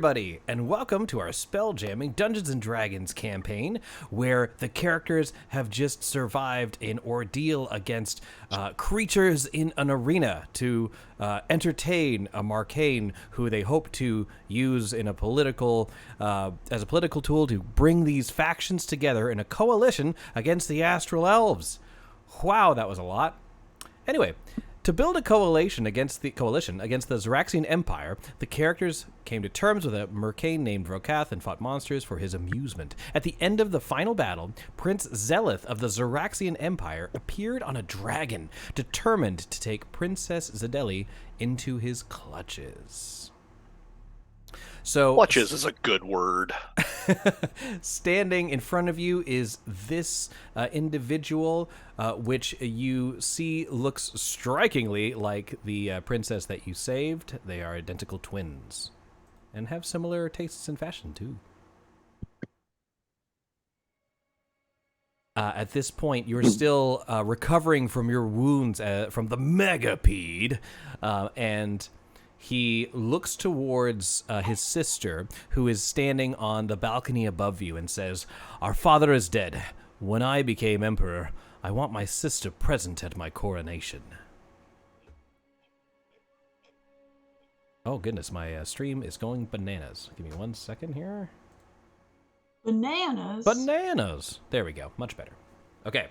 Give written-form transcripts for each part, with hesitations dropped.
everybody, and welcome to our Spelljamming Dungeons & Dragons campaign, where the characters have just survived an ordeal against creatures in an arena to entertain a mercane who they hope to use in a as a political tool to bring these factions together in a coalition against the Astral Elves. Wow, that was a lot. Anyway, to build a coalition against the Xaryxian Empire, the characters came to terms with a mercane named Vocath and fought monsters for his amusement. At the end of the final battle, Prince Xeleth of the Xaryxian Empire appeared on a dragon, determined to take Princess Xedalli into his clutches. So, clutches is a good word. Standing in front of you is this individual, which you see looks strikingly like the princess that you saved. They are identical twins and have similar tastes in fashion, too. At this point, you're still recovering from your wounds from the megapede, and he looks towards his sister, who is standing on the balcony above you, and says, "Our father is dead. When I became emperor, I want my sister present at my coronation." Oh, goodness, my stream is going bananas. Give me 1 second here. Bananas? Bananas! There we go. Much better. Okay.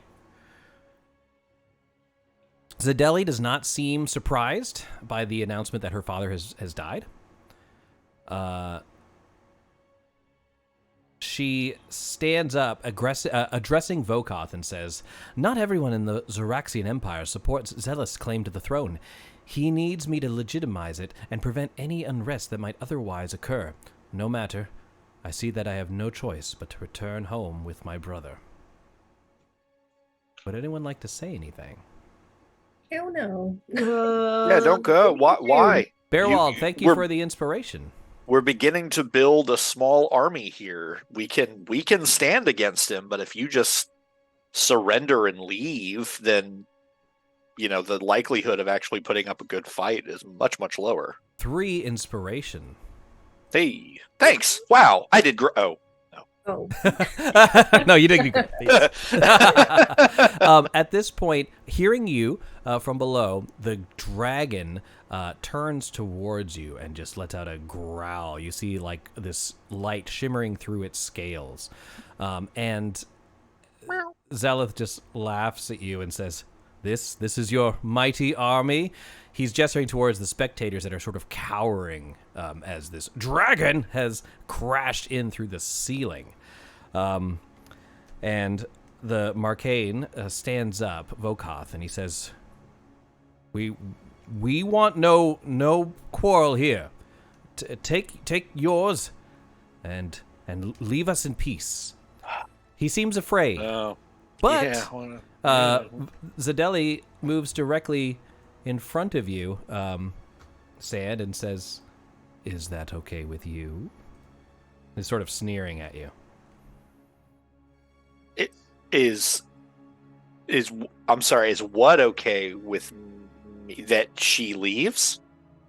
Xedalli does not seem surprised by the announcement that her father has died. She stands up, addressing Vocath, and says, "Not everyone in the Xaryxian Empire supports Xeleth's claim to the throne. He needs me to legitimize it and prevent any unrest that might otherwise occur. No matter, I see that I have no choice but to return home with my brother." Would anyone like to say anything? Hell no. Yeah, don't go. Why? Bearwald, thank you for the inspiration. We're beginning to build a small army here. We can stand against him, but if you just surrender and leave, then the likelihood of actually putting up a good fight is much, much lower. 3 inspiration. Hey, thanks. Wow, I did oh. Oh. No, you didn't. At this point, hearing you from below, the dragon turns towards you and just lets out a growl. You see like this light shimmering through its scales. And Xeleth just laughs at you and says, This is your mighty army?" He's gesturing towards the spectators that are sort of cowering as this dragon has crashed in through the ceiling. And the mercane stands up, Vocath, and he says, We want no quarrel here. Take yours and leave us in peace." He seems afraid. But Xedalli moves directly in front of you, Sand, and says, "Is that okay with you?" He's sort of sneering at you. It is what okay with me that she leaves?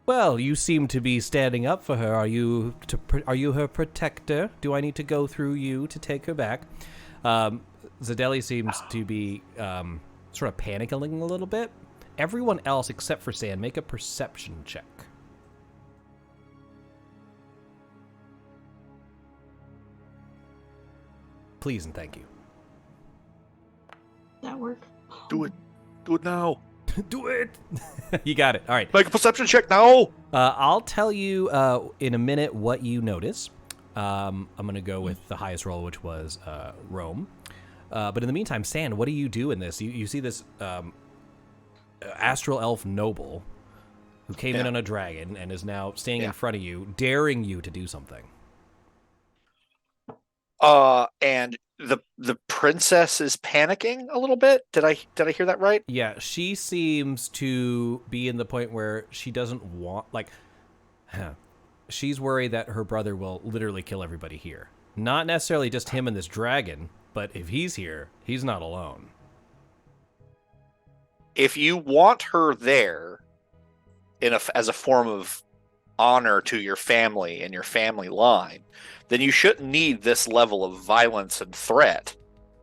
Well, you seem to be standing up for her. Are you her protector? Do I need to go through you to take her back? Xedalli seems to be sort of panicking a little bit. Everyone else except for Sand, make a perception check. Please and thank you. That work? Do it now. Do it! You got it. All right. Make a perception check now. I'll tell you in a minute what you notice. I'm going to go with the highest roll, which was Rome. But in the meantime, Sand, what do you do in this? You see this astral elf noble who came in on a dragon and is now standing in front of you, daring you to do something. And the princess is panicking a little bit. Did I hear that right? Yeah, she seems to be in the point where she doesn't want, she's worried that her brother will literally kill everybody here. Not necessarily just him and this dragon, but if he's here, he's not alone. If you want her there as a form of honor to your family and your family line, then you shouldn't need this level of violence and threat.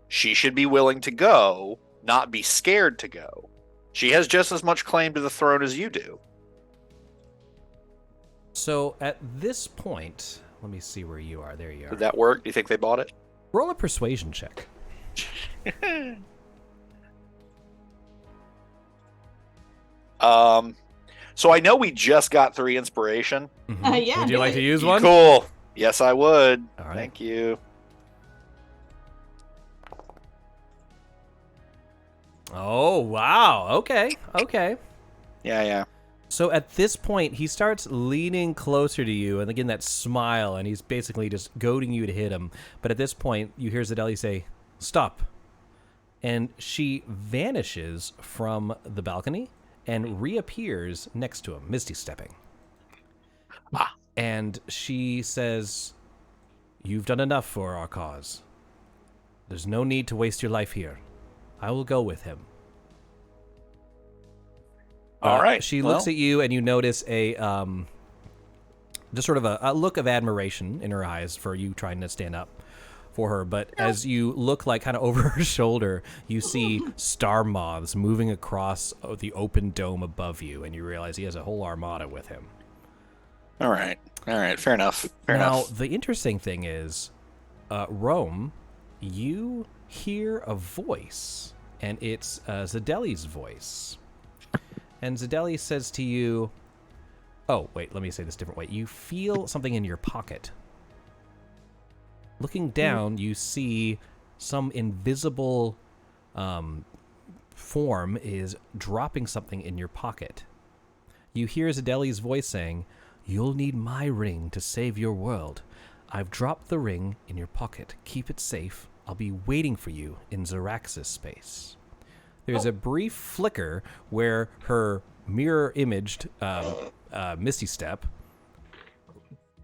She should be willing to go, not be scared to go. She has just as much claim to the throne as you do. So at this point, let me see where you are. There you are. Did that work? Do you think they bought it? Roll a persuasion check. So I know we just got 3 inspiration. Mhm. Yeah, Would you do like it. to use one? Cool. Yes, I would. All right. Thank you. Oh, wow. Okay. Yeah. So at this point, he starts leaning closer to you and again that smile, and he's basically just goading you to hit him. But at this point, you hear Xedalli say, "Stop." And she vanishes from the balcony and reappears next to him, misty stepping. And she says, "You've done enough for our cause. There's no need to waste your life here. I will go with him." All right. She looks at you, and you notice a just sort of a look of admiration in her eyes for you trying to stand up for her. But as you look like kind of over her shoulder, you see star moths moving across the open dome above you, and you realize he has a whole armada with him. All right. Fair enough. Fair Now, enough. the interesting thing is, Rome, you hear a voice, and it's Xedalli's voice. And Xedalli says to you, oh, wait, let me say this a different way. You feel something in your pocket. Looking down, you see some invisible form is dropping something in your pocket. You hear Xedalli's voice saying, "You'll need my ring to save your world. I've dropped the ring in your pocket. Keep it safe. I'll be waiting for you in Xaryxian space." There's a brief flicker where her mirror-imaged Misty Step,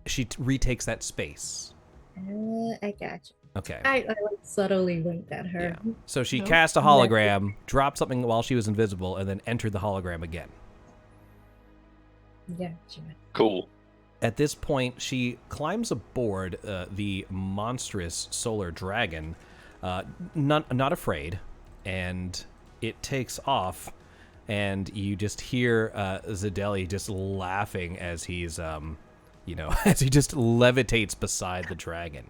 she retakes that space. I got you. Okay. I like subtly winked at her. Yeah. So she Nope. cast a hologram, dropped something while she was invisible, and then entered the hologram again. Gotcha. Cool. At this point, she climbs aboard the monstrous solar dragon, not afraid, and it takes off, and you just hear Xedalli just laughing as he's, as he just levitates beside the dragon.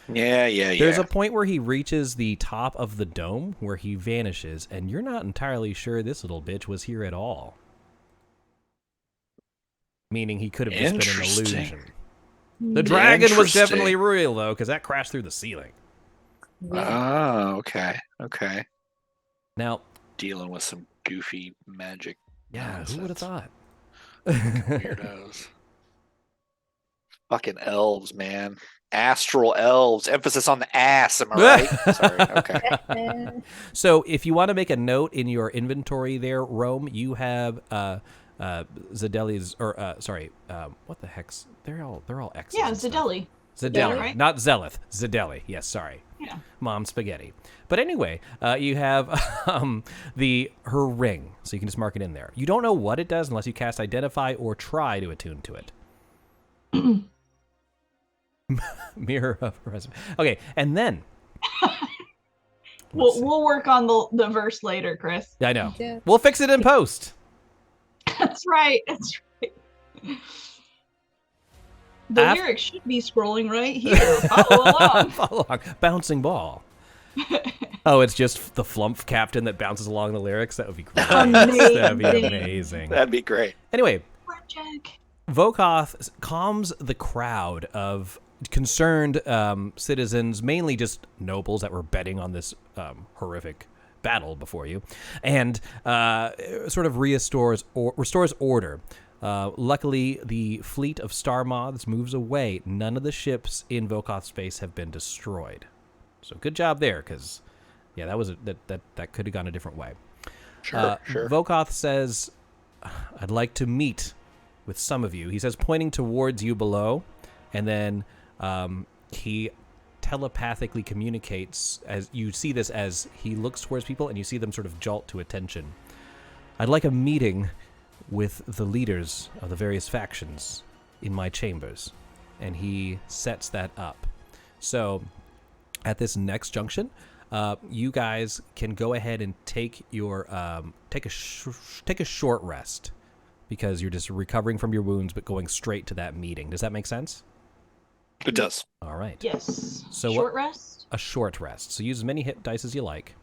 Yeah. There's a point where he reaches the top of the dome where he vanishes, and you're not entirely sure this little bitch was here at all. Meaning he could have just been an Interesting. illusion. The dragon was Interesting. definitely real, though, because that crashed through the ceiling. Yeah. Oh, okay. Now, Dealing with some goofy magic. yeah, who would have nonsense. thought? Weirdos. Fucking elves, man. Astral elves. Emphasis on the ass, am I right? Sorry. Okay. So, if you want to make a note in your inventory there, Rome, you have Xedalli's, what the heck's? They're all X's. Yeah, and stuff. Xedalli. Xedalli, right? not Xeleth. Xedalli. Yes, sorry. Yeah. Mom spaghetti. But anyway, you have her ring, so you can just mark it in there. You don't know what it does unless you cast Identify or try to attune to it. Mirror of Resume. Okay, and then We'll work on the verse later, Chris. I know. Yeah. We'll fix it in post. That's right. The Af- lyrics should be scrolling right here. Follow along. Follow along. Bouncing ball. Oh, it's just the flump captain that bounces along the lyrics? That would be great. Amazing. That'd be amazing. That'd be great. Anyway, Jack. Vocath calms the crowd of concerned citizens, mainly just nobles that were betting on this horrific battle before you, and sort of restores order. Luckily, the fleet of star moths moves away. None of the ships in Vocath space have been destroyed. So good job there, because yeah, that could have gone a different way. Sure. Vocath says, "I'd like to meet with some of you." He says, pointing towards you below, and then he telepathically communicates, as you see this as he looks towards people, and you see them sort of jolt to attention. "I'd like a meeting with the leaders of the various factions. in my chambers. And he sets that up. So at this next junction, you guys can go ahead and take your take a short rest, because you're just recovering from your wounds but going straight to that meeting. Does that make sense? It does. All right. Yes. So Short rest? A short rest. So use as many hit dice as you like.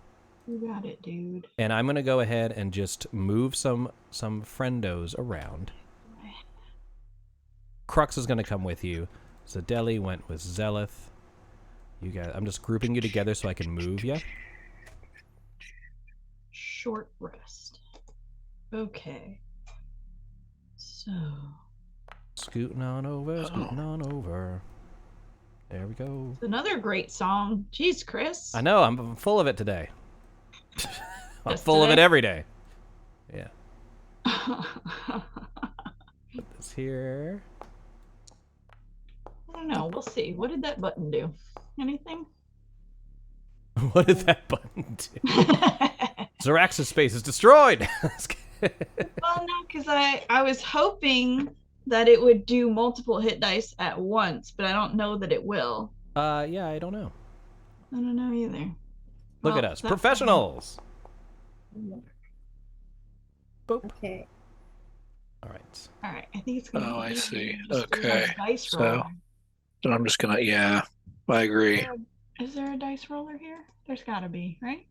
You got it, dude. And I'm going to go ahead and just move some friendos around. Crux is going to come with you. Xedalli went with Xeleth. You guys, I'm just grouping you together so I can move you. Short rest. Okay. So. Scooting on over, scooting on over. There we go. Another great song. Jeez, Chris. I know, I'm full of it today. I'm Just full of it today? every day. Yeah. Put this here. I don't know. We'll see. What did that button do? Anything? What did that button do? Xaryxian space is destroyed. Well, no, because I was hoping that it would do multiple hit dice at once, but I don't know that it will. Yeah, I don't know. I don't know either. Look at Well, us, that's professionals. Boop. Okay. All right. All right, I think it's gonna. Oh, I be see. just a Okay, Dice so- roller. So I'm just gonna, yeah, I agree. Is there a dice roller here? There's got to be, right?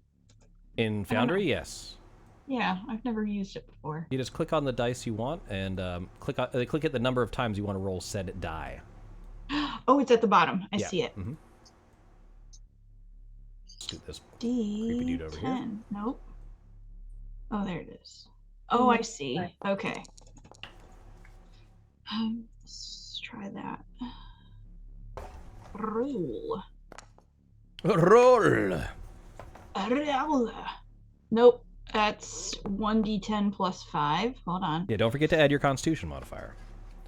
In Foundry, yes. Yeah, I've never used it before. You just click on the dice you want and click at the number of times you want to roll said die. Oh, it's at the bottom. I Yeah. see it. Mm-hmm. Let's do this. D10. dude over here. Nope. Oh, there it is. Oh, I see. Right. Okay. Let's try that. Roll. Roll. Roll. Nope. That's 1d10 plus 5. Hold on. Yeah, don't forget to add your Constitution modifier.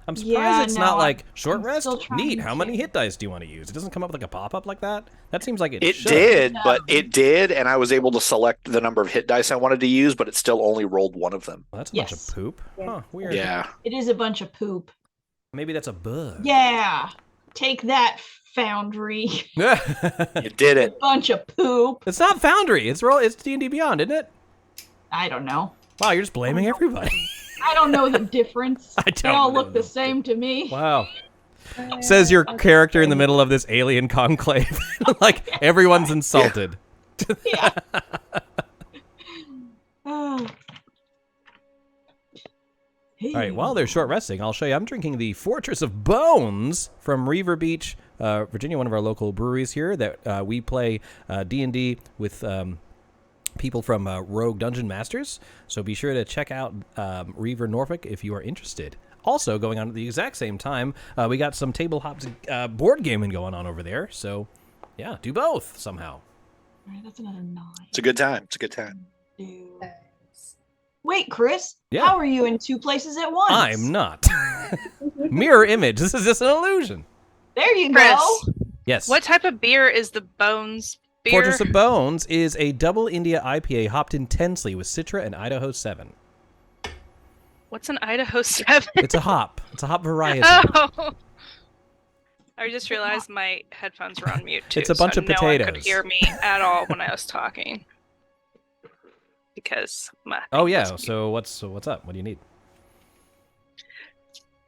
I'm surprised Yeah, it's no, not I'm- like short I'm rest. still trying Neat. How many to. hit dice do you want to use? It doesn't come up with like a pop-up like that. That seems like it. It should. did, No. but it did, and I was able to select the number of hit dice I wanted to use, but it still only rolled one of them. Well, that's a bunch Yes. of poop. Yeah. Huh, weird. Yeah. It is a bunch of poop. Maybe that's a bug. Yeah. Take that, Foundry. You did it. Bunch of poop. It's not Foundry. It's D&D Beyond, isn't it? I don't know. Wow, you're just blaming everybody. I don't know the difference. I They don't all know look the the same to me. Wow. Says your character in the middle of this alien conclave. Like, everyone's insulted. Yeah. Oh. All right, while they're short resting, I'll show you. I'm drinking the Fortress of Bones from Reaver Beach, Virginia, one of our local breweries here that we play D&D with people from Rogue Dungeon Masters. So be sure to check out Reaver Norfolk if you are interested. Also, going on at the exact same time, we got some Table Hops board gaming going on over there. So, yeah, do both somehow. All right, that's another 9. It's a good time. It's a good time. Wait, Chris. Yeah. How are you in 2 places at once? I'm not. Mirror image. This is just an illusion. There you Chris, go. Yes. what type of beer is the Bones beer? Fortress of Bones is a double India IPA hopped intensely with Citra and Idaho 7. What's an Idaho 7? It's a hop. It's a hop variety. Oh. I just realized my headphones were on mute too. It's a bunch so of no one could potatoes. hear me at all when I was talking. Because my Oh thing yeah. was So what's up? What do you need?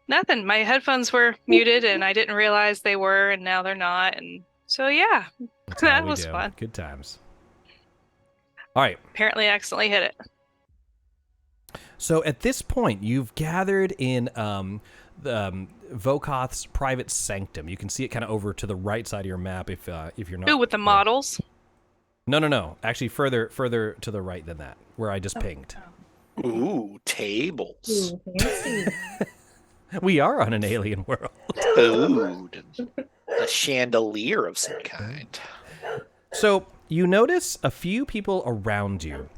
nothing. My headphones were muted and I didn't realize they were, and now they're not. And so yeah, That's how that we was do. fun. Good times. All right. Apparently, I accidentally hit it. So at this point, you've gathered in Vocath's private sanctum. You can see it kind of over to the right side of your map if you're not. Ooh, with the models. No. Actually, further to the right than that, where I just pinged. Ooh, tables. Ooh, fancy. We are on an alien world. Food. A chandelier of some kind. So you notice a few people around you.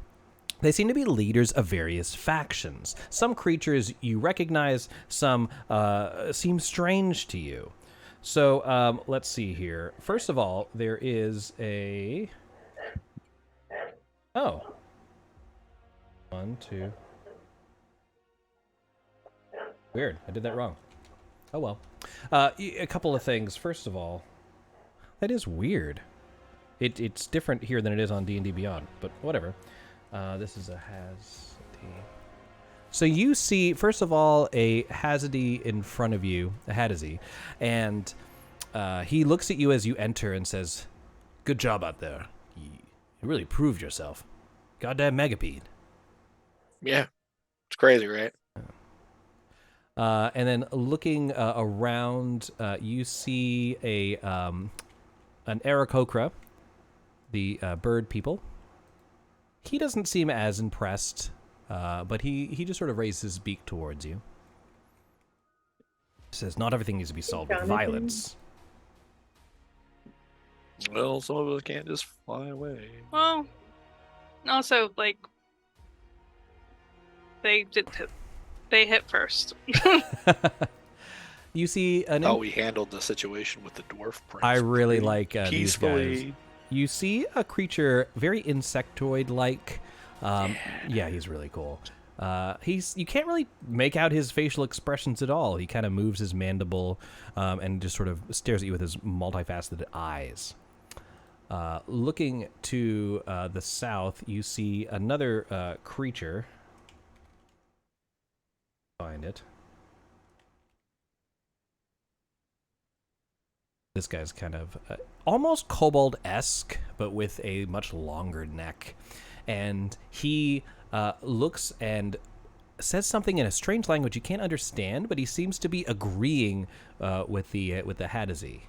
They seem to be leaders of various factions. Some creatures you recognize, some seem strange to you. So let's see here. First of all, there is a... Oh. 1, 2... Weird. I did that wrong. Oh well. A couple of things. First of all, that is weird. It's different here than it is on D&D Beyond, but whatever. This is a Hazadi. So you see, first of all, a Hazadi in front of you, a Hadazi, and he looks at you as you enter and says, "Good job out there. You really proved yourself. Goddamn megapede." Yeah, it's crazy, right? And then looking around, you see an Aarakocra, the bird people. He doesn't seem as impressed, but he just sort of raises his beak towards you. Says, "Not everything needs to be solved with violence." Well, some of us can't just fly away. Well, also, like, they hit first. You see an. How we handled the situation with the dwarf prince. I really pretty like these peacefully. guys. You see a creature very insectoid-like. Yeah, he's really cool. You can't really make out his facial expressions at all. He kind of moves his mandible and just sort of stares at you with his multifaceted eyes. Looking to the south, you see another creature. Find it. This guy's kind of almost kobold-esque, but with a much longer neck. And he looks and says something in a strange language you can't understand, but he seems to be agreeing with the Hadazi.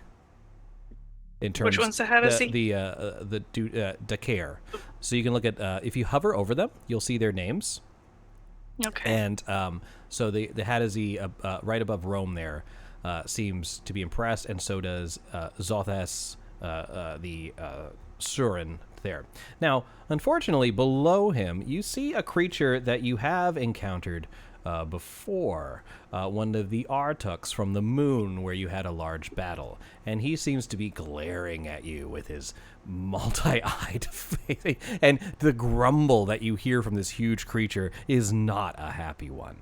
In terms, Which one's the Hadazi? The Dakar. So you can look at if you hover over them, you'll see their names. Okay. And so the Hadazi right above Rome there seems to be impressed, and so does Xeleth, the Surin there. Now, unfortunately, below him, you see a creature that you have encountered before, one of the Artuks from the moon where you had a large battle, and he seems to be glaring at you with his multi-eyed face, and the grumble that you hear from this huge creature is not a happy one.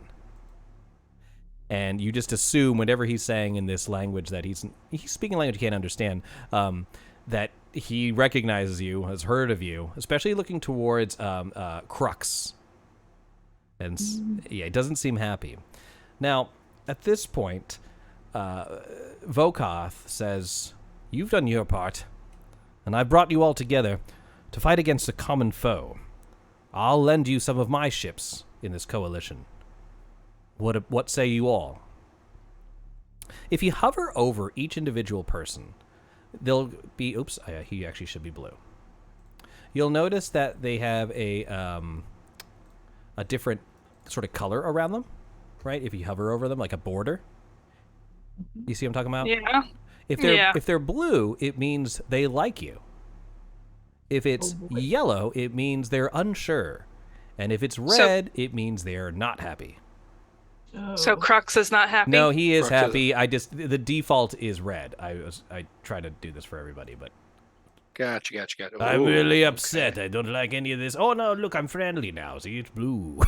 And you just assume whatever he's saying in this language that he's speaking a language you can't understand, that he recognizes you, has heard of you, especially looking towards Crux. And yeah, it doesn't seem happy. Now, at this point, Vocath says, "You've done your part, and I've brought you all together to fight against a common foe. I'll lend you some of my ships in this coalition. What say you all?" If you hover over each individual person, they'll be... Oops, he actually should be blue. You'll notice that they have a different sort of color around them, right? If you hover over them, like a border. You see what I'm talking about? Yeah. If they're blue, it means they like you. If it's yellow, it means they're unsure. And if it's red, it means they're not happy. So Crux is not happy? No, he is Crux happy. The default is red. I try to do this for everybody, but Gotcha. I'm really Ooh, upset. okay. I don't like any of this. Oh no, look, I'm friendly now. See, it's blue.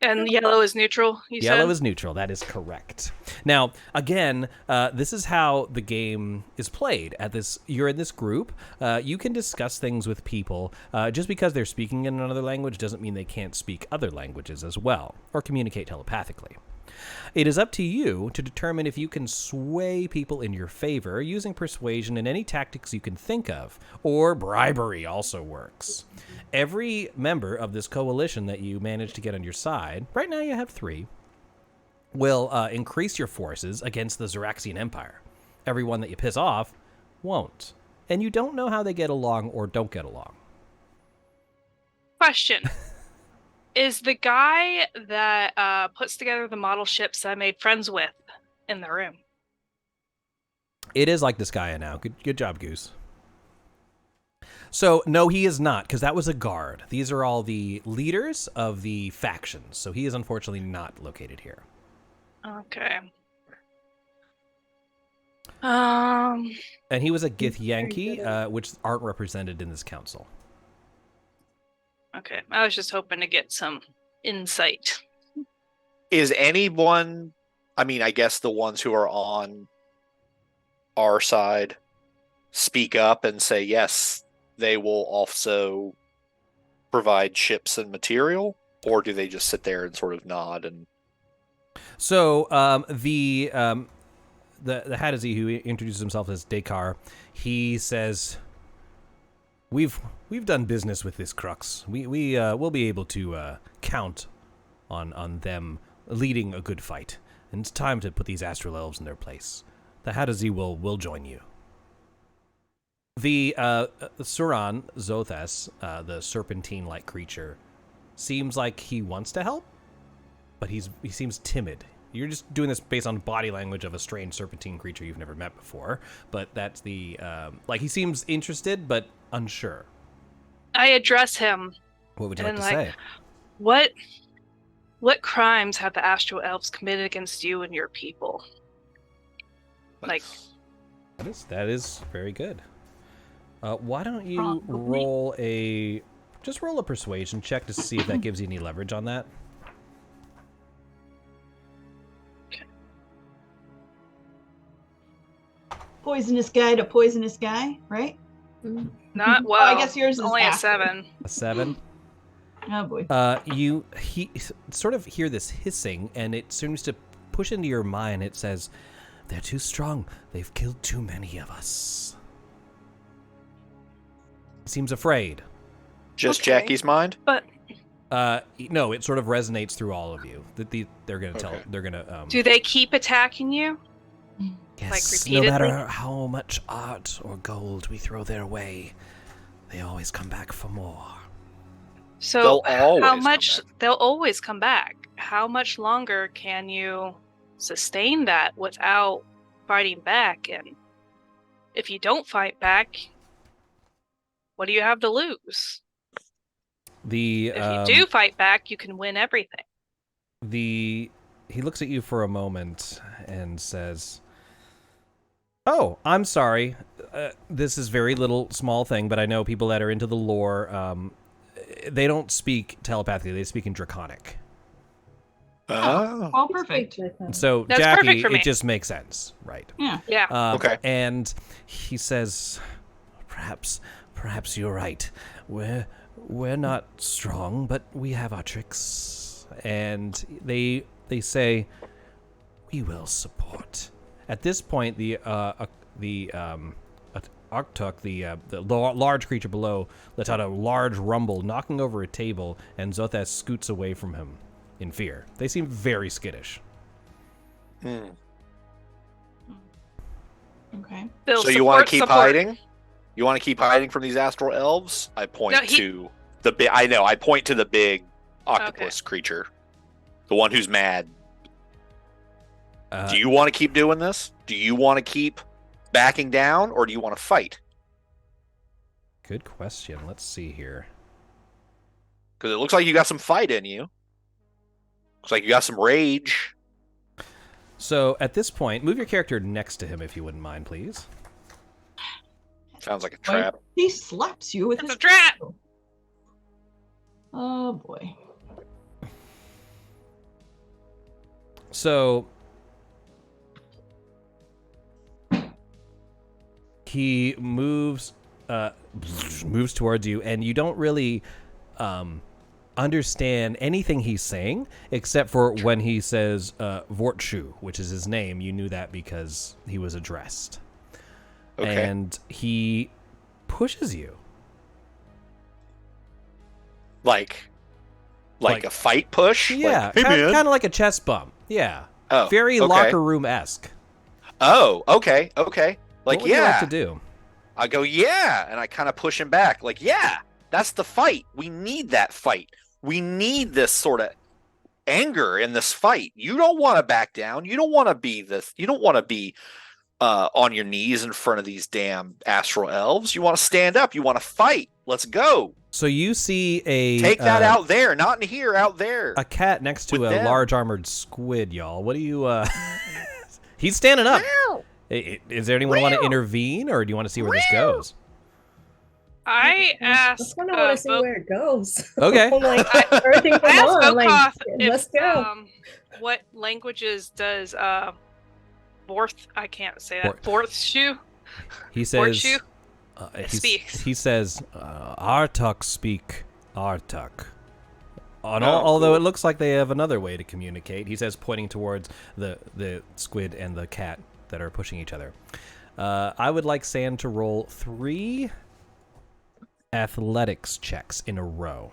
And yellow is neutral, you said? Yellow is neutral. That is correct. Now, again, this is how the game is played. You're in this group. You can discuss things with people. Just because they're speaking in another language doesn't mean they can't speak other languages as well, or communicate telepathically. It is up to you to determine if you can sway people in your favor using persuasion and any tactics you can think of, or bribery also works. Every member of this coalition that you manage to get on your side, right now you have 3, will increase your forces against the Xaryxian Empire. Everyone that you piss off won't. And you don't know how they get along or don't get along. Question. Is the guy that puts together the model ships I made friends with in the room? It is like this guy now. Good job, Goose. So, no, he is not, because that was a guard. These are all the leaders of the factions, so he is unfortunately not located here. Okay. And he was a Githyanki, which aren't represented in this council. Okay. I was just hoping to get some insight. Is anyone I mean, I guess the ones who are on our side speak up and say yes, they will also provide ships and material, or do they just sit there and sort of nod and? So the Hadazi, who introduces himself as Dakar, he says, "We've done business with this crux. We'll be able to count on them leading a good fight. And it's time to put these astral elves in their place. The Hadazi will join you." The Suran Zothas, the serpentine-like creature, seems like he wants to help, but he seems timid. You're just doing this based on body language of a strange serpentine creature you've never met before, but that's the he seems interested but unsure. I address him. What would you like to say? What crimes have the astral elves committed against you and your people? Like, that is very good. Why don't you Probably. roll a persuasion check to see if that gives you any leverage on that? Poisonous guy to poisonous guy, right? not well. I guess yours is only after. a 7. A 7. Oh boy. He sort of hear this hissing, and it seems to push into your mind. It says, "They're too strong. They've killed too many of us." He seems afraid. Just Okay. Jackie's mind? But No, it sort of resonates through all of you. They're gonna tell. Okay. They're gonna. do they keep attacking you? Yes, like, no matter repeatedly? how much art or gold we throw their way, they always come back for more. So They'll always how come much back. they'll always come back. How much longer can you sustain that without fighting back? And if you don't fight back, what do you have to lose? The If you do fight back, you can win everything. he looks at you for a moment and says, "Oh, I'm sorry. This is very little small thing, but I know people that are into the lore. They don't speak telepathically. They speak in Draconic. Oh. Oh, perfect. And so, That's Jackie, perfect for me. it just makes sense, right?" Yeah. Yeah. Okay. And he says, perhaps you're right. We're not strong, but we have our tricks." And they say, "We will support." At this point, the Arktuk, the large creature below, lets out a large rumble, knocking over a table, and Zothas scoots away from him in fear. They seem very skittish. Hmm. Okay. They'll So you want to support- keep support. hiding? You want to keep hiding from these astral elves? I point No, he- to the big. I know. I point to the big octopus creature, the one who's mad. Do you want to keep doing this? Do you want to keep backing down, or do you want to fight? Good question. Let's see here. Because it looks like you got some fight in you. Looks like you got some rage. So at this point, move your character next to him if you wouldn't mind, please. Sounds like a trap. He slaps you with It's his a trap! pistol. Oh boy. So he moves towards you, and you don't really understand anything he's saying, except for when he says Vortshu, which is his name. You knew that because he was addressed. Okay. And he pushes you. Like a fight push? Yeah, Like, hey, man. kind of like a chest bump. Yeah. Oh, Very okay. locker room-esque. Oh, okay. Like, What would yeah. you like to do? I go, yeah. And I kind of push him back. Like, yeah, that's the fight. We need that fight. We need this sort of anger in this fight. You don't want to back down. You don't want to be this. You don't want to be on your knees in front of these damn astral elves. You want to stand up. You want to fight. Let's go. So you see Take that out there, not in here, out there. a cat next to With a them. large armored squid, y'all. What do you He's standing up. Is there anyone want to intervene, or do you want to see where this goes? I That's asked when I want to see where it goes. Okay. I'm like, everything I from asked on. I'm like, Vocath let's if go. what languages does Borth, I can't say that. Bort. Borthshu He says. Bortshu Speaks. He says, Artuk speak Artuk. Oh, Although cool. it looks like they have another way to communicate. He says, pointing towards the squid and the cat that are pushing each other. I would like Sand to roll 3 athletics checks in a row.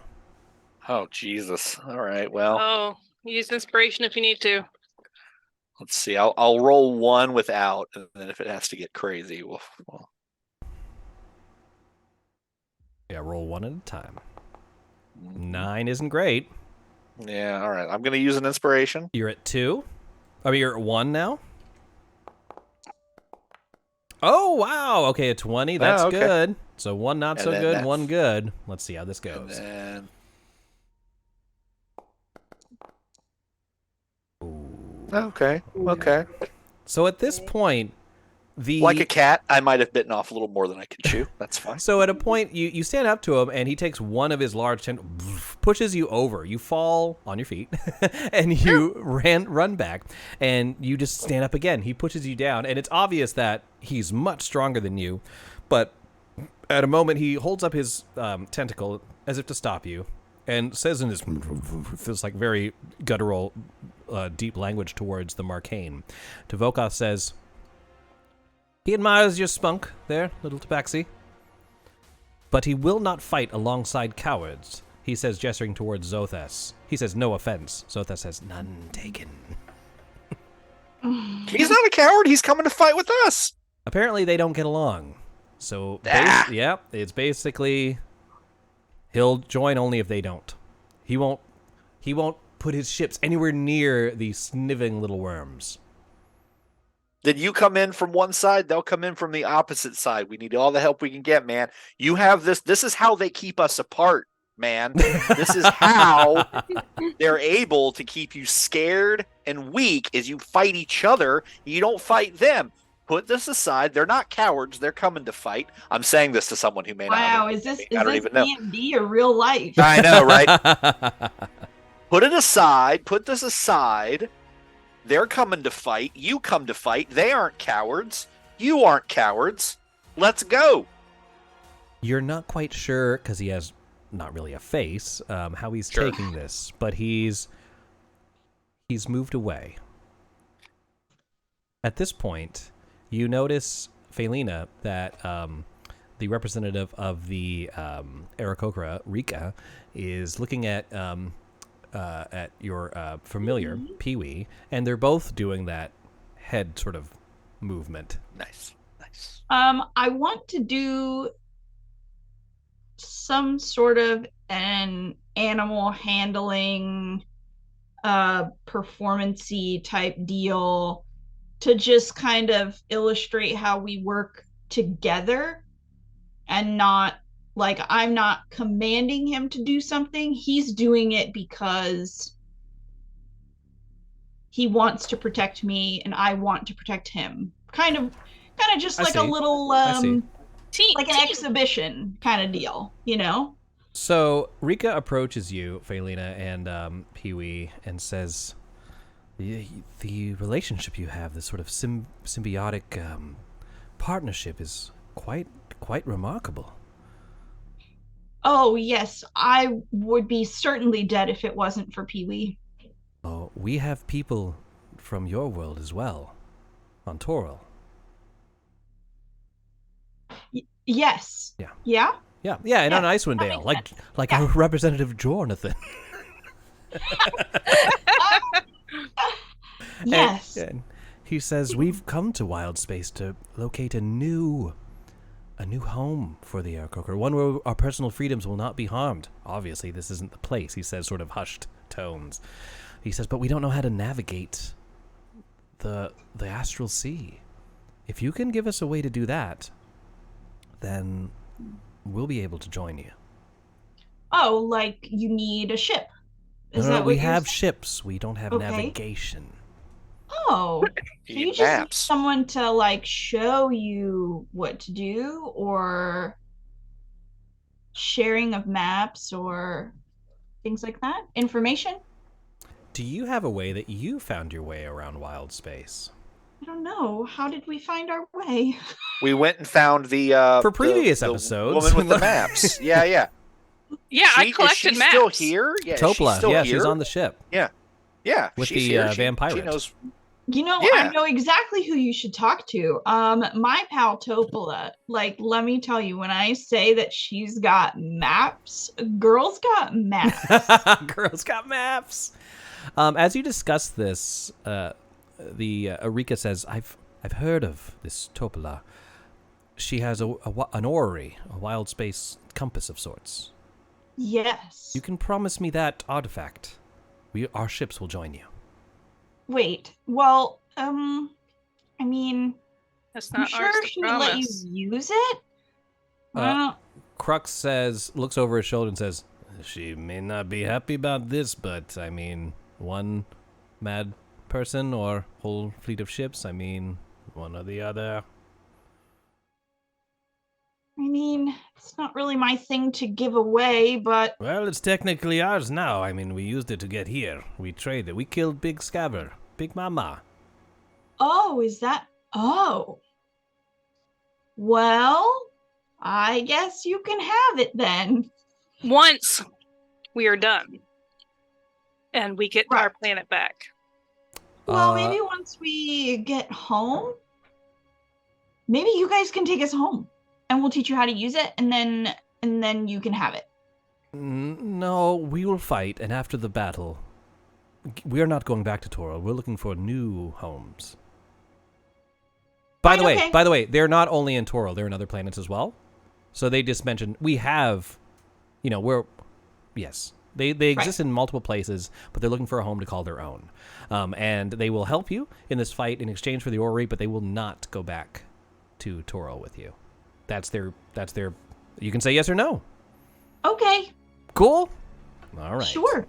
Oh, Jesus. All right, well, Oh, use inspiration if you need to. let's see. I'll roll 1 without, and then if it has to get crazy, we'll Yeah, roll 1 at a time. 9 isn't great. Yeah, all right. I'm going to use an inspiration. You're at 2. I mean, you're at 1 now. Oh, wow. Okay, a 20. That's okay. good. So 1 not And so then good, that's- 1 good. Let's see how this And goes. then, okay. So at this point, Like a cat, I might have bitten off a little more than I could chew. That's fine. So at a point, you stand up to him, and he takes one of his large pushes you over. You fall on your feet, and you run back, and you just stand up again. He pushes you down, and it's obvious that he's much stronger than you, but at a moment, he holds up his tentacle as if to stop you, and says in this like very guttural, deep language towards the mercane. To Vocath says, he admires your spunk there, little tabaxi. But he will not fight alongside cowards, he says, gesturing towards Zothas. He says, no offense. Zothas says, none taken. He's not a coward. He's coming to fight with us. Apparently they don't get along. So, yeah, it's basically he'll join only if they don't. He won't put his ships anywhere near these sniving little worms. Then you come in from one side, they'll come in from the opposite side. We need all the help we can get, man. You have this. This is how they keep us apart, man. This is how they're able to keep you scared and weak as you fight each other. You don't fight them. Put this aside. They're not cowards. They're coming to fight. I'm saying this to someone who may not. Wow, is this even know. D&D or real life? I know, right? Put it aside. Put this aside. They're coming to fight. You come to fight. They aren't cowards. You aren't cowards. Let's go. You're not quite sure, because he has not really a face, how he's taking this, but he's moved away. At this point, you notice, Felina, that the representative of the Aarakocra, Rika, is looking at your familiar, Pee-wee, and they're both doing that head sort of movement. Nice. I want to do some sort of an animal handling performance-y type deal to just kind of illustrate how we work together, and not like I'm not commanding him to do something. He's doing it because he wants to protect me and I want to protect him. Kind of just like a little like an exhibition kind of deal, you know? So Rika approaches you, Felina, and Pee-wee, and says, the relationship you have, this sort of symbiotic partnership, is quite remarkable. Oh, yes. I would be certainly dead if it wasn't for Pee-wee. Oh, we have people from your world as well, on Toril. Yes. Yeah. Yeah? Yeah, and on Icewind Dale, like a Representative Jornathan. Yes. And he says, we've come to Wild Space to locate a new home for the Aarakocra, one where our personal freedoms will not be harmed. Obviously, this isn't the place, he says, sort of hushed tones. He says, but we don't know how to navigate the astral sea. If you can give us a way to do that, then we'll be able to join you. Oh, like you need a ship. Is No, that what we you're have saying? ships. We don't have navigation. Oh. So you just need Maps. someone to like show you what to do, or sharing of maps or things like that? Information? Do you have a way that you found your way around wild space? I don't know. How did we find our way? We went and found the For previous the episodes. woman with the maps. Yeah. Yeah, I collected is she maps. still here? Yeah, Topla, she's still yeah, here? she's on the ship. Yeah, With she's the, here. vampire. She knows. You know, Yeah. I know exactly who you should talk to. My pal Topola. Like, let me tell you, when I say that she's got maps, girl's got maps. Girls got maps. As you discuss this, the Arika says, "I've heard of this Topola. She has an orrery, a wild space compass of sorts. Yes. You can promise me that artifact. Our ships will join you." Wait. Well, I mean, That's I'm not sure ours to she would let you promise. use it. Crux looks over his shoulder and says, "She may not be happy about this, but I mean, one mad person or whole fleet of ships, I mean, one or the other." I mean, it's not really my thing to give away, but Well, it's technically ours now. I mean, we used it to get here. We traded. We killed Big Scaver. Big Mama. oh, is that? Oh. Well, I guess you can have it then. Once we are done and we get our Right. planet back. Well, maybe once we get home, maybe you guys can take us home, and we'll teach you how to use it, and then you can have it. No, we will fight, and after the battle, we are not going back to Toro. We're looking for new homes. By the way, they're not only in Toro, they're in other planets as well. So they just mentioned we have, yes, they exist in multiple places, but they're looking for a home to call their own. And they will help you in this fight in exchange for the orrery, but they will not go back to Toro with you. That's their. You can say yes or no. Okay. Cool. All right. Sure.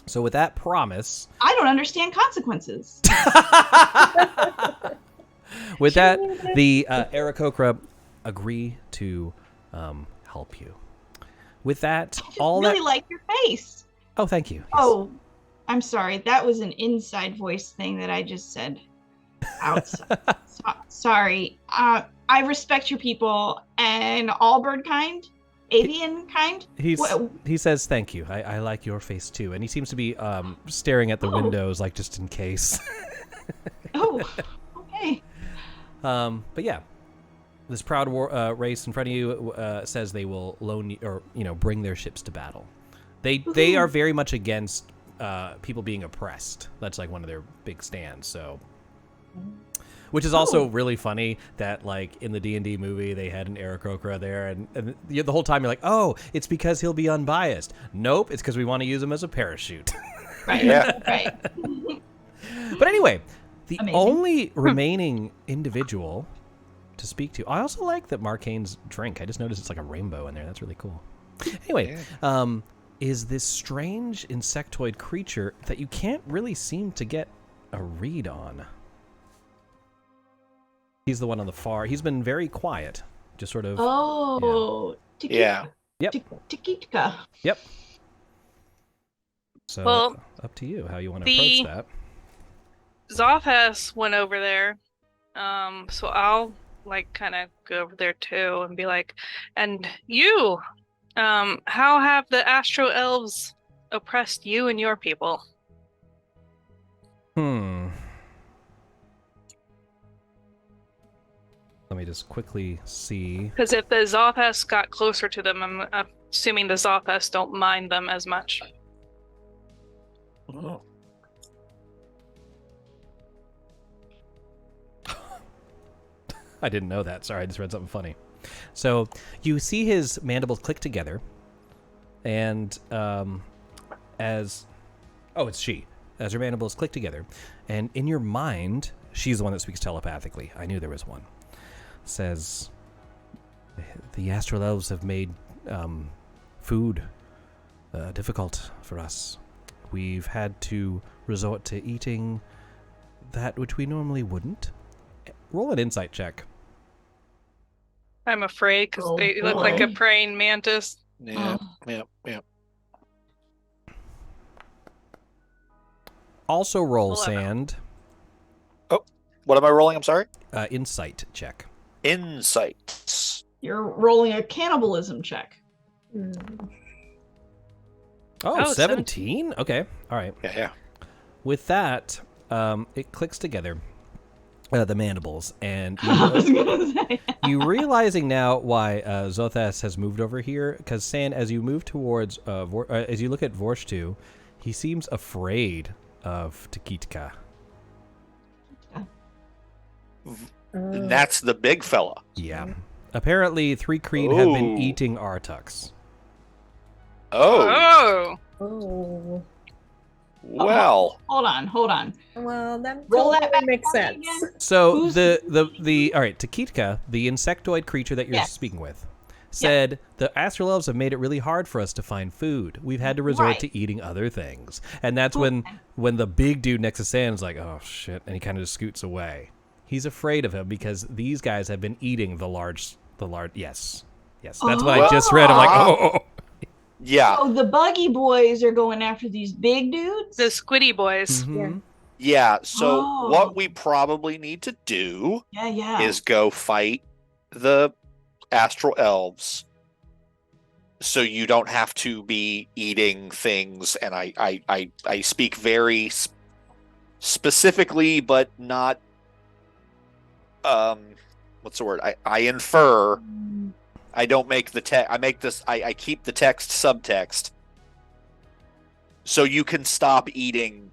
So with that promise, I don't understand consequences. with that, the Aarakocra agree to help you. With that, I just all really that. like your face. Oh, thank you. Yes. Oh, I'm sorry. That was an inside voice thing that I just said outside. Sorry. I respect your people and all bird kind, avian kind. He says thank you. I like your face too, and he seems to be staring at the windows like just in case. Oh, okay. But yeah, this proud race in front of you says they will loan you, or bring their ships to battle. They are very much against people being oppressed. That's like one of their big stands. So, which is also really funny that like in the D&D movie they had an Aarakocra there, and the whole time you're like, oh, it's because he'll be unbiased. Nope, it's because we want to use him as a parachute. Right. Yeah. Right. But anyway, the Amazing. only remaining individual to speak to. I also like that Mercane's drink. I just noticed it's like a rainbow in there. That's really cool. Anyway, is this strange insectoid creature that you can't really seem to get a read on. He's the one on the far. He's been very quiet, just sort of. Oh, Yeah. Yep. Tikika. Yep. So Well, up to you how you want to approach that. Zophas went over there, so I'll like kind of go over there too and be like, and you, how have the Astro Elves oppressed you and your people? Let me just quickly see. Because if the Zophas got closer to them, I'm assuming the Zophas don't mind them as much. Oh. I didn't know that. Sorry, I just read something funny. So you see his mandibles click together, and as her mandibles click together, and in your mind, she's the one that speaks telepathically. I knew there was one. Says, the Astral Elves have made food difficult for us. We've had to resort to eating that which we normally wouldn't. Roll an insight check. I'm afraid because Oh, they look like a boy. praying mantis. Yeah, Oh. yeah. Also roll 11. sand. What am I rolling? I'm sorry. Insight check. Insights. You're rolling a cannibalism check. Hmm. Oh, Oh, 17? Okay. All right. Yeah. With that, it clicks together. The mandibles, and I was gonna say. you realizing now why Zothas has moved over here, because Sand, as you move towards, as you look at Vorshtu, he seems afraid of Takitka. And that's the big fella. Yeah. Apparently, 3 Kreen have been Oh. eating Artux. Oh, Oh. well. Hold on. Well, that Roll that totally back makes for me sense. again. So Who's- the all right, Takitka, the insectoid creature that you're Yes. speaking with, said the astral elves have made it really hard for us to find food. We've had to resort Right. to eating other things, and that's Cool. when the big dude next to Sand's like, oh shit, and he kind of just scoots away. He's afraid of him because these guys have been eating the large. Yes. That's what I just read. I'm like, oh. Yeah. So the buggy boys are going after these big dudes? The squiddy boys. Mhm. Yeah. So Oh. what we probably need to do Yeah. is go fight the astral elves, so you don't have to be eating things. And I speak very specifically, but not. What's the word? I infer. I don't make the text. I make this. I keep the text subtext, so you can stop eating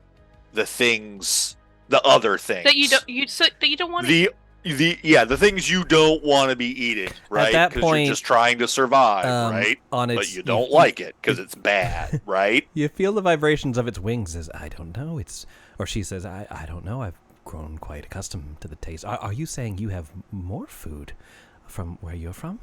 the things, the other things That you don't want to. the things you don't want to be eating, right? that Because point, you're just trying to survive, right? On But its, you don't like it because it's bad, right? You feel the vibrations of its wings as I don't know. Or she says, I don't know. I've grown quite accustomed to the taste. Are you saying you have more food from where you're from?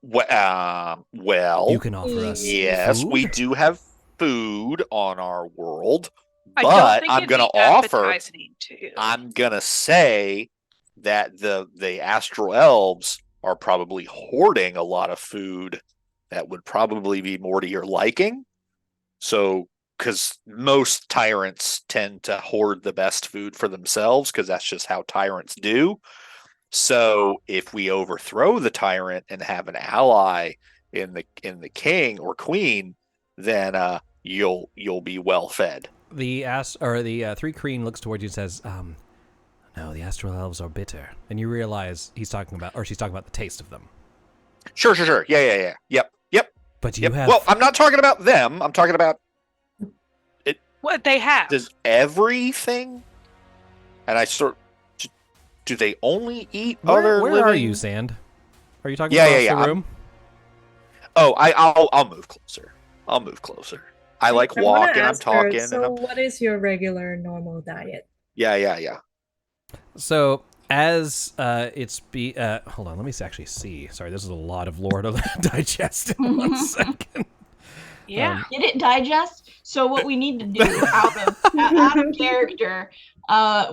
Well, You can offer us yes, food? we do have food on our world, I don't but think I'm it'd gonna be offer. appetizing to you. I'm gonna say that the astral elves are probably hoarding a lot of food that would probably be more to your liking. So, because most tyrants tend to hoard the best food for themselves, because that's just how tyrants do. So, if we overthrow the tyrant and have an ally in the king or queen, then you'll be well fed. The 3 Kreen looks towards you and says, no, the astral elves are bitter. And you realize she's talking about the taste of them. Sure. Yeah. Yep. But you have... Well, I'm not talking about them. I'm talking about What they have. does everything. And do they only eat other Where living? are you, Sand? Are you talking Yeah, across yeah, the yeah. room? Oh, I'll move closer. I like I wanna walking. I'm ask her, talking. So, what is your regular normal diet? Yeah. So as hold on, let me actually see. Sorry, this is a lot of lore to digest in 1 second. Yeah. Did it digest? So what we need to do out of character,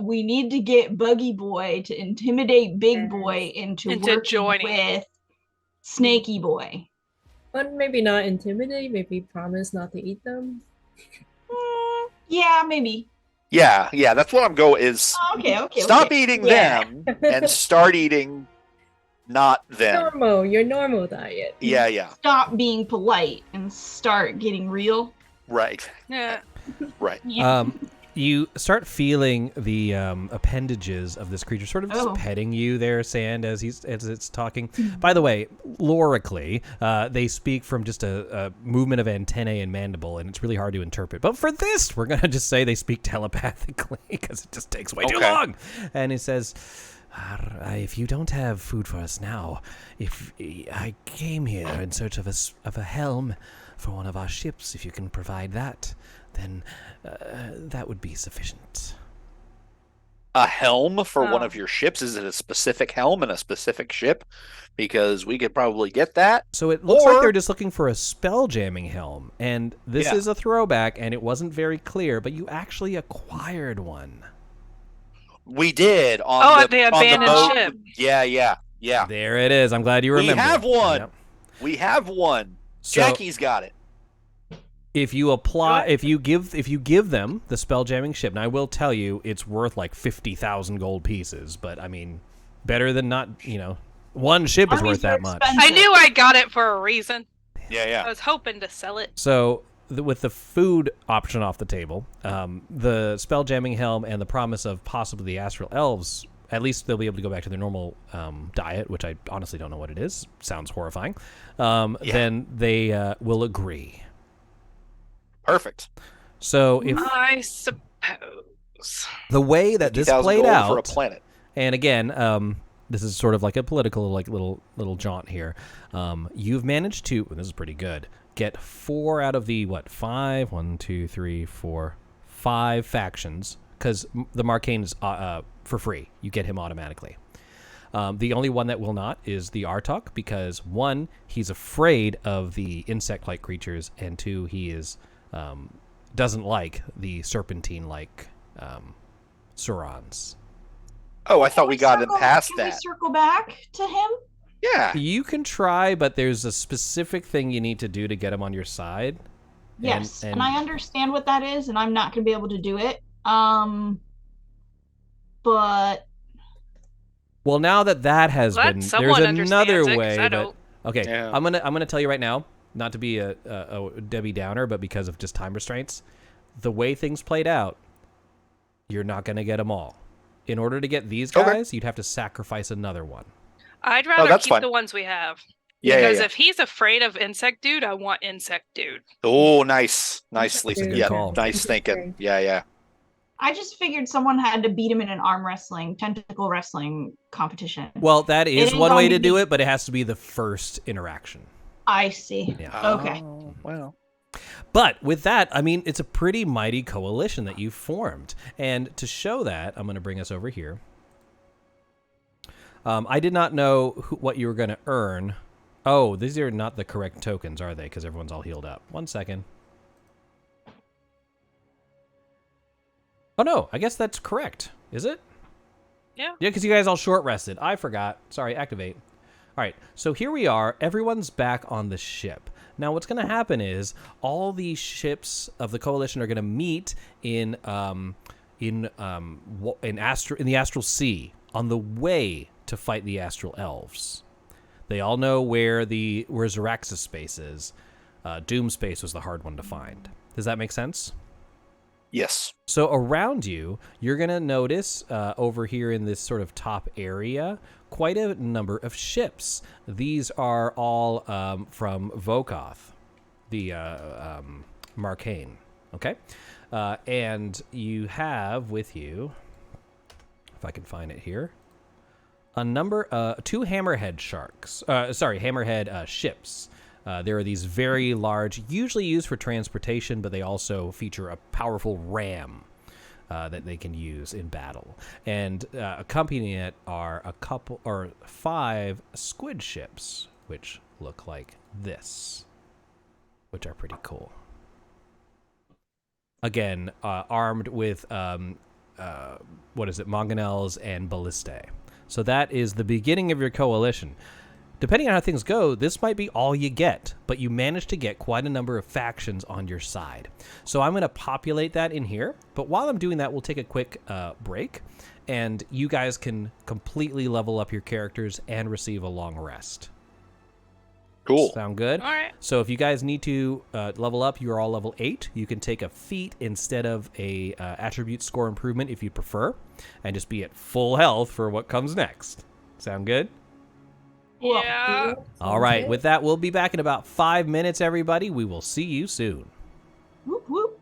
we need to get Buggy Boy to intimidate Big Boy into working joining. with Snaky Boy. But maybe not intimidate, maybe promise not to eat them. Yeah, maybe. Yeah. That's what I'm going is Okay. stop eating Yeah. them and start eating not them. Your normal diet. Yeah. Stop being polite and start getting real. Right. Yeah. Right. Yeah. You start feeling the appendages of this creature sort of just petting you there, Sand, as it's talking. By the way, lorically, they speak from just a movement of antennae and mandible, and it's really hard to interpret. But for this, we're going to just say they speak telepathically because it just takes way too long. And it says, if you don't have food for us now, if I came here in search of a helm for one of our ships, if you can provide that, then that would be sufficient. A helm for one of your ships? Is it a specific helm and a specific ship? Because we could probably get that. So it looks like they're just looking for a spell jamming helm, and this is a throwback, and it wasn't very clear, but you actually acquired one. We did on Oh, the the on the abandoned boat. ship. Yeah. There it is. I'm glad you remember. We have one. Yep. We have one. So- Jackie's got it. If you apply, What? if you give them the spell jamming ship, and I will tell you, it's worth like 50,000 gold pieces. But I mean, better than not. One ship is Armies worth that are much. expensive. I knew I got it for a reason. I Yeah. was hoping to sell it. So, with the food option off the table, the spell jamming helm, and the promise of possibly the astral elves, at least they'll be able to go back to their normal diet, which I honestly don't know what it is. Sounds horrifying. Then they will agree. Perfect. So, if I suppose. the way that this 50,000 played gold out, for a planet. and again, this is sort of like a political, like little jaunt here. You've managed to, and this is pretty good, get 4 out of the 5? 1, 2, 3, 4, 5 factions, because the mercane is for free. You get him automatically. The only one that will not is the Artok, because 1, he's afraid of the insect-like creatures, and 2, he is doesn't like the serpentine-like Surans. Oh, I thought we got him past Can that. we circle back to him? Yeah. You can try, but there's a specific thing you need to do to get him on your side. Yes, and and I understand what that is, and I'm not going to be able to do it. But well, now that has Let been, someone there's another understands it, 'cause way. I That, don't. okay, Yeah. I'm gonna tell you right now, not to be a Debbie Downer, but because of just time restraints, the way things played out, you're not gonna get them all. In order to get these Okay. guys, you'd have to sacrifice another one. I'd rather that's keep fine. the ones we have. Yeah. Because Yeah. if he's afraid of insect dude, I want insect dude. Oh, nice. Nicely. That's a good Yeah. call. Nice thinking. Yeah. I just figured someone had to beat him in an arm wrestling, tentacle wrestling competition. Well, that is It one is way on to the- do it, but it has to be the first interaction. I see. Yeah. Okay. Oh, well. But with that, I mean, it's a pretty mighty coalition that you've formed. And to show that, I'm going to bring us over here. I did not know what you were going to earn. Oh, these are not the correct tokens, are they? Because everyone's all healed up. 1 second. Oh, no. I guess that's correct. Is it? Yeah. Yeah, because you guys all short rested. I forgot. Sorry, activate. All right, so here we are. Everyone's back on the ship. Now, what's going to happen is all these ships of the coalition are going to meet in the Astral Sea on the way to fight the Astral Elves. They all know where Xaryxian space is. Doom space was the hard one to find. Does that make sense? Yes. So around you, you're going to notice over here in this sort of top area quite a number of ships. These are all from Vocath, the mercane. Okay? And you have with you, if I can find it here, a number, 2 hammerhead hammerhead ships. There are these very large, usually used for transportation, but they also feature a powerful ram that they can use in battle. And accompanying it are 5 squid ships, which look like this, which are pretty cool. Again, armed with mangonels and ballistae. So that is the beginning of your coalition. Depending on how things go, this might be all you get, but you manage to get quite a number of factions on your side. So I'm going to populate that in here, but while I'm doing that, we'll take a quick break, and you guys can completely level up your characters and receive a long rest. Cool. Sound good? All right. So if you guys need to level up, you're all level 8. You can take a feat instead of a attribute score improvement if you prefer, and just be at full health for what comes next. Sound good? Well, Yeah. All right. With that, we'll be back in about 5 minutes, everybody. We will see you soon. whoop, whoop.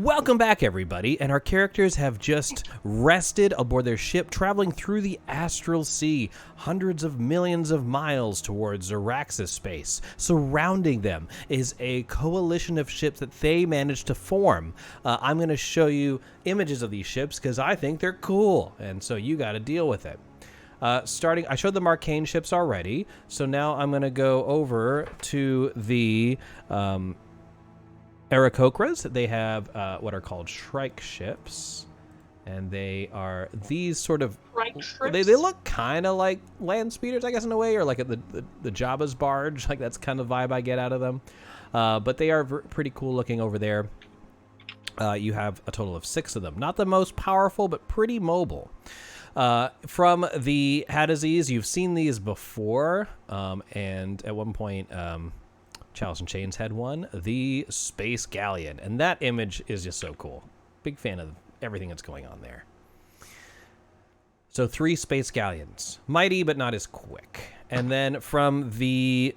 Welcome back, everybody, and our characters have just rested aboard their ship, traveling through the astral sea, hundreds of millions of miles towards Xaryxian space. Surrounding them is a coalition of ships that they managed to form. I'm going to show you images of these ships because I think they're cool, and so you got to deal with it. I showed the mercane ships already, so now I'm going to go over to the Aarakocras. They have what are called Shrike ships, and they are these sort of they look kind of like land speeders, I guess, in a way, or like the Jabba's barge. Like that's kind of vibe I get out of them. But they are pretty cool looking over there. You have a total of 6 of them. Not the most powerful, but pretty mobile. From the Hadazes, you've seen these before, and at one point, Chalice and Chains had one, the Space Galleon, and that image is just so cool. Big fan of everything that's going on there. So 3 Space Galleons. Mighty, but not as quick. And then from the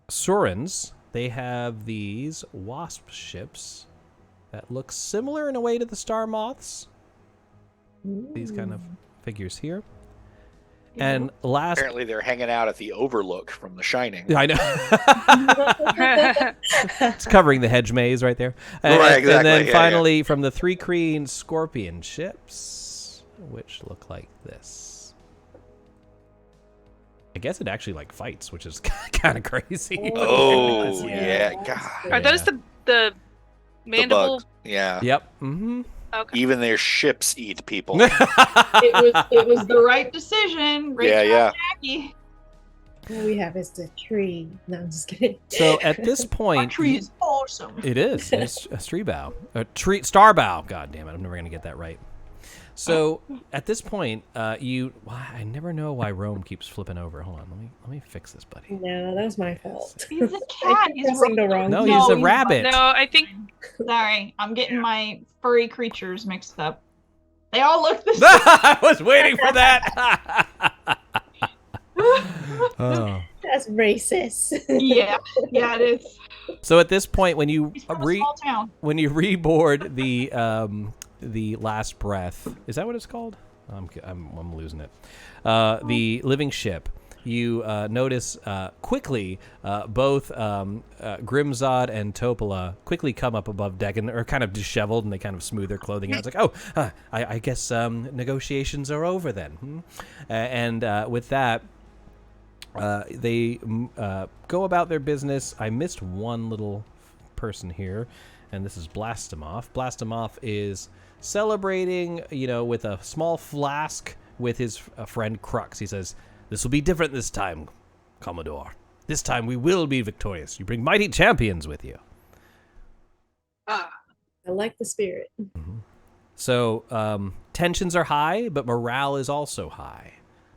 Surans, they have these Wasp ships that look similar in a way to the Star Moths. These kind of figures here. And last... Apparently they're hanging out at the Overlook from The Shining. I know. It's covering the hedge maze right there. Right, exactly. And then finally, from the 3 Kreen Scorpion ships, which look like this. I guess it actually like fights, which is kind of crazy. Oh, yeah. God. Are those the mandible? The bug. Yeah. Yep. Mm-hmm. Okay. Even their ships eat people. It was the right decision. Great job, Jackie. All we have is the tree. No, I'm just kidding. So at this point, That tree is awesome. it is. It's a tree bow. Star bow. God damn it! I'm never gonna get that right. So at this point, I never know why Rome keeps flipping over. Hold on, let me fix this, buddy. No, that was my fault. He's a cat. He's pressing the wrong. No, he's a rabbit. No, I think Sorry, I'm getting my furry creatures mixed up. They all look the same. I was waiting for that. Oh. That's racist. Yeah, it is. So at this point, when you He's from a small town. reboard the last breath, is that what it's called? I'm losing it. The living ship. You notice quickly both Grimzod and Topola quickly come up above deck and are kind of disheveled, and they kind of smooth their clothing out. It's like, I guess negotiations are over then. And with that, they go about their business. I missed one little person here, and this is Blastomoff. Blastomoff is celebrating, with a small flask with his friend Crux. He says, "This will be different this time, Commodore. This time we will be victorious. You bring mighty champions with you." I like the spirit. Mm-hmm. So tensions are high, but morale is also high.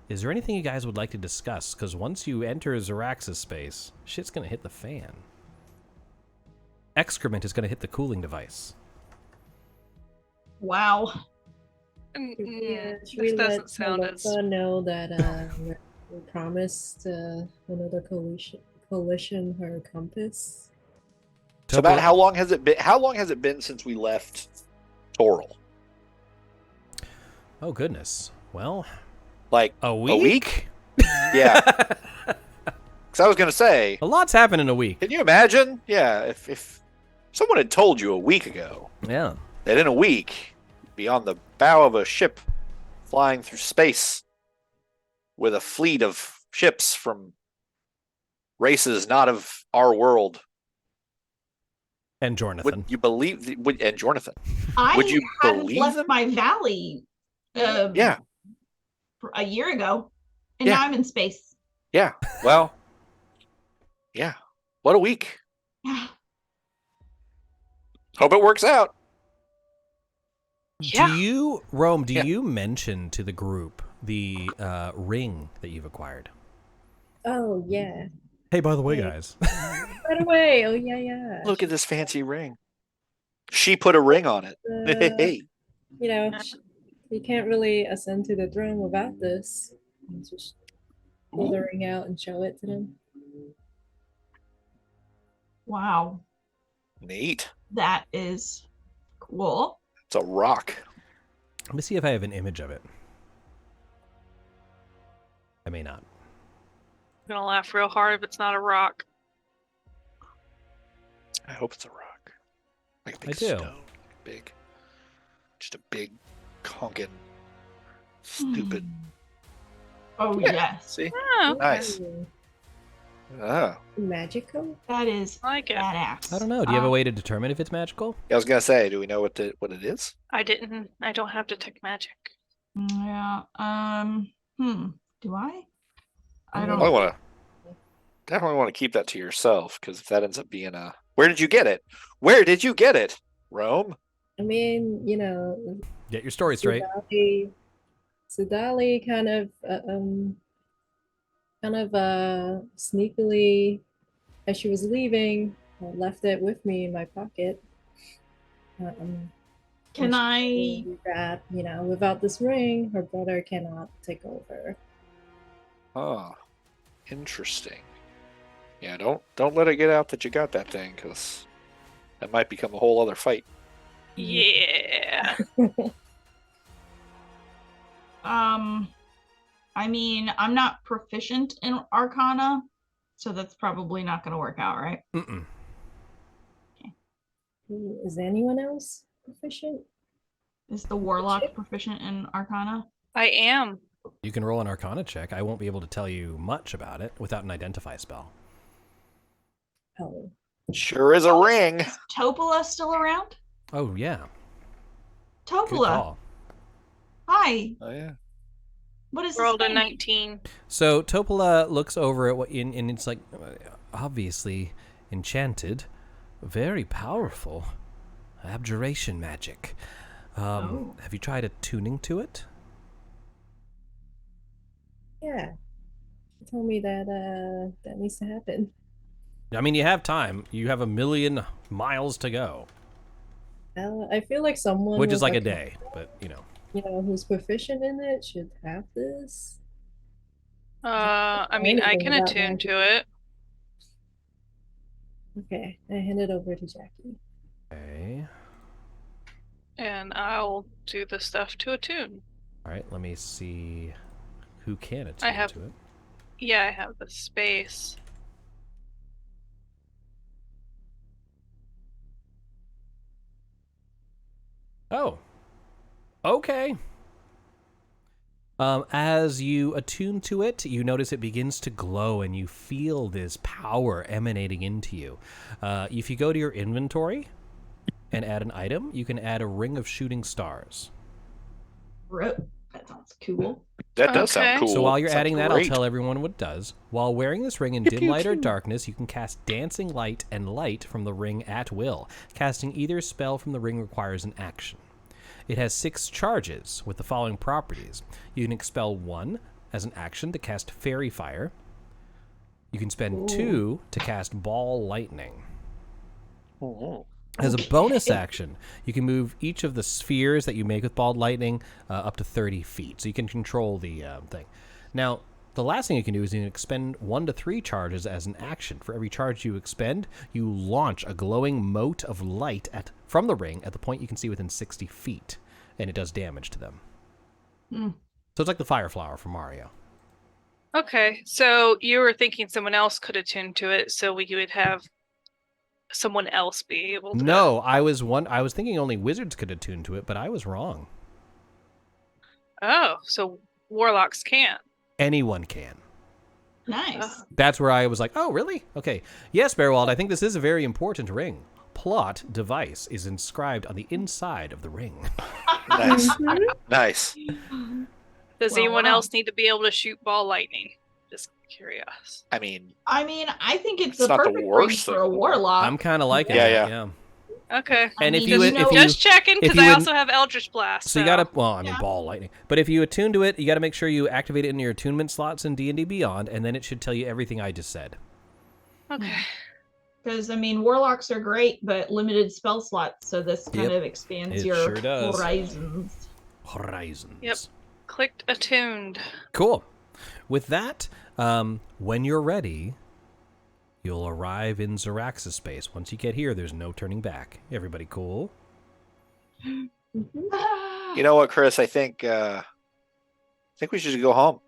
Is there anything you guys would like to discuss? Because once you enter Xaryxian space, shit's going to hit the fan. Excrement is going to hit the cooling device. Wow. Should This we doesn't let sound as Melissa know that we promised another coalition her compass? So about how long has it been? How long has it been since we left Toril? Oh, goodness. Well, Like a week? A week? Yeah. Because I was going to say, A lot's happened in a week. can you imagine? Yeah, if someone had told you a week ago Yeah. that in a week, be on the bow of a ship flying through space with a fleet of ships from races not of our world, And Jornathan. would you believe? And Jornathan, I would you hadn't believe left them? my valley Yeah, a year ago, and Yeah. now I'm in space. yeah. Well, yeah. What a week. Yeah. Hope it works out. Yeah. Do you, Rome, do Yeah. you mention to the group the ring that you've acquired? Oh yeah. Hey, by the way, Hey. guys. Right away. Oh yeah. Look at this fancy ring. She put a ring on it. Hey. You know, you can't really ascend to the throne without this. You just pull the ring out and show it to them. Wow. Neat. That is cool. It's a rock. Let me see if I have an image of it. I may not. I'm gonna laugh real hard if it's not a rock. I hope it's a rock. Like a big I do. stone. Big. Just a big, honking, stupid. Oh, Yeah. yes. See? Oh, Nice. Ooh, Oh. Magical? That is I like it. badass. I don't know. Do you have a way to determine if it's magical? I was gonna say, do we know what it is? I don't have detect magic. Yeah. Do I? I I don't. want to definitely want to keep that to yourself, because if that ends up being a, where did you get it? Where did you get it? Rome? I mean, you know, Get your story straight. Xedalli kind of sneakily, as she was leaving, left it with me in my pocket. Can I? That, you know, without this ring, her brother cannot take over. Oh, interesting. Yeah, don't let it get out that you got that thing, because that might become a whole other fight. Yeah. I mean, I'm not proficient in Arcana, so that's probably not going to work out, right? Mm-mm. Is anyone else proficient? Is the Warlock proficient in Arcana? I am. You can roll an Arcana check. I won't be able to tell you much about it without an identify spell. Oh, Sure is a ring. Is Topola still around? Oh, yeah. Good Topola, call. hi. Oh yeah. What is Rolled this a thing? 19. So Topola looks over at what, and it's like, obviously enchanted, very powerful, abjuration magic. Oh. Have you tried attuning to it? yeah. She told me that that needs to happen. I mean, you have time. You have 1,000,000 miles to go, I feel like someone which is with like a Arcana, day, but you know. you know, who's proficient in it should have this. I mean, I anything can about attune magic. to it. Okay, I hand it over to Jackie. Okay. And I'll do the stuff to attune. All right. Let me see who can attune have- to it. Yeah, I have the space. Oh. Okay. As you attune to it, you notice it begins to glow and you feel this power emanating into you. If you go to your inventory and add an item, you can add a ring of shooting stars. That sounds cool. That does sound Okay. cool. So while you're Sounds adding that, great. I'll tell everyone what it does. While wearing this ring in dim light or darkness, you can cast dancing light and light from the ring at will. Casting either spell from the ring requires an action. It has 6 charges with the following properties. You can expel 1 as an action to cast Fairy Fire. You can spend 2 to cast Ball Lightning. Oh. As a bonus action, you can move each of the spheres that you make with Ball Lightning up to 30 feet, so you can control the thing. Now, the last thing you can do is you can expend 1 to 3 charges as an action. For every charge you expend, you launch a glowing mote of light from the ring at the point you can see within 60 feet, and it does damage to them. So it's like the Fire Flower from Mario. Okay, so you were thinking someone else could attune to it, so we would have someone else be able to. No, I was thinking only wizards could attune to it, but I was wrong. Oh, so warlocks can't. Anyone can. Nice. That's where I was like, oh, really? Okay. Yes, Bearwald, I think this is a very important ring. Plot device is inscribed on the inside of the ring. Nice. Nice. Does Well, anyone wow. else need to be able to shoot ball lightning? Just curious. I mean, I think it's It's a not the perfect ring worst for thing a in the world. warlock. I'm kind of liking Yeah, that. yeah. Okay. And I if mean, you Just checking, because you I would- also have Eldritch Blast. So you gotta, Yeah. ball lightning. But if you attune to it, you gotta make sure you activate it in your attunement slots in D&D Beyond, and then it should tell you everything I just said. Okay. Because warlocks are great, but limited spell slots, so this kind Yep, of expands it your sure does. horizons. Horizons. Yep. Clicked attuned. Cool. With that, when you're ready, you'll arrive in Xaryxian space. Once you get here, there's no turning back. Everybody cool? You know what, Chris? I think we should go home.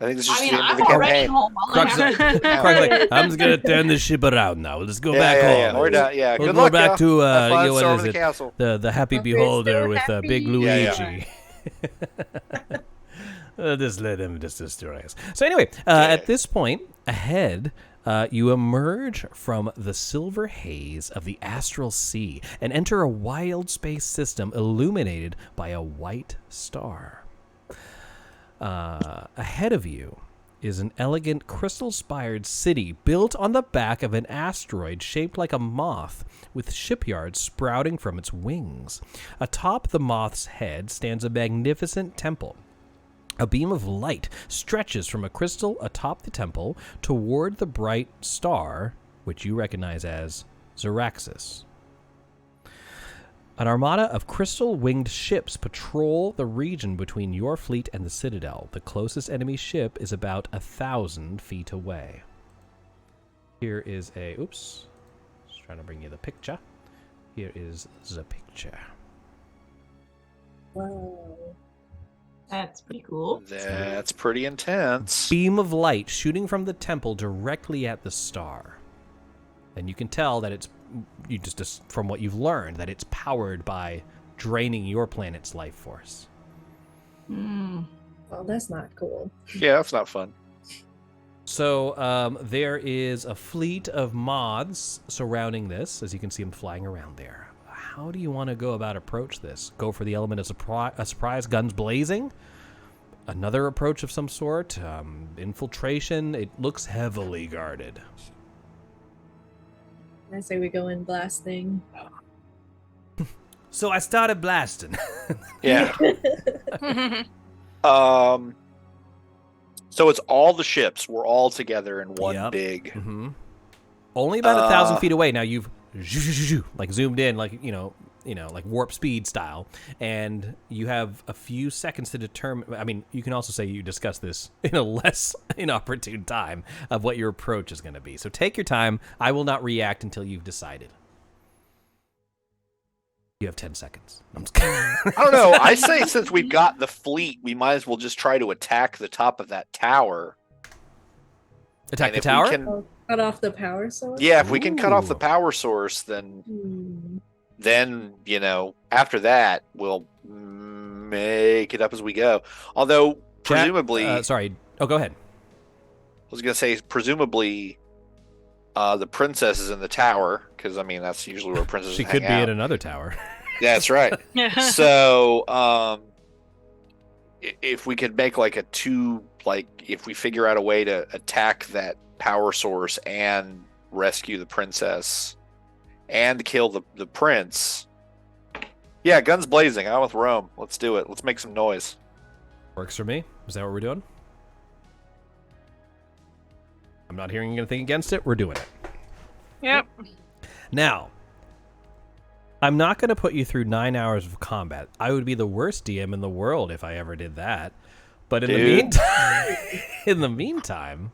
I think this is I mean, the end of I'm the already campaign. home. All I Croc's have like, to- Croc's like, I'm just gonna turn this ship around now. Let's go back home. Yeah, we're done. Yeah, We'll good go luck, back y'all. to Have fun you know, what storming is the it? castle. The Happy Hope you're Beholder still with happy. Big Yeah, Luigi. Just let him just destroy us. So anyway, Yeah. at this point, ahead, you emerge from the silver haze of the astral sea and enter a wild space system illuminated by a white star. Ahead of you is an elegant crystal-spired city built on the back of an asteroid shaped like a moth, with shipyards sprouting from its wings. Atop the moth's head stands a magnificent temple. A beam of light stretches from a crystal atop the temple toward the bright star, which you recognize as Xaryxian. An armada of crystal-winged ships patrol the region between your fleet and the Citadel. The closest enemy ship is about 1,000 feet away. Here is a... Oops. Just trying to bring you the picture. Here is the picture. Wow. That's pretty cool. That's pretty intense. Beam of light shooting from the temple directly at the star. And you can tell that it's... You just from what you've learned, that it's powered by draining your planet's life force. Mm. Well, that's not cool. Yeah, that's not fun. So there is a fleet of moths surrounding this, as you can see them flying around there. How do you want to go about approach this? Go for the element of surprise, guns blazing? Another approach of some sort? Infiltration? It looks heavily guarded. I say we go in blasting. So I started blasting. Yeah. So it's all the ships. We're all together in one Yep. big. Mm-hmm. Only about 1,000 feet away. Now you've like zoomed in, like like warp speed style, and you have a few seconds to determine. I mean, you can also say you discuss this in a less inopportune time of what your approach is going to be. So take your time. I will not react until you've decided. You have 10 seconds. I'm just kidding. I don't know. I say since we've got the fleet, we might as well just try to attack the top of that tower. Attack And the if we tower? can- Oh, cut off the power source? Yeah, if we can cut off the Ooh. power source, then Hmm. after that we'll make it up as we go. Although presumably, Sorry. Oh, go ahead. I was gonna say presumably, the princess is in the tower because I mean that's usually where princesses She hang could be out. in another tower. Yeah, that's right. So, if we could make like if we figure out a way to attack that power source and rescue the princess and kill the prince. Yeah, guns blazing. I'm with Rome. Let's do it. Let's make some noise. Works for me. Is that what we're doing? I'm not hearing anything against it. We're doing it. Yep. Now, I'm not going to put you through 9 hours of combat. I would be the worst DM in the world if I ever did that. But in the meantime,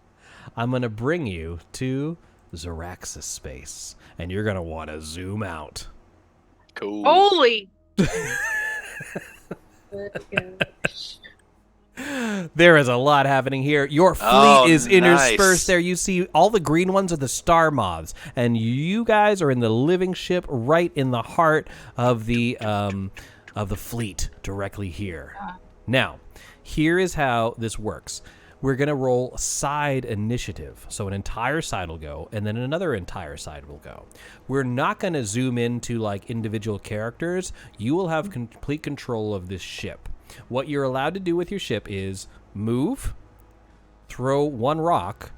I'm going to bring you to Xaryxian space, and you're going to want to zoom out. Cool. Holy! Let's go. There is a lot happening here. Your fleet Oh, is interspersed nice. there. You see all the green ones are the star moths, and you guys are in the living ship right in the heart of the fleet directly here. Now, here is how this works. We're going to roll side initiative. So an entire side will go, and then another entire side will go. We're not going to zoom into like individual characters. You will have complete control of this ship. What you're allowed to do with your ship is move, throw one rock,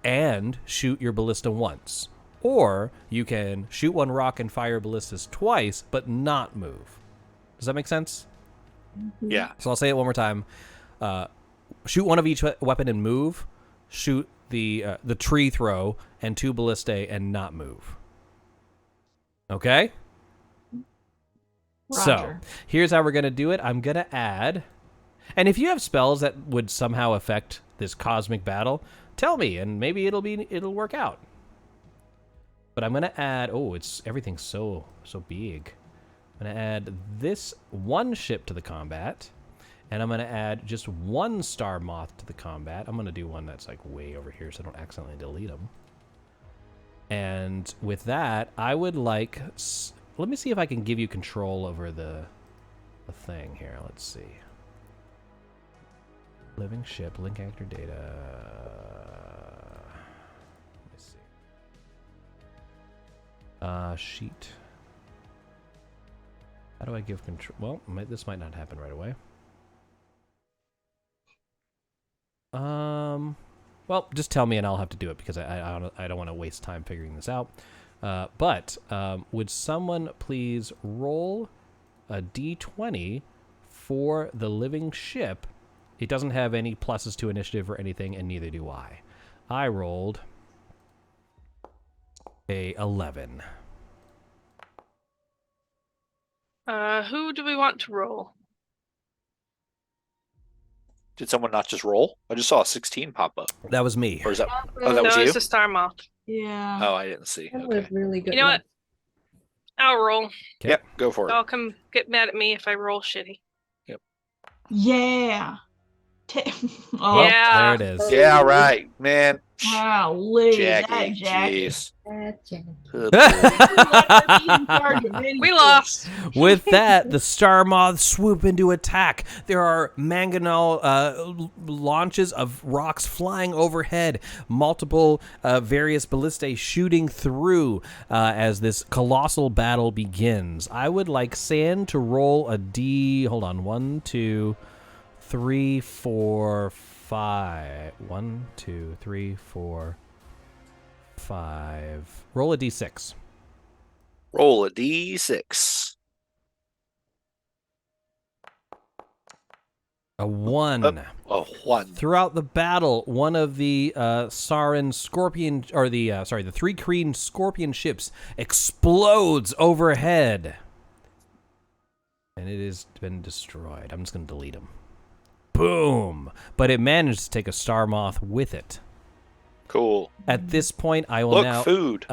and shoot your ballista once. Or you can shoot one rock and fire ballistas twice, but not move. Does that make sense? Yeah. So I'll say it one more time. Shoot one of each weapon and move. Shoot the tree throw and two ballistae and not move. Okay? So, Roger. here's how we're going to do it. I'm going to add... And if you have spells that would somehow affect this cosmic battle, tell me, and maybe it'll work out. But I'm gonna add. Oh, everything's so big. I'm gonna add this one ship to the combat, and I'm gonna add just one Star Moth to the combat. I'm gonna do one that's like way over here, so I don't accidentally delete them. And with that, I would like. Let me see if I can give you control over the thing here. Let's see. Living ship, link actor data. Let me see. Sheet. How do I give control? Well, this might not happen right away. Well, just tell me and I'll have to do it because I don't want to waste time figuring this out. But would someone please roll a d20 for the living ship? It doesn't have any pluses to initiative or anything, and neither do I. I rolled a 11. Who do we want to roll? Did someone not just roll? I just saw a 16 pop up. That was me. Or is that? Oh, that was No, you. it's a Star Moth. Yeah. Oh, I didn't see. That Okay. was really good. You know what? I'll roll. Okay. Yep, go for it. Y'all come get mad at me if I roll shitty. Yeah. Oh, Yeah. there it is. Yeah, right, man. Golly, that Jackie, Jackie. jeez. We lost. With that, the Star Moths swoop into attack. There are mangonel launches of rocks flying overhead, multiple various ballistae shooting through as this colossal battle begins. I would like San to roll a D. Hold on. 1, 2, 3, 4, 5. 1, 2, 3, 4, 5. Roll a D6. Roll a d6. A 1. A 1. Throughout the battle, one of the Sarin Scorpion, or the 3 Kreen Scorpion ships explodes overhead. And it has been destroyed. I'm just going to delete them. Boom! But it managed to take a Star Moth with it. Cool. At this point, I will Look, now... food.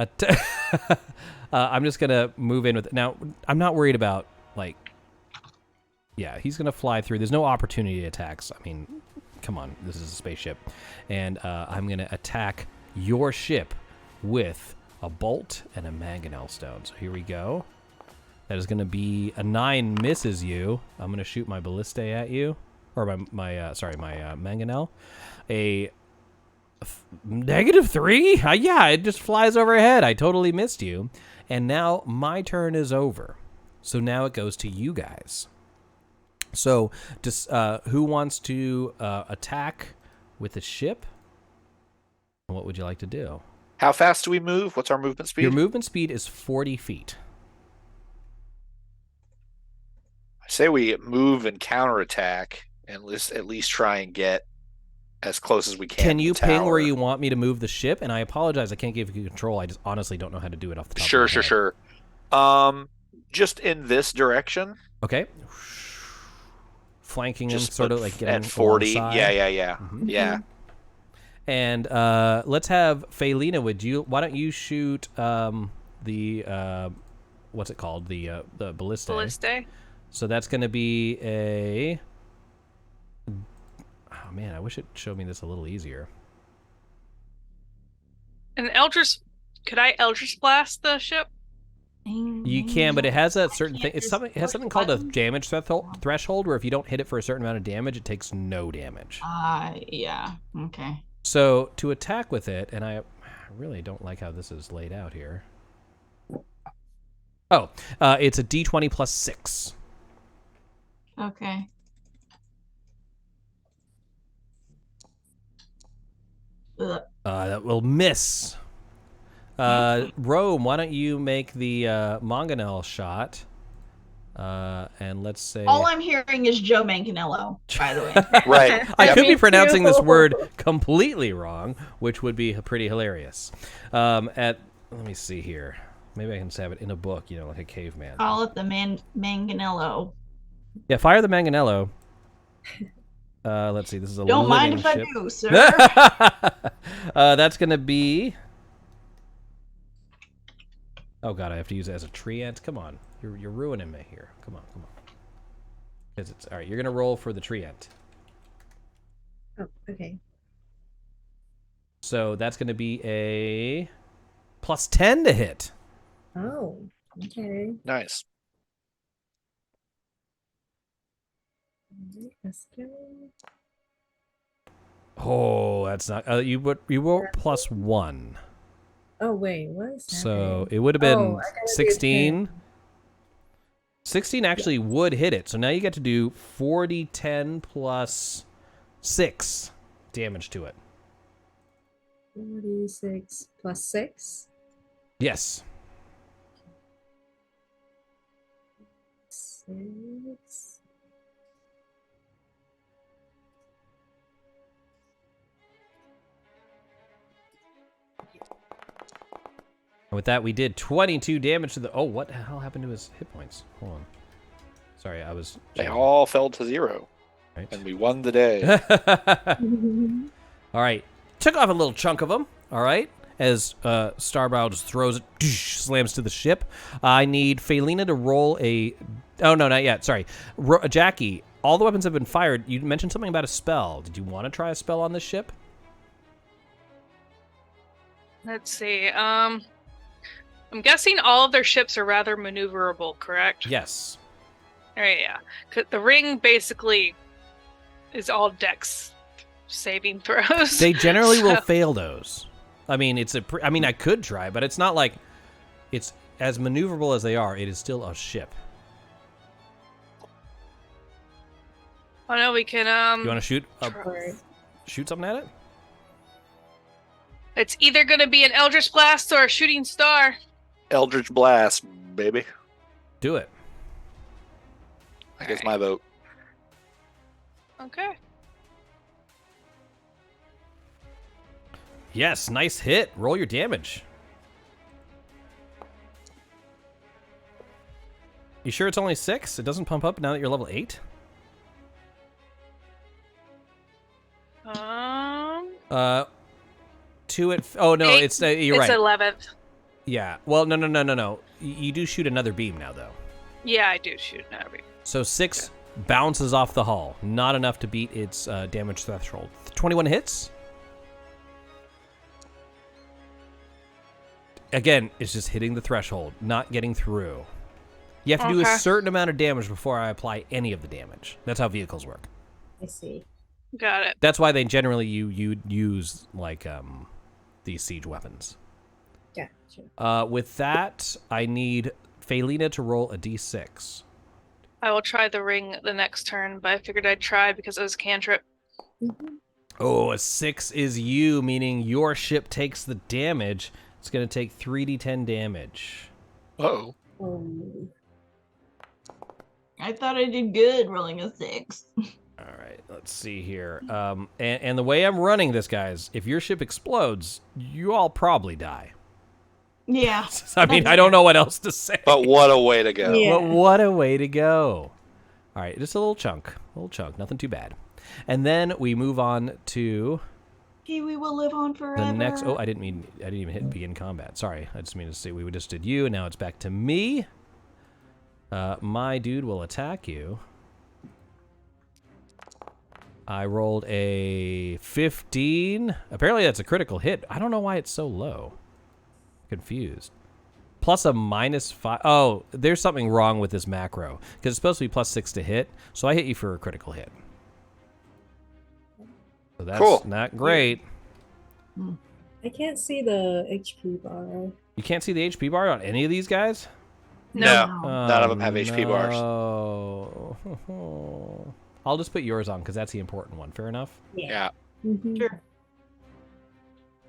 I'm just going to move in with it. Now, I'm not worried about, like... Yeah, he's going to fly through. There's no opportunity attacks. I mean, come on. This is a spaceship. And I'm going to attack your ship with a bolt and a mangonel stone. So here we go. That is going to be a 9 misses you. I'm going to shoot my ballistae at you. Or my mangonel. A -3? Yeah, it just flies overhead. I totally missed you. And now my turn is over. So now it goes to you guys. So, just who wants to attack with the ship? What would you like to do? How fast do we move? What's our movement speed? Your movement speed is 40 feet. I say we move and counterattack, and at least try and get as close as we can. Can to you the ping tower. where you want me to move the ship? And I apologize, I can't give you control. I just honestly don't know how to do it off the top of my head. Sure. Just in this direction. Okay. Flanking him, Just sort of like getting at 40. alongside. Yeah. Mhm. Yeah. And let's have Phelina. Why don't you shoot the what's it called? The ballista. Ballistae. So that's going to be a. Oh man, I wish it showed me this a little easier. And could I Eldritch Blast the ship? You can, but it has a certain thing. It has something called a damage threshold, where if you don't hit it for a certain amount of damage, it takes no damage. Yeah. Okay. So to attack with it, and I really don't like how this is laid out here. Oh, it's a D20 plus 6. Okay. Ugh. That will miss. Rome, why don't you make the Mangonel shot? And let's say... All I'm hearing is Joe Manganiello, by the way. Right. I could Me be pronouncing too. this word completely wrong, which would be pretty hilarious. Let me see here. Maybe I can just have it in a book, like a caveman. Call it the Manganiello. Yeah, fire the Mangonello. Let's see. This is a Don't mind if living I ship. do, sir. That's going to be Oh god, I have to use it as a treant. Come on, you're ruining me here. Come on. Because it's all right. You're gonna roll for the treant. Oh, okay. So that's gonna be a +10 to hit. Oh, okay. Nice. Let's go. Oh, that's not. You roll +1. Oh wait, what is So happening? it would have been Oh, I gotta do 16. 10. 16 actually would hit it. So now you get to do 4d10 plus 6 damage to it. 46 plus 6. Yes. 6. And with that, we did 22 damage to the... Oh, what the hell happened to his hit points? Hold on. Sorry, I was... They all fell to 0, Right. and we won the day. All right. Took off a little chunk of them. All right. As Starbrow just throws it, slams to the ship. I need Felina to roll a... Oh, no, not yet. Sorry. Jackie, all the weapons have been fired. You mentioned something about a spell. Did you want to try a spell on this ship? Let's see. I'm guessing all of their ships are rather maneuverable, correct? Yes. All right, yeah. 'Cause the ring basically is all dex saving throws. They generally will So- fail those. I mean, I could try, but it's not like it's as maneuverable as they are. It is still a ship. Oh no, we can. You want to shoot Or shoot something at it? It's either going to be an Eldritch Blast or a Shooting Star. Eldritch Blast, baby. Do it. I guess my vote. Okay. Yes, nice hit. Roll your damage. You sure it's only 6? It doesn't pump up now that you're level 8? Two at... Oh, no, 8. it's... you're It's right. 11th. Yeah. Well, no. You do shoot another beam now, though. Yeah, I do shoot an every. So 6 bounces off the hull. Not enough to beat its damage threshold. 21 hits? Again, it's just hitting the threshold, not getting through. You have to do a Okay. certain amount of damage before I apply any of the damage. That's how vehicles work. I see. Got it. That's why they generally you use like these siege weapons. Gotcha. With that, I need Felina to roll a d6. I will try the ring the next turn, but I figured I'd try because it was a cantrip. Mm-hmm. Oh, a 6 is you, meaning your ship takes the damage. It's going to take 3d10 damage. Uh-oh. I thought I did good rolling a 6. All right, let's see here. And the way I'm running this, guys, if your ship explodes, you all probably die. Yeah. I mean, I don't know what else to say. But what a way to go. Yeah. But what a way to go. All right, just a little chunk. Nothing too bad. And then we move on to Kiwi will live on forever. the next... Oh, I didn't even hit begin combat. Sorry, I just mean to say we just did you, and now it's back to me. My dude will attack you. I rolled a 15. Apparently that's a critical hit. I don't know why it's so low. Confused. Plus a -5. Oh, there's something wrong with this macro. Because it's supposed to be +6 to hit. So I hit you for a critical hit. So that's Cool. not great. I can't see the HP bar. You can't see the HP bar on any of these guys? No. No. None of them have HP bars. bars. I'll just put yours on because that's the important one. Fair enough? Yeah. Mm-hmm. Sure.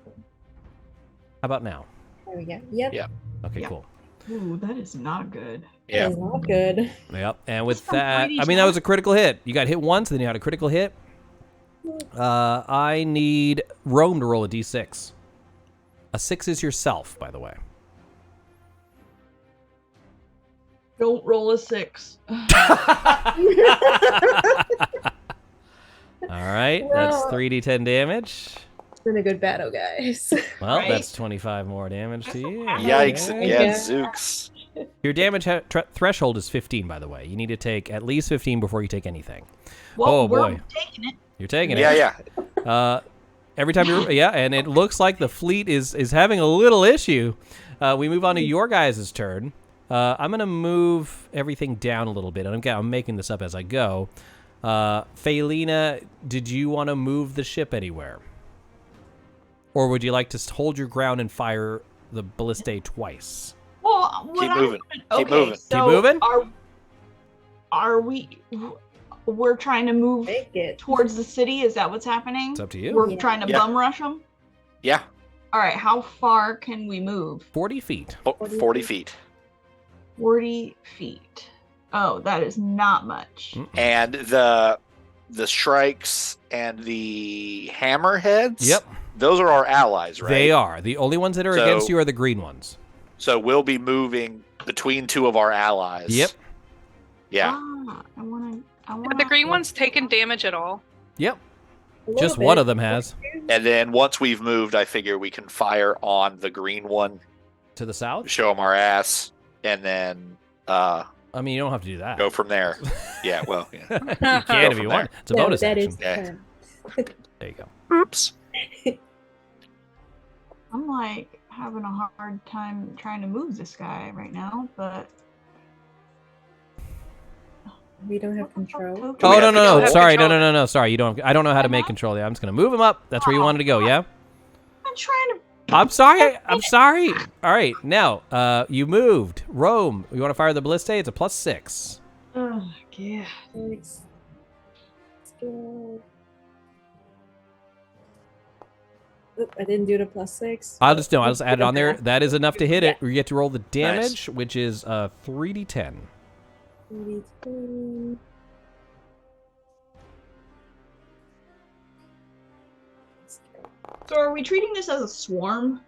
How about now? There we go. Yep. Yeah. Okay, Yeah. cool. Ooh, that is not good. Yeah. That is not good. Yep. And with Just from that, fighting I mean, that was a back. critical hit. You got hit once, then you had a critical hit. I need Rome to roll a d6. A 6 is yourself, by the way. Don't roll a 6. All right, that's Wow. 3d10 damage. It's been a good battle, guys. Well, Right? that's 25 more damage to you. Yikes! Okay. Yeah, Yeah. Zooks. Your damage threshold is 15, by the way. You need to take at least 15 before you take anything. Well, Oh, we're boy. taking it. You're taking Yeah, it. yeah. Every time you're, yeah, and it looks like the fleet is having a little issue. We move on to your guys' turn. I'm going to move everything down a little bit. I'm making this up as I go. Phaelina, did you want to move the ship anywhere? Or would you like to hold your ground and fire the ballistae twice? Well, what Keep I moving. wanted- Keep moving. So Keep moving? Are we? We're trying to move Make it. towards the city. Is that what's happening? It's up to you. We're Yeah. trying to Yeah. bum rush them. Yeah. All right. How far can we move? 40 feet. 40 feet. 40 feet. Oh, that is not much. And the Shrikes and the Hammerheads. Yep, Those are our allies, right? they are. The only ones that are So- against you are the green ones. So we'll be moving between two of our allies. Yep. Yeah. Ah, I want to. Have the green ones taken damage at all? Yep. A Just little one bit. of them has. And then once we've moved, I figure we can fire on the green one, To the south? show them our ass, and then I mean, you don't have to do that. go from there. Yeah, well, yeah. You can if from you want. It's a No, bonus that action. is the Yeah. plan. There you go. Oops. I'm like having a hard time trying to move this guy right now, but. We don't have control. Do we Oh, have no, no, no. control? Sorry. No, Control. no, no, no. Sorry. You don't. I don't know how to make control. I'm just going to move him up. That's where you wanted to go, yeah? I'm trying to. I'm sorry. I'm sorry. All right. Now, you moved. Rome, you want to fire the ballistae? It's a +6. Oh, yeah. Let's go. Oop, I didn't do the +6. I'll just add it on there. Okay. That is enough to hit it. You get to roll the damage, which is 3d10. 32. Let's go. So are we treating this as a swarm?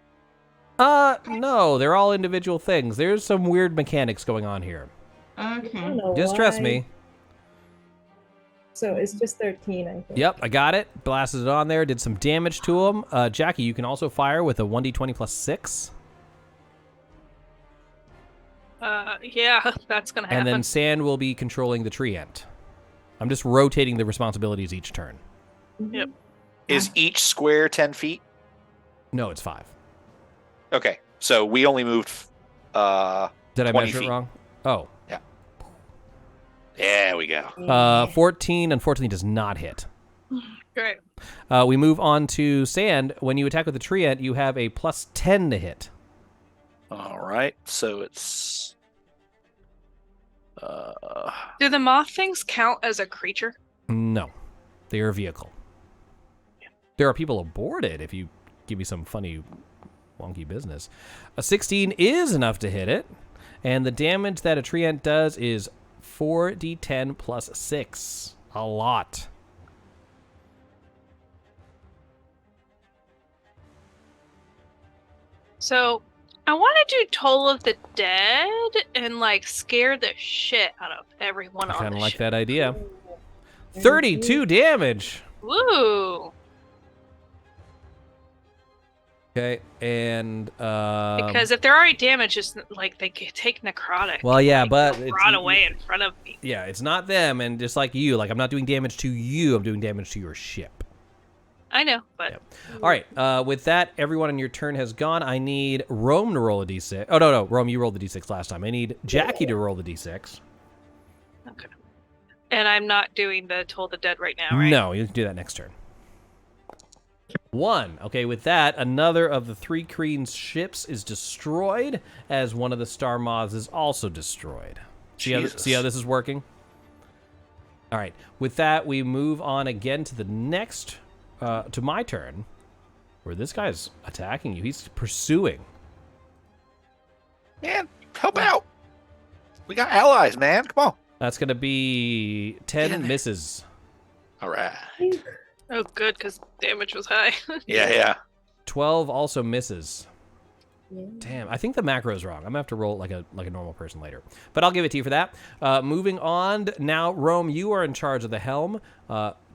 No, they're all individual things. There's some weird mechanics going on here. I Okay. don't know Just trust why. me. So it's just 13, I think. Yep, I got it. Blasted it on there. Did some damage to him. Jackie, you can also fire with a 1d20 +6. Yeah, that's gonna happen. And then Sand will be controlling the tree ant. I'm just rotating the responsibilities each turn. Yep. Is each square 10 feet? No, it's 5. Okay. So we only moved. Did I 20 measure it feet. wrong? Oh. There we go. 14, unfortunately, does not hit. Great. We move on to Sand. When you attack with the tree ant, you have a +10 to hit. All right. So it's. Do the moth things count as a creature? No, they are a vehicle. There are people aboard it if you give me some funny, wonky business. A 16 is enough to hit it, and the damage that a tree ant does is 4d10 +6. A lot. So I want to do Toll of the Dead and like scare the shit out of everyone I on kind the of like ship. that idea. 32 damage. Woo! Okay, and Because if they're already damaged, it's like they could take necrotic. well, yeah, like, but brought away in front of me. Yeah, it's not them, and just like you, like I'm not doing damage to you, I'm doing damage to your ship. I know, but Yep. All right, with that, everyone on your turn has gone. I need Rome to roll a d6. Oh, no, Rome, you rolled the d6 last time. I need Jackie to roll the d6. okay. And I'm not doing the Toll the Dead right now, right? No, you can do that next turn. 1. Okay, with that, another of the 3 Kreen's ships is destroyed, as one of the Star Moths is also destroyed. See how Jesus. this is working? All right, with that, we move on again to the next, to my turn, where this guy's attacking you. He's pursuing. Man, help out. We got allies, man. Come on. That's going to be 10 misses. All right. Oh, good, because damage was high. Yeah. 12 also misses. Yeah. Damn, I think the macro's wrong. I'm gonna have to roll like a normal person later, but I'll give it to you for that. Moving on now, Rome, you are in charge of the helm.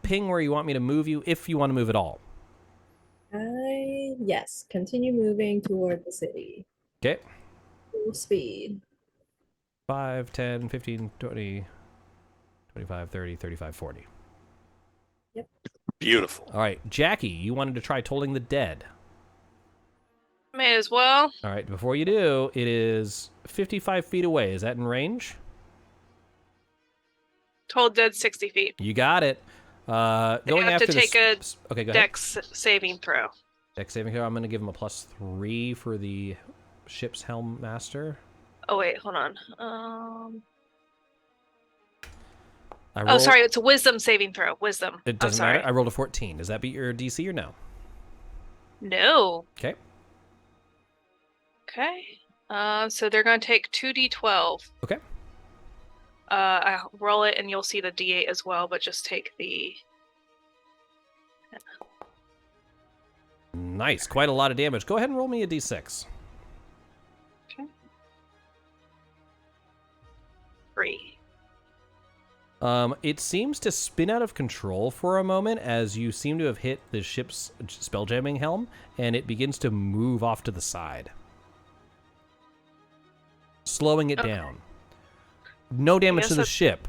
Ping where you want me to move you, if you want to move at all. Yes, continue moving toward the city. Okay. Full speed. 5, 10, 15, 20, 25, 30, 35, 40. Beautiful. All right, Jackie, you wanted to try tolling the dead. May as well. All right, before you do, it is 55 feet away. Is that in range? Told dead 60 feet. You got it. They Going have after to take a okay, go ahead. dex saving throw. Dex saving throw. I'm going to give him a +3 for the ship's helm master. Oh wait, hold on. I Sorry, it's a wisdom saving throw. Wisdom. It doesn't I'm sorry. matter. I rolled a 14. Does that beat your DC or no? No. Okay. Okay. So they're going to take 2d12. Okay. I'll roll it and you'll see the d8 as well, but just take the... Nice. Quite a lot of damage. Go ahead and roll me a d6. Okay. 3. It seems to spin out of control for a moment as you seem to have hit the ship's spelljamming helm, and it begins to move off to the side, slowing it down. No damage to the ship.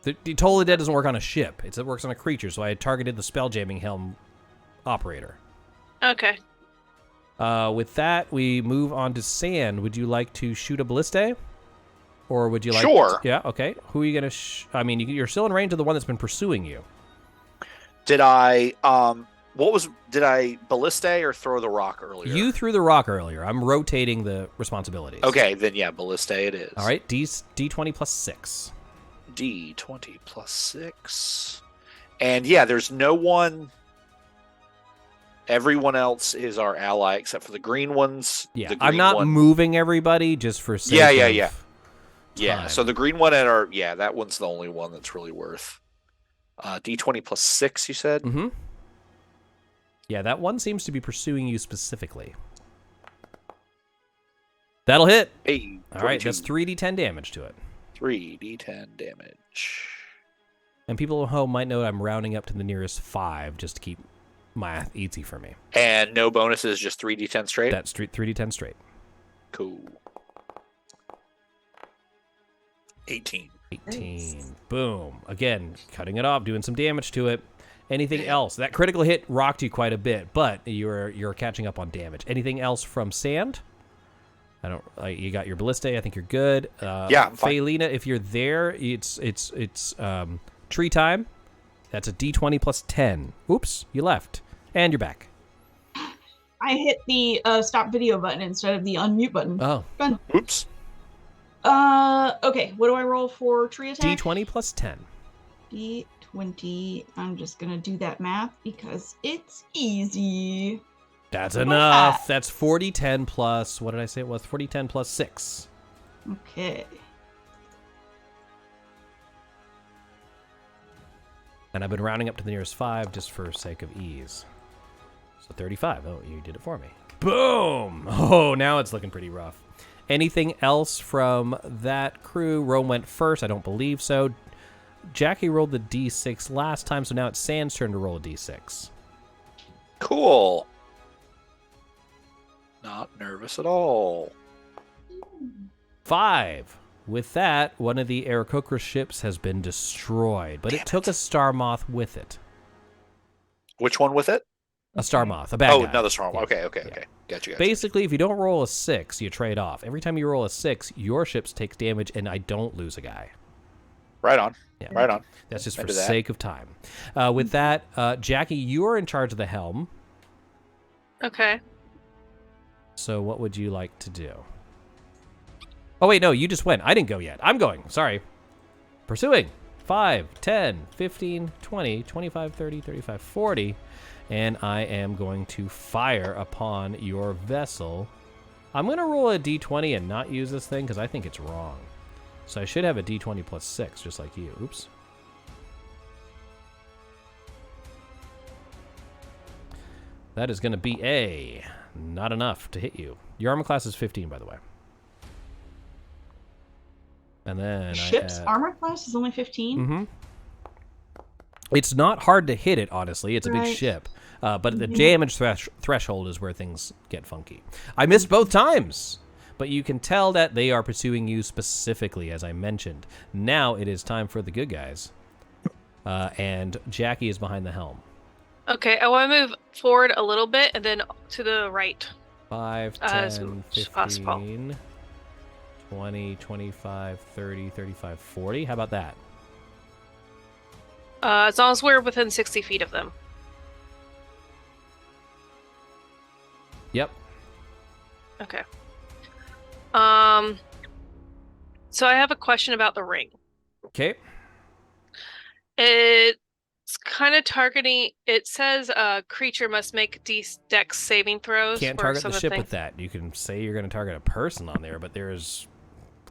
The Toll the Dead doesn't work on a ship. It works on a creature, so I had targeted the spelljamming helm operator. Okay. With that, we move on to Sand. Would you like to shoot a ballista? Or would you like... Sure. Yeah, okay. Who are you going to... I mean, you're still in range of the one that's been pursuing you. Did I did I ballista or throw the rock earlier? You threw the rock earlier. I'm rotating the responsibilities. Okay, then yeah, ballista it is. All right, D20 plus 6. D20 plus 6. And yeah, there's no one... Everyone else is our ally except for the green ones. Yeah, the I'm green not one... moving everybody just for sake of Yeah, so the green one at our... Yeah, that one's the only one that's really worth. D20 plus 6, you said? Mm-hmm. Yeah, that one seems to be pursuing you specifically. That'll hit. Hey, All right, that's 3d10 damage to it. 3d10 damage. And people at home might know I'm rounding up to the nearest 5 just to keep math easy for me. And no bonuses, just 3d10 straight? That's 3d10 straight. Cool. 18. Nice. Boom. Again, cutting it off, doing some damage to it. Anything else? That critical hit rocked you quite a bit, but you're catching up on damage. Anything else from Sand? I don't. You got your ballista. I think you're good. Yeah, I'm fine. Faelina, if you're there, it's tree time. That's a D20 plus 10. Oops, you left, and you're back. I hit the stop video button instead of the unmute button. Oh. Fun. Oops. Okay. What do I roll for tree attack? D20 plus 10. D20. I'm just gonna do that math because it's easy. That's enough. That's 40-10 plus, what did I say it was? 40-10 plus 6. Okay. And I've been rounding up to the nearest 5 just for sake of ease. So 35. Oh, you did it for me. Boom! Oh, now it's looking pretty rough. Anything else from that crew? Rome went first. I don't believe so. Jackie rolled the D6 last time, so now it's Sand's turn to roll a D6. Cool. Not nervous at all. 5. With that, one of the Aarakocra ships has been destroyed, but it took a Star Moth with it. Which one with it? A Star Moth, a bad guy. Oh, another Star Moth. Yeah. Okay. Gotcha. Basically, if you don't roll a 6, you trade off. Every time you roll a 6, your ships take damage, and I don't lose a guy. Right on. Yeah. Right on. That's just for Into that. sake of time. With that, Jackie, you are in charge of the helm. Okay. So what would you like to do? Oh, wait, no, you just went. I didn't go yet. I'm going. Sorry. Pursuing. 5, 10, 15, 20, 25, 30, 35, 40. And I am going to fire upon your vessel. I'm going to roll a d20 and not use this thing because I think it's wrong. So I should have a d20 plus 6, just like you. Oops. That is going to be a... not enough to hit you. Your armor class is 15, by the way. And then Ship's armor class is only 15? Mm-hmm. It's not hard to hit it, honestly. It's a big Right. ship. But the damage threshold is where things get funky. I missed both times, but you can tell that they are pursuing you specifically, as I mentioned. Now it is time for the good guys. And Jackie is behind the helm. Okay, I want to move forward a little bit and then to the right. 5, As 10, much as possible. 15, 20, 25, 30, 35, 40. How about that? As long as we're within 60 feet of them. Yep. Okay. So I have a question about the ring. Okay. It's kind of targeting. It says a creature must make dex saving throws. Can't for target some the of ship things. with that. You can say you're going to target a person on there, but there's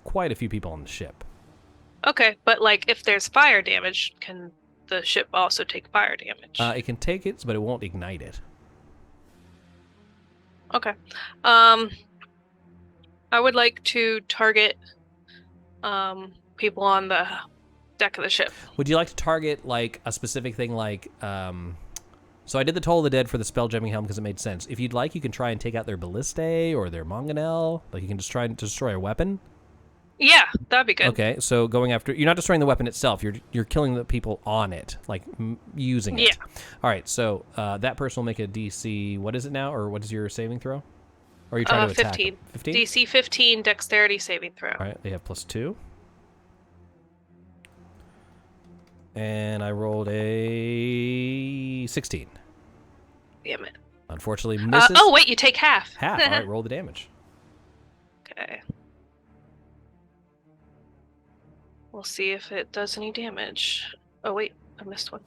quite a few people on the ship. Okay, but like if there's fire damage, can the ship also take fire damage? It can take it, but it won't ignite it. Okay. I would like to target people on the deck of the ship. Would you like to target like a specific thing like so I did the Toll of the Dead for the Spelljamming Helm because it made sense. If you'd like, you can try and take out their Ballistae or their Mangonel. Like you can just try and destroy a weapon. Yeah, that'd be good. Okay, so going after, you're not destroying the weapon itself. You're killing the people on it, like using it. Yeah. All right, so that person will make a DC. What is it now, or what is your saving throw? Or are you trying to attack 15. them? 15. DC 15 dexterity saving throw. All right, they have +2. And I rolled a 16. Damn it. Unfortunately, misses. Oh wait, you take half. Half. All right, roll the damage. Okay. We'll see if it does any damage. Oh wait, I missed one.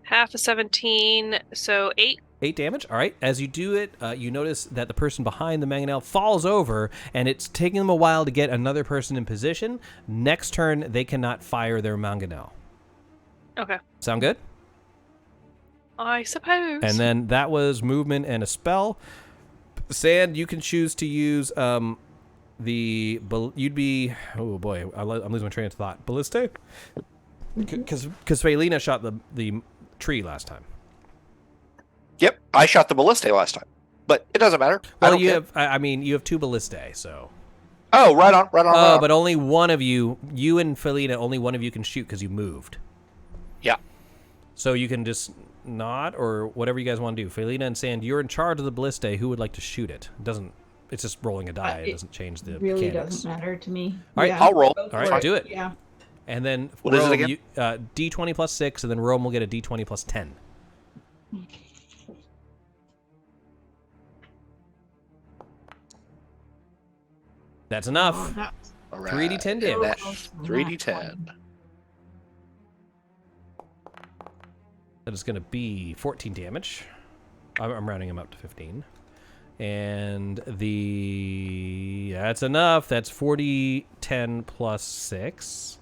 Half of 17, so 8. 8 damage. All right. As you do it, you notice that the person behind the Mangonel falls over, and it's taking them a while to get another person in position. Next turn, they cannot fire their Mangonel. Okay. Sound good? I suppose. And then that was movement and a spell. Sand, you can choose to use you'd be, oh boy, I'm losing my train of thought. Ballistae? Because Felina shot the tree last time. Yep, I shot the Ballistae last time, but it doesn't matter. Well, you have 2 Ballistae, so. Oh, right on. But only one of you and Felina, only one of you can shoot because you moved. Yeah. So you can just not, or whatever you guys want to do. Felina and Sand, you're in charge of the Ballistae. Who would like to shoot it? It's just rolling a die. It doesn't change the really mechanics. doesn't matter to me. All right, Yeah, I'll roll. go All right, for do it. Yeah. And then What is it Rome, again? D20 plus 6, and then Rome will get a D20 plus 10. That's enough. Oh, that's 3d10 damage. close on 3d10. that one. That is going to be 14 damage. I'm rounding him up to 15. And that's enough. That's 40, 10 plus 6.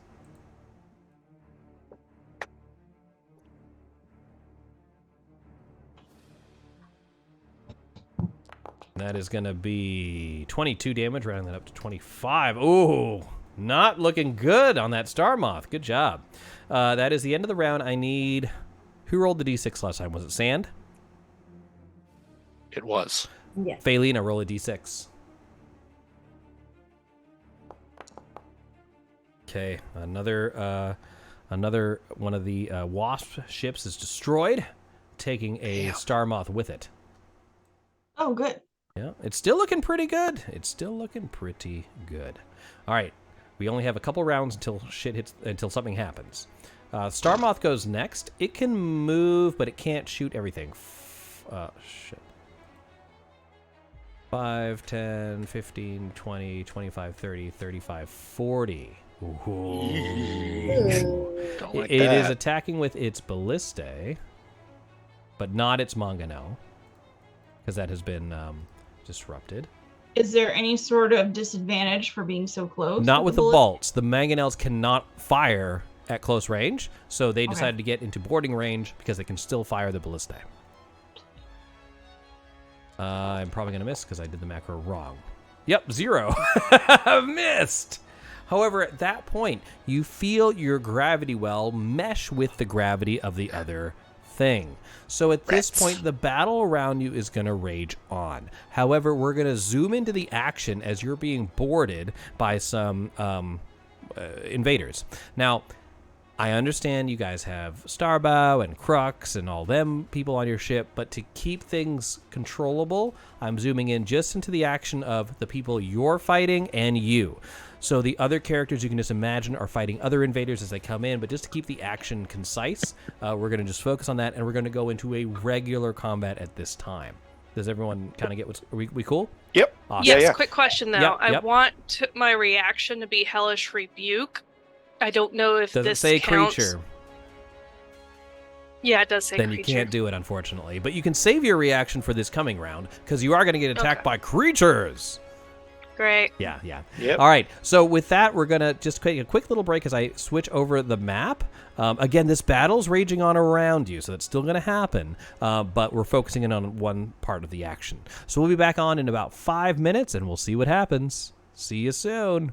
That is going to be 22 damage, rounding that up to 25. Ooh, not looking good on that Star Moth. Good job. That is the end of the round. I need... Who rolled the d6 last time? Was it Sand? It was. Yes. Felina, roll a d6. Okay, another one of the Wasp ships is destroyed, taking a Star Moth with it. Oh, good. Yeah, it's still looking pretty good. All right, we only have a couple rounds until something happens. Star Moth goes next. It can move, but it can't shoot everything. Shit. 5, 10, 15, 20, 25, 30, 35, 40. Ooh. Don't like It that. is attacking with its Ballistae, but not its Mangonel, because that has been disrupted. Is there any sort of disadvantage for being so close? Not with the bullet? bolts. The Mangonels cannot fire at close range, so they decided to get into boarding range because they can still fire the Ballistae. I'm probably going to miss because I did the macro wrong. Yep, 0. Missed. However, at that point, you feel your gravity well mesh with the gravity of the other thing. So at this point, the battle around you is going to rage on. However, we're going to zoom into the action as you're being boarded by some invaders. Now, I understand you guys have Starbow and Crux and all them people on your ship, but to keep things controllable, I'm zooming in just into the action of the people you're fighting and you. So the other characters you can just imagine are fighting other invaders as they come in, but just to keep the action concise, we're going to just focus on that, and we're going to go into a regular combat at this time. Does everyone kind of get what's... Are we cool? Yep. Awesome. Yes, quick question though. Yep, I yep. want my reaction to be Hellish Rebuke. I don't know if Does this it say counts. creature? Yeah, it does say Then creature. you can't do it, unfortunately. But you can save your reaction for this coming round, because you are going to get attacked Okay. by creatures. Great. Yeah. Yep. All right. So with that, we're going to just take a quick little break as I switch over the map. Again, this battle's raging on around you, so it's still going to happen. But we're focusing in on one part of the action. So we'll be back on in about 5 minutes, and we'll see what happens. See you soon.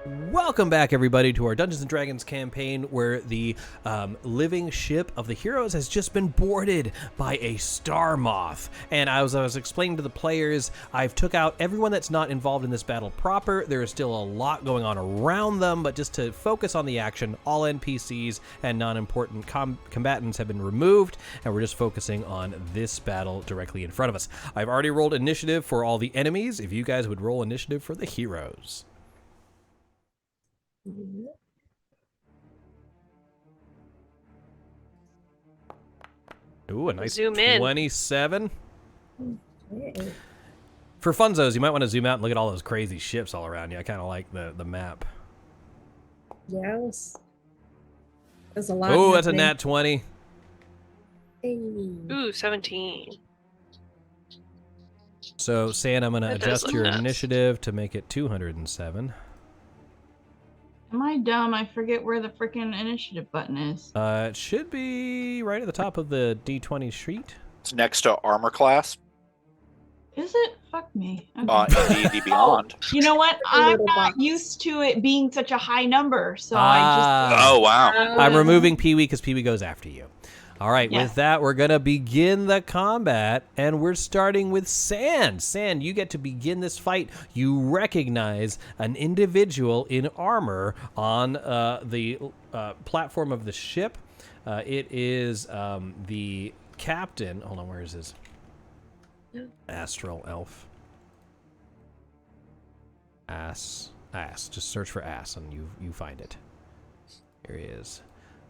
Welcome back, everybody, to our Dungeons & Dragons campaign, where the living ship of the heroes has just been boarded by a star moth. And as I was explaining to the players, I've took out everyone that's not involved in this battle proper. There is still a lot going on around them, but just to focus on the action, all NPCs and non-important combatants have been removed, and we're just focusing on this battle directly in front of us. I've already rolled initiative for all the enemies. If you guys would roll initiative for the heroes. Ooh, a nice Zoom in. 27. Yeah. For funzos, you might want to zoom out and look at all those crazy ships all around you. I kind of like the map. Yes. There's a lot. Oh, that's a happening. nat 20. Hey. Ooh, 17. So, San, I'm going to That does adjust look your nuts. initiative to make it 207. Am I dumb? I forget where the freaking initiative button is. It should be right at the top of the D20 sheet. It's next to armor class. Is it? Fuck me. Okay. In D&D Beyond. You know what? A I'm little not box. used to it being such a high number, so Oh, wow. I'm removing Pee-wee because Pee-wee goes after you. All right, Yeah. with that, we're going to begin the combat, and we're starting with Sand. Sand, you get to begin this fight. You recognize an individual in armor on the platform of the ship. It is the captain. Hold on, where is his astral elf? Ass. Just search for ass, and you find it. Here he is.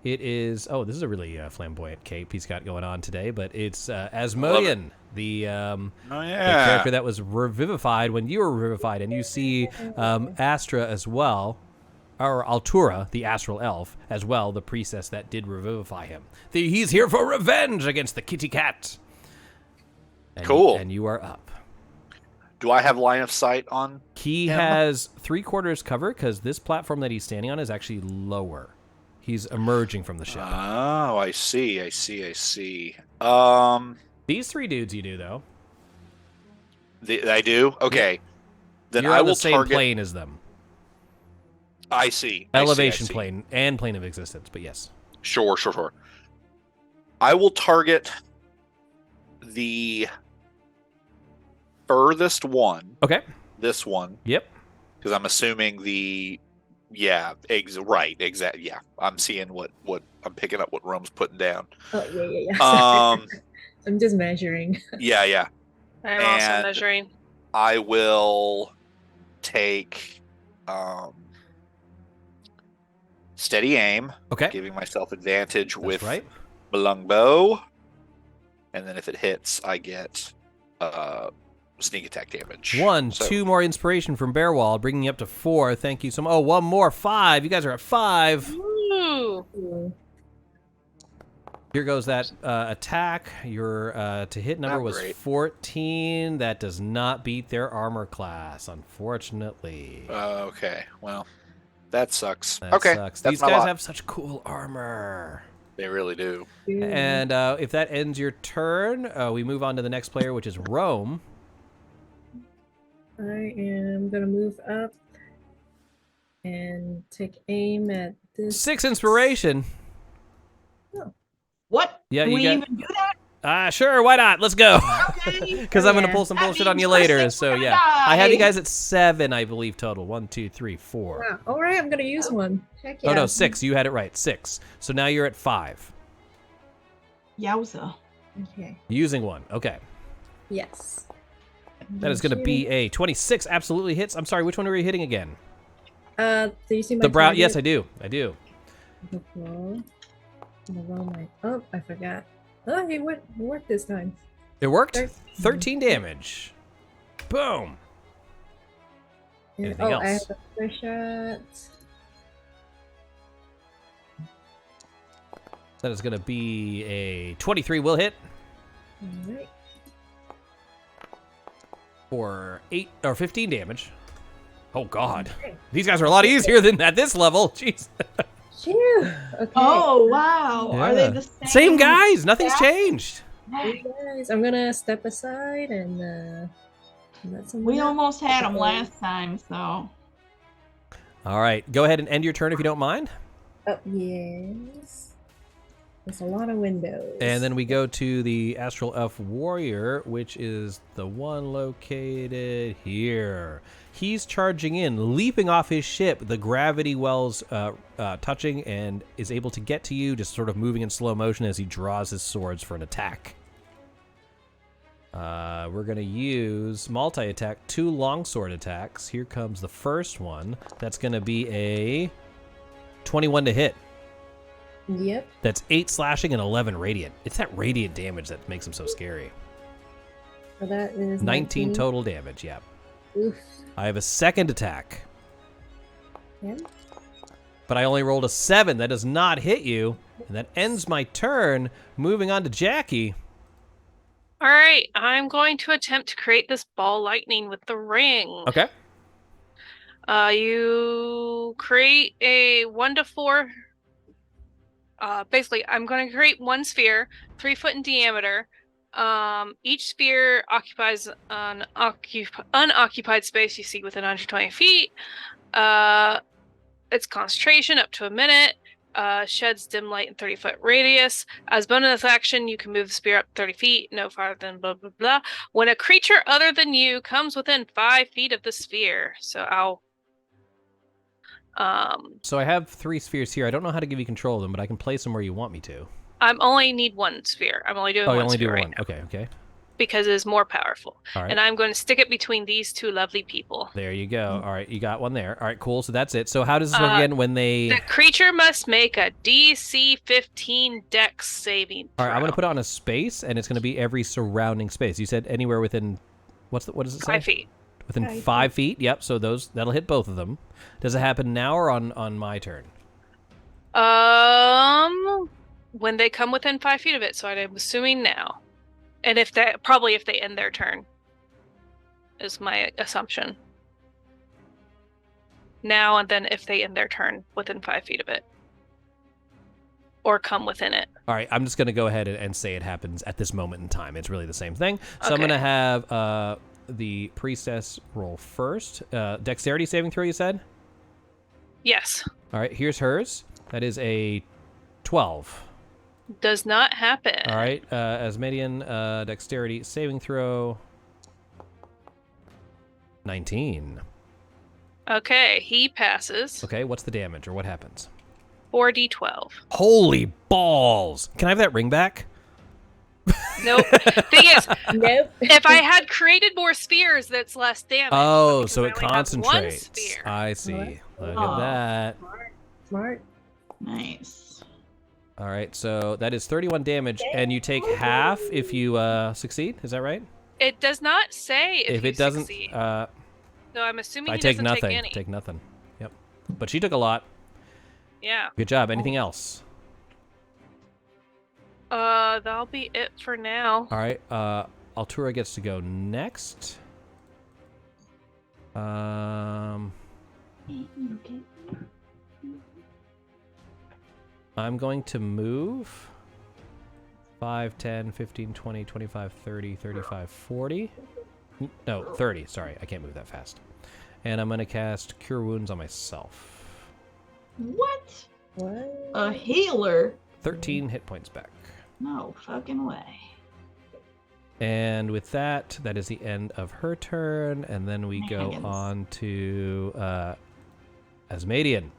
It is. Oh, this is a really flamboyant cape he's got going on today, but it's Asmodean, the character that was revivified when you were revivified, and you see Astra as well, or Altura, the astral elf, as well, the priestess that did revivify him. He's here for revenge against the kitty cat. And Cool. And you are up. Do I have line of sight on? He him? has 3/4 cover because this platform that he's standing on is actually lower. He's emerging from the ship. Oh, I see. These three dudes you do, though. I do? Okay. Then You're I on will the same target. plane as them. I see. Elevation I see. plane and plane of existence, but yes. Sure. I will target the furthest one. Okay. This one. Yep. Because I'm assuming exactly. Yeah, I'm seeing what I'm picking up what Rome's putting down. Oh yeah. Um, I'm just measuring. yeah. I'm also And- measuring. I will take steady aim, Okay. giving myself advantage That's with right. my longbow, and then if it hits, I get sneak attack damage. 1, So- 2 more inspiration from Bearwall, bringing you up to 4. Thank you so much. Oh, 1 more, 5. You guys are at 5. Ooh. Ooh. Here goes that attack. Your to hit number Not was great. 14. That does not beat their armor class, unfortunately. Okay, well, that sucks. That okay, sucks. that's These my guys lot. have such cool armor. They really do. Ooh. And if that ends your turn, we move on to the next player, which is Rome. I am gonna move up and take aim at this. 6 inspiration. What? Yeah, Can you we got- even do that? Sure, why not? Let's go. Okay. Because I'm going to Yeah. pull some That bullshit on means you we're later. six, So, we're gonna yeah. I have you die. guys at 7, I believe, total. 1, 2, 3, 4. Wow. All right, I'm gonna use one. Heck yeah. Oh, no, 6. You had it right. 6. So now you're at 5. Yowza. Okay. Using 1. Okay. Yes. That is going to be a 26. Absolutely hits. I'm sorry, which one were you hitting again? Do you see my The brow. target? Yes, I do. I do. The roll. The roll my. Oh, I forgot. Oh, it worked this time. It worked. 13. 13 damage. Boom. And- Anything I else? have a first shot. That is going to be a 23 will hit All right. for 8 or 15 damage. Oh, God. Okay. These guys are a lot easier than at this level. Jeez. Phew. Okay. Oh wow! Are they Yeah. the same? Same guys. Nothing's Yeah. changed. Hey guys, I'm gonna step aside and let someone We else- almost had them Okay. last time, so All right, go ahead and end your turn if you don't mind. Oh, yes. There's a lot of windows. And then we go to the Astral Elf Warrior, which is the one located here. He's charging in, leaping off his ship, the gravity wells touching, and is able to get to you, just sort of moving in slow motion as he draws his swords for an attack. We're going to use multi-attack, 2 longsword attacks. Here comes the first one. That's going to be a 21 to hit. Yep. That's 8 slashing and 11 radiant. It's that radiant damage that makes him so scary. So that is 19 total damage, yeah. Oof. I have a second attack, Yeah. but I only rolled a 7. That does not hit you, and that ends my turn. Moving on to Jackie. All right, I'm going to attempt to create this ball lightning with the ring. Okay. You create a 1 to 4. Basically, I'm going to create one sphere, 3 foot in diameter. Each sphere occupies an unoccupied space you see within 120 feet. Its concentration up to a minute. Sheds dim light in 30-foot radius. As bonus action, you can move the sphere up 30 feet, no farther than blah, blah, blah. When a creature other than you comes within 5 feet of the sphere. So I'll... So I have 3 spheres here. I don't know how to give you control of them, but I can place them where you want me to. I only need 1 sphere. I'm only doing Oh, you one only do sphere right one. now. Okay. Because it is more powerful. All right. And I'm going to stick it between these 2 lovely people. There you go. All right, you got one there. All right, cool. So that's it. So how does this work again when they... The creature must make a DC 15 Dex saving throw. All right, I'm going to put it on a space, and it's going to be every surrounding space. You said anywhere within... what does it say? 5 feet. Within 5 feet? Yep, so that'll hit both of them. Does it happen now or on my turn? When they come within 5 feet of it, so I'm assuming now. And if they end their turn, is my assumption. Now and then if they end their turn within 5 feet of it. Or come within it. All right, I'm just going to go ahead and say it happens at this moment in time. It's really the same thing. So I'm Okay. going to have the priestess roll first. Dexterity saving throw, you said? Yes. All right, here's hers. That is a 12. Does not happen. All right, Asmedian, dexterity saving throw. 19. Okay, he passes. Okay, what's the damage or what happens? 4d12. Holy balls! Can I have that ring back? Nope. Thing is, Nope. if I had created more spheres, that's less damage. Oh, because so I it only have one concentrates. sphere. I see. What? Look Oh. at that. Smart. Nice. All right, so that is 31 damage, and you take half if you succeed. Is that right? It does not say if you it doesn't, succeed. uh, So I'm assuming I he take doesn't nothing. take any. Take nothing. Yep. But she took a lot. Yeah. Good job. Anything else? That'll be it for now. All right. Altura gets to go next. I'm going to move 5, 10, 15, 20, 25, 30, 35, 40. No, 30. Sorry, I can't move that fast. And I'm going to cast Cure Wounds on myself. What? What? A healer? 13 hit points back. No fucking way. And with that, that is the end of her turn. And then we go Nice. on to Asmedian.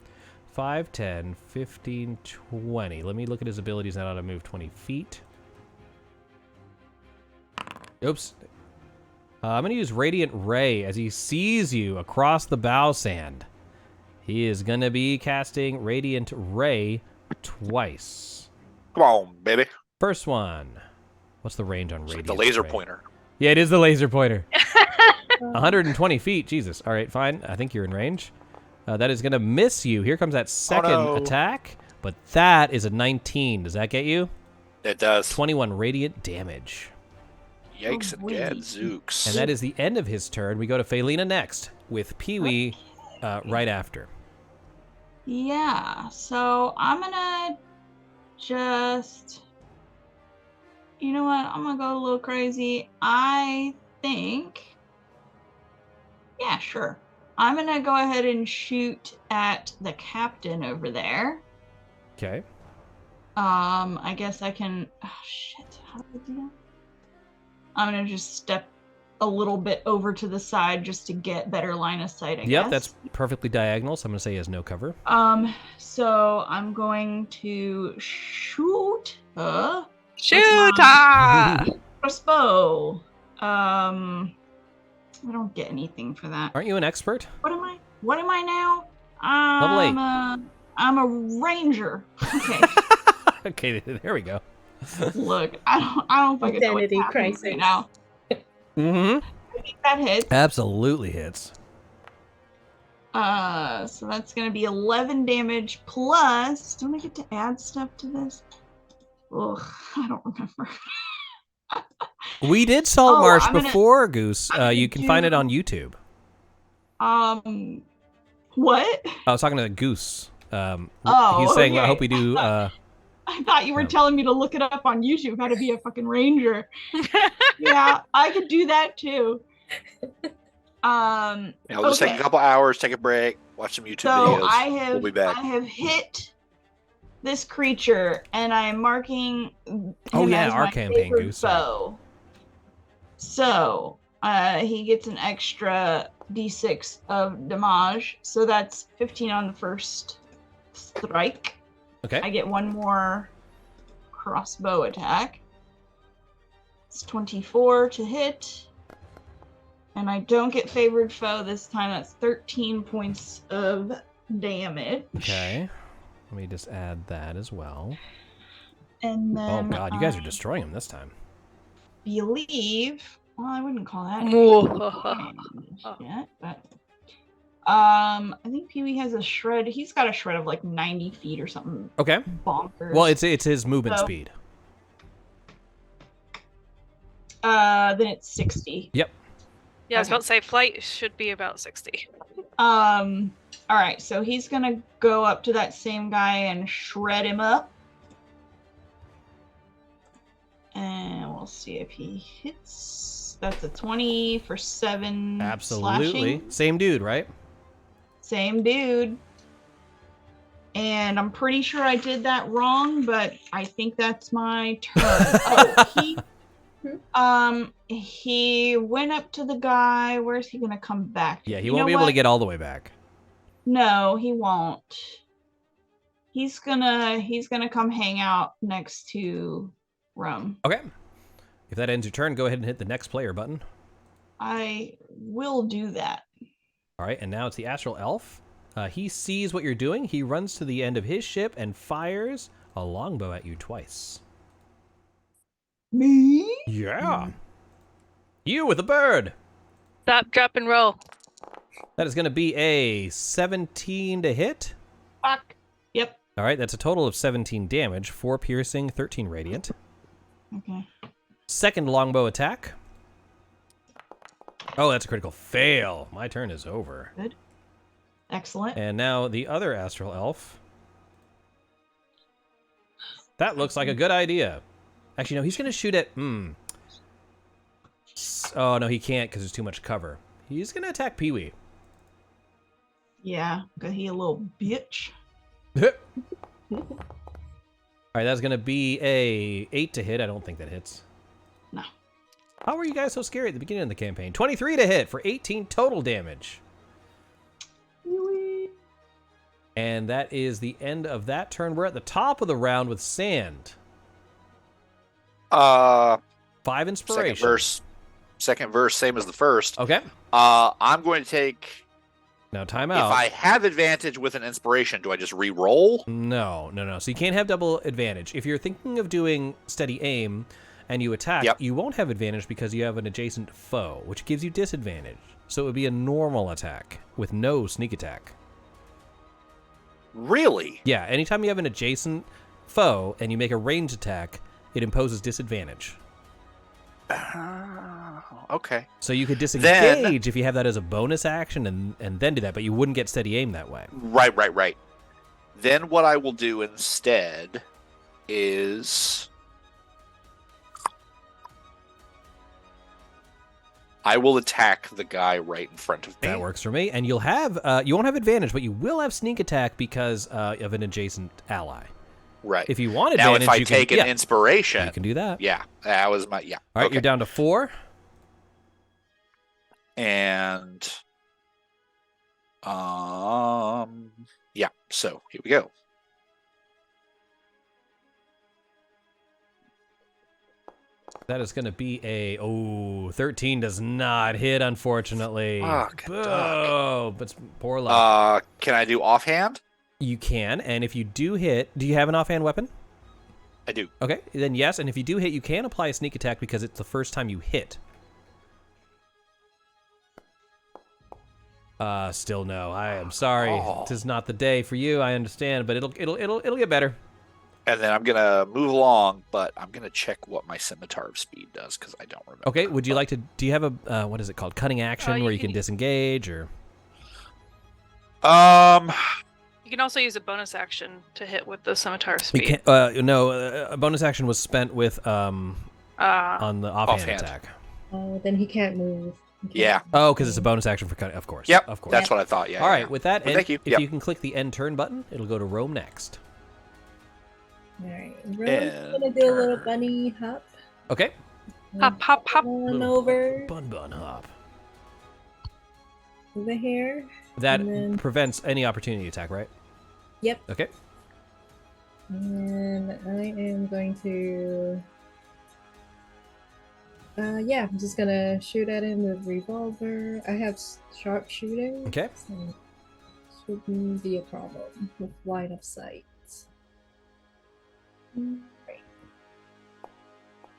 5, 10, 15, 20. Let me look at his abilities now how to move 20 feet. Oops. I'm going to use Radiant Ray as he sees you across the bow sand. He is going to be casting Radiant Ray twice. Come on, baby. First one. What's the range on It's Radiant like the laser Ray? pointer. Yeah, it is the laser pointer. 120 feet. Jesus. All right, fine. I think you're in range. That is going to miss you. Here comes that second no. attack. But that is a 19. Does that get you? It does. 21 radiant damage. Yikes Oh, and wait. gadzooks. And that is the end of his turn. We go to Felina next with Pee-wee right after. Yeah, so I'm gonna just... You know what? I'm gonna go a little crazy. I think... Yeah, sure. I'm gonna go ahead and shoot at the captain over there. Okay. I guess I can. Oh shit! How do I do that? I'm gonna just step a little bit over to the side just to get better line of sight. I Yep, guess. that's perfectly diagonal, so I'm going to say he has no cover. So I'm going to shoot. Shoot! Crossbow. I don't get anything for that. Aren't you an expert? What am I? What am I now? Level 8. I'm a ranger. Okay. Okay, there we go. Look, I don't fucking know what's Identity happening crisis. right now. Mm-hmm. I think that hits. Absolutely hits. So that's gonna be 11 damage plus. Don't I get to add stuff to this? Ugh, I don't remember. We did Salt Oh, Marsh I'm gonna- before, Goose. I'm gonna You can find it do- on YouTube. What? I was talking to Goose. Oh, he's saying, I okay. hope we do. I thought you were No. telling me to look it up on YouTube how to be a fucking ranger. Yeah, I could do that too. We'll just take Okay. a couple hours, take a break, watch some YouTube So videos. We'll be back. I have hit this creature, and I am marking him Oh, yeah, as our my campaign, favored Goose, sorry. foe. So he gets an extra d6 of damage, so that's 15 on the first strike. Okay. I get one more crossbow attack. It's 24 to hit. And I don't get favored foe this time. That's 13 points of damage. Okay. Let me just add that as well. And Oh, then God. You guys are I destroying him this time. believe. Well, I wouldn't call that yet, but I think Pee-wee has a shred. He's got a shred of like 90 feet or something Okay. bonkers. Well, it's his movement So- speed. then it's 60. Yep. Yeah, I was Okay. about to say flight should be about 60. All right, so he's gonna go up to that same guy and shred him up. And we'll see if he hits. That's a 20 for 7 Absolutely. slashing. Same dude, right? Same dude. And I'm pretty sure I did that wrong, but I think that's my turn. He went up to the guy. Where's he gonna come back to? Yeah, he You won't know be able to what? get all the way back. No, he won't. He's gonna come hang out next to Rum. Okay. If that ends your turn, go ahead and hit the next player button. I will do that. All right, and now it's the Astral Elf. He sees what you're doing. He runs to the end of his ship and fires a longbow at you twice. Me? Yeah. You with a bird. Stop, drop, and roll. That is going to be a 17 to hit. Fuck. Yep. All right, that's a total of 17 damage, 4 piercing, 13 radiant. Okay. Second longbow attack. Oh, that's a critical fail. My turn is over. Good. Excellent. And now the other Astral Elf. That looks like a good idea. Actually, no, he's going to shoot at... Oh, no, he can't because there's too much cover. He's going to attack Pee-wee. Yeah, because he a little bitch. All right, that's going to be a 8 to hit. I don't think that hits. No. How were you guys so scary at the beginning of the campaign? 23 to hit for 18 total damage. And that is the end of that turn. We're at the top of the round with Sand. 5 inspiration. Second verse, same as the first. Okay. I'm going to take. Now time If out. I have advantage with an inspiration, do I just re-roll? No. So you can't have double advantage. If you're thinking of doing steady aim and you attack, Yep. you won't have advantage because you have an adjacent foe, which gives you disadvantage. So it would be a normal attack with no sneak attack. Really? Yeah, anytime you have an adjacent foe and you make a ranged attack, it imposes disadvantage. Okay. So you could disengage if you have that as a bonus action and then do that, but you wouldn't get steady aim that way. Right. Then what I will do instead is I will attack the guy right in front of me. That works for me. And you'll have you won't have advantage, but you will have sneak attack because of an adjacent ally. Right. If you want Now, advantage, if I you take can, an inspiration, you can do that. yeah, that was my All right, okay. you're down to 4. And yeah. So here we go. That is going to be 13 does not hit, unfortunately. Fuck, Oh, but it's poor luck. Can I do offhand? You can, and if you do hit, do you have an offhand weapon? I do. Okay, then yes, and if you do hit, you can apply a sneak attack because it's the first time you hit. Still no. I am sorry. Oh. It is not the day for you. I understand, but it'll get better. And then I'm gonna move along, but I'm gonna check what my scimitar of speed does because I don't remember. Okay. Would you like to? Do you have a what is it called? Cunning action, where you can disengage, or? You can also use a bonus action to hit with the scimitar speed. You can't. No, a bonus action was spent with on the offhand attack. Oh, then he can't move. Yeah. Oh, because it's a bonus action for cutting. Of course. Yep. Of course. That's what I thought. Yeah. All right. yeah. With that, Well, thank you. if Yep. you can click the end turn button, it'll go to Rome next. All right, Rome's gonna do a little bunny hop. Okay. Hop, hop, hop. One Little over Bun hop. over here. That And then- prevents any opportunity attack, right? Yep. Okay. And I am going to. Yeah, I'm just gonna shoot at him with revolver. I have sharpshooter. Okay. So shouldn't be a problem with line of sight. Right.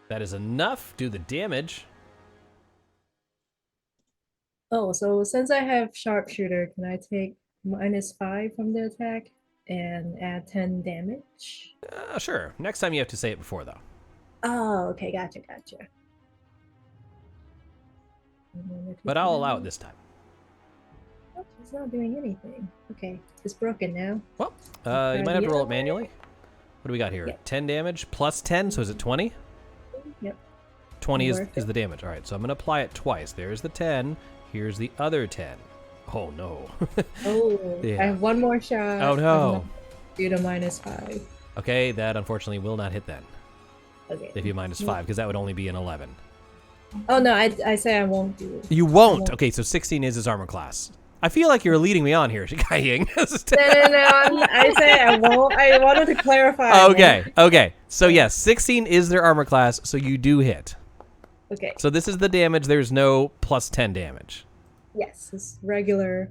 That is enough. Do the damage. Oh, so since I have sharpshooter, can I take -5 from the attack and add 10 damage? Sure. Next time you have to say it before, though. Oh, okay, gotcha. But I'll allow it this time. Oh, it's not doing anything. Okay, it's broken now. Well, you might have to roll it manually. What do we got here? Yep. 10 damage plus 10, so is it 20? Yep. 20 is Worth the damage. All right, so I'm going to apply it twice. There's the 10. Here's the other 10. Oh, no. Oh, Yeah. I have one more shot. Oh, no. Due to -5. Okay, that unfortunately will not hit then. Okay. If you -5, because that would only be an 11. Oh no, I say I won't do it. You won't. Okay, so 16 is his armor class. I feel like you're leading me on here, Kai Ying. No, I say I won't. I wanted to clarify. Okay. So yes, 16 is their armor class, so you do hit. Okay. So this is the damage. There's no plus 10 damage. Yes, it's regular.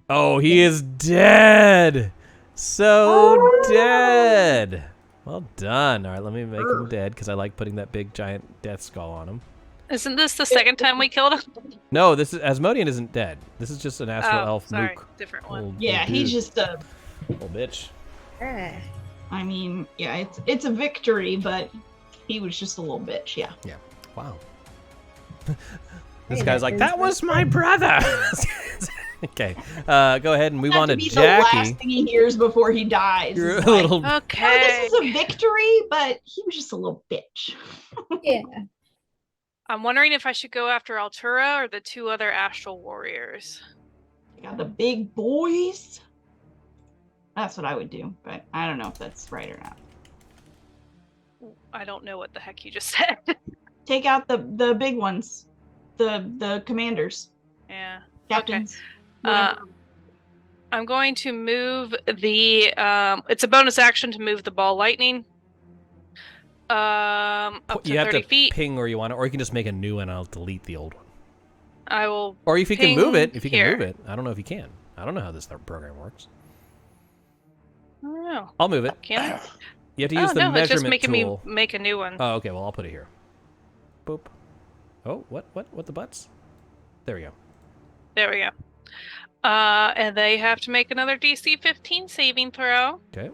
Oh, he is dead. So dead. Well done. All right, let me make him dead because I like putting that big giant death skull on him. Isn't this the second time we killed him? No, this is Asmodean isn't dead. This is just an astral elf sorry, mook. different one. Yeah, old he's dude. just a. Old bitch. Ah. I mean, yeah, it's a victory, but he was just a little bitch. Yeah. Wow. This Hey, guy's that like, is that was my brother. Okay, go ahead and move That on to be the last Jackie. thing he hears before he dies. You're It's a like, little. "Oh, Okay. this is a victory, but he was just a little bitch. Yeah. I'm wondering if I should go after Altura or the 2 other astral warriors. I got the big boys. That's what I would do, but I don't know if that's right or not. I don't know what the heck you just said. Take out the big ones, the commanders, Yeah. captains. Uh, whatever. I'm going to move the it's a bonus action to move the ball lightning. Up to You have 30 to feet. ping where you want it, or you can just make a new one and I'll delete the old one. I will Or if you can move ping it, if you can here. move it. I don't know if you can. I don't know how this program works. I don't know. I'll move it. Can I? You have to use the no, it's just measurement making tool. me make a new one. Oh, okay. Well, I'll put it here. Boop. Oh, what the butts? There we go. There we go. And they have to make another DC 15 saving throw. Okay.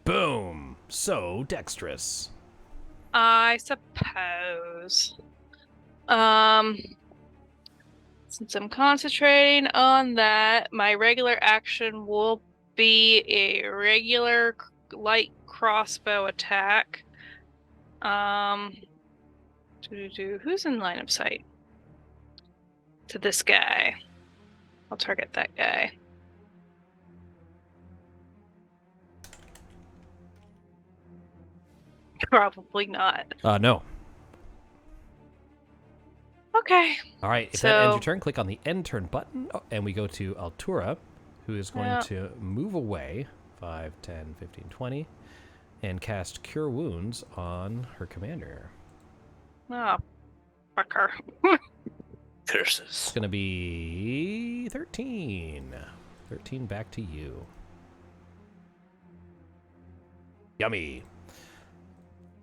Boom. So dexterous. I suppose. Since I'm concentrating on that, my regular action will be a regular light crossbow attack. Who's in line of sight? To this guy. I'll target that guy. Probably not. No. Okay. All right, if that ends So- your turn, click on the end turn button, and we go to Altura, who is going to move away 5, 10, 15, 20, and cast Cure Wounds on her commander. Oh, fucker. Curses. It's going to be 13. 13 back to you. Yummy.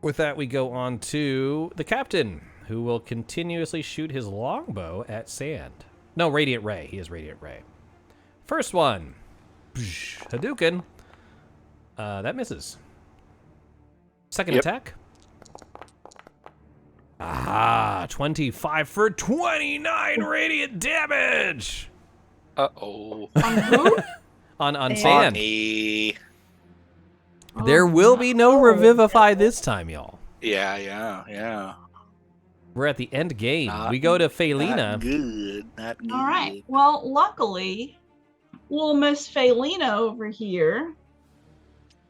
With that, we go on to the captain, who will continuously shoot his longbow at sand. No, Radiant Ray. He has Radiant Ray. First one. Hadouken. That misses. Second attack. Ah, 25 for 29 radiant damage. Uh-oh. On who? On sand. Funny. There will be no Revivify this time, y'all. Yeah. We're at the end game. Not- We go to Not Phelina. good. Not good. All right. Well, luckily, little Miss Phelina over here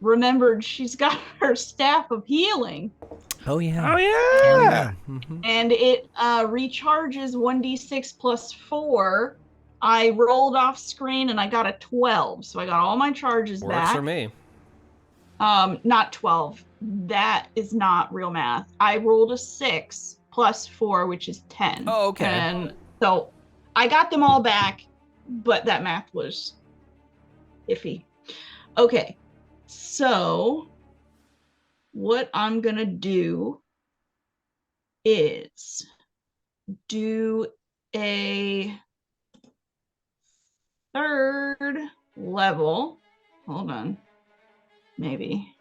remembered she's got her staff of healing, Oh, yeah. Oh, yeah. Mhm. and it recharges 1d6 plus 4. I rolled off screen and I got a 12, so I got all my charges Works back. for me. Not 12. That is not real math. I rolled a 6 plus 4, which is 10. Oh, okay. And so I got them all back, but that math was iffy. Okay. So what I'm going to do is do a third level. Hold on. Maybe.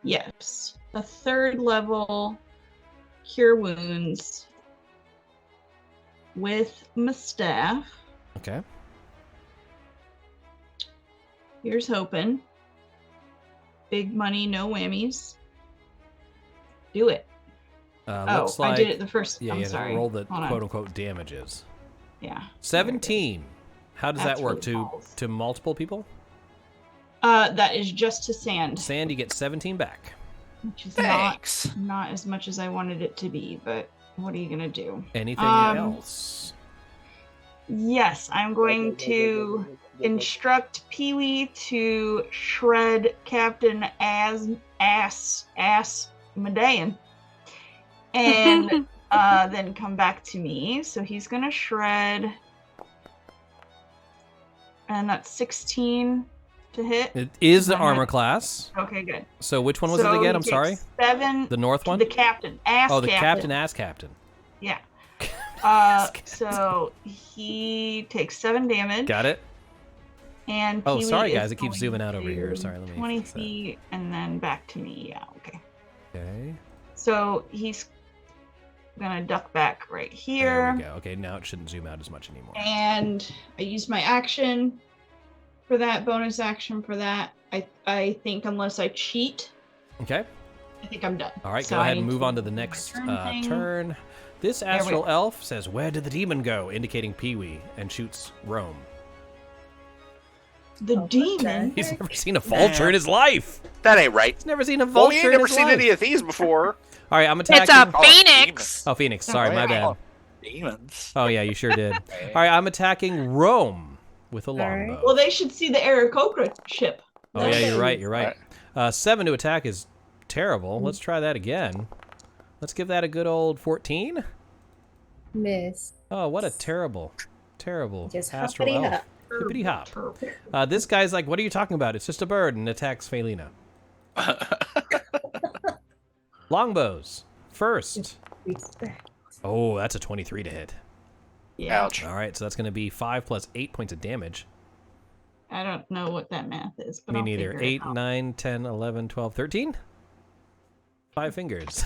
Yes. A third level Cure Wounds with my staff. Okay. Here's hoping. Big money, no whammies. Do it. Looks I like, did it the first. Yeah, I'm you have to sorry. roll the Hold on. quote-unquote damages. Yeah. 17. How does That's that work? really To false. to multiple people? That is just to sand, Sand, you get 17 back. which is Thanks. not as much as I wanted it to be, but what are you gonna do? Anything Um, else? Yes, I'm going to instruct Pee-wee to shred Captain Ass Medean, and then come back to me. So he's gonna shred, and that's 16 to hit. It is the Go armor ahead. class. Okay, good. So which one was So it again? he I'm sorry. takes 7. The north one? The captain. Oh, the captain ass captain. Yeah. Captain. So he takes 7 damage. Got it. And Oh, Pee-wee sorry is guys, it keeps going zooming out over here. to Sorry, let me 20 fix that. feet and then back to me. Yeah, okay. Okay. So he's gonna duck back right There here. we go. Okay, now it shouldn't zoom out as much anymore. And I use my action for that, bonus action for that. I think unless I cheat, Okay. I think I'm done. All right, So go I ahead and need move to on to the do my next thing. turn. This we astral go. elf says, "Where did the demon go?" indicating Pee-wee, and shoots Rome. The demon. He's never seen a vulture in his life. That ain't right. He's never seen a Well, vulture you in ain't never his seen life. any of these before. All right, I'm It's attacking. a Oh, phoenix. Oh, Phoenix. Sorry, my bad. Oh, demons. Oh, yeah, you sure did. All right, I'm attacking Rome with a right. longbow. Well, they should see the Aarakocra ship. Oh, yeah, you're right. You're All right. 7 to attack is terrible. Let's try that again. Let's give that a good old 14. Miss. Oh, what a terrible Just astral hoppity elf. hop. Hippity hop. This guy's like, what are you talking about? It's just a bird, and attacks Phelina. Longbows. First. Respect. Oh, that's a 23 to hit. Yeah. Ouch. All right, so that's going to be 5 plus 8 points of damage. I don't know what that math is, but Me I'll neither. figure it 8, out. 9, 10, 11, 12, 13? 5 fingers.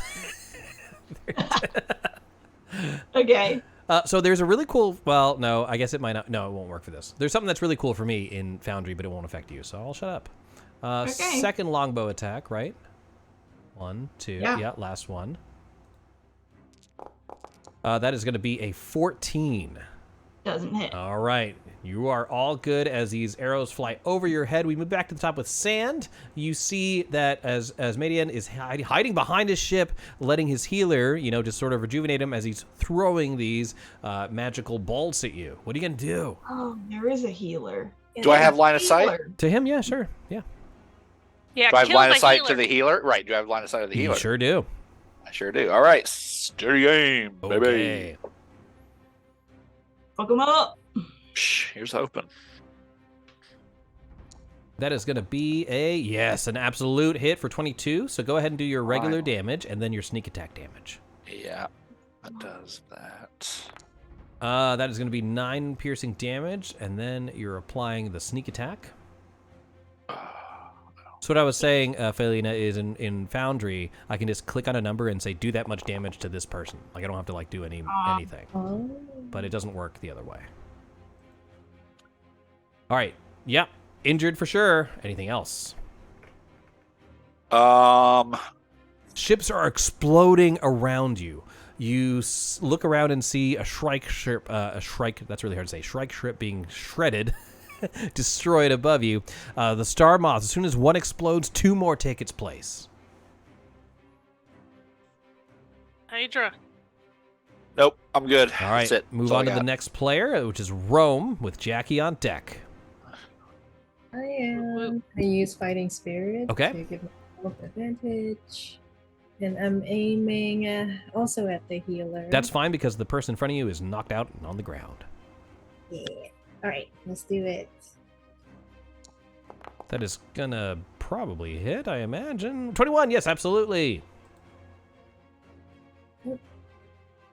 Okay. So there's a really cool, well, no, I guess it might not, no, it won't work for this. There's something that's really cool for me in Foundry, but it won't affect you, so I'll shut up. Okay. Second longbow attack, right? 1, 2. Yeah. Yeah, last one. That is going to be a 14. Doesn't hit. All right. You are all good as these arrows fly over your head. We move back to the top with Sand. You see that as Median is hiding behind his ship, letting his healer, just sort of rejuvenate him as he's throwing these magical bolts at you. What are you going to do? Oh, there is a healer. Do I have line of sight? Healer. To him? Yeah, sure. Yeah. Yeah, Do I have kill line of the sight healer. to the healer? Right. Do I have line of sight to the healer? You sure do. I sure do. All right. Steady aim, baby. Okay. Fuck him up. Psh, here's hoping. That is going to be an absolute hit for 22. So go ahead and do your regular damage and then your sneak attack damage. Yeah. That does that. That is going to be 9 piercing damage, and then you're applying the sneak attack. So what I was saying, Felina, is in Foundry, I can just click on a number and say, do that much damage to this person. Like, I don't have to, do anything. Oh. But it doesn't work the other way. All right. Yep. Injured for sure. Anything else? Ships are exploding around you. You look around and see a Shrike ship, that's really hard to say, Shrike ship being shredded, destroyed above you. The Star Moth, as soon as one explodes, 2 more take its place. Hydra. Nope. I'm good. All right, That's it. move That's all on to I the got. next player, which is Rome, with Jackie on deck. I use Fighting Spirit Okay. to give myself advantage. And I'm aiming also at the healer. That's fine, because the person in front of you is knocked out and on the ground. Yeah. Alright, let's do it. That is gonna probably hit, I imagine. 21, yes, absolutely. Yep.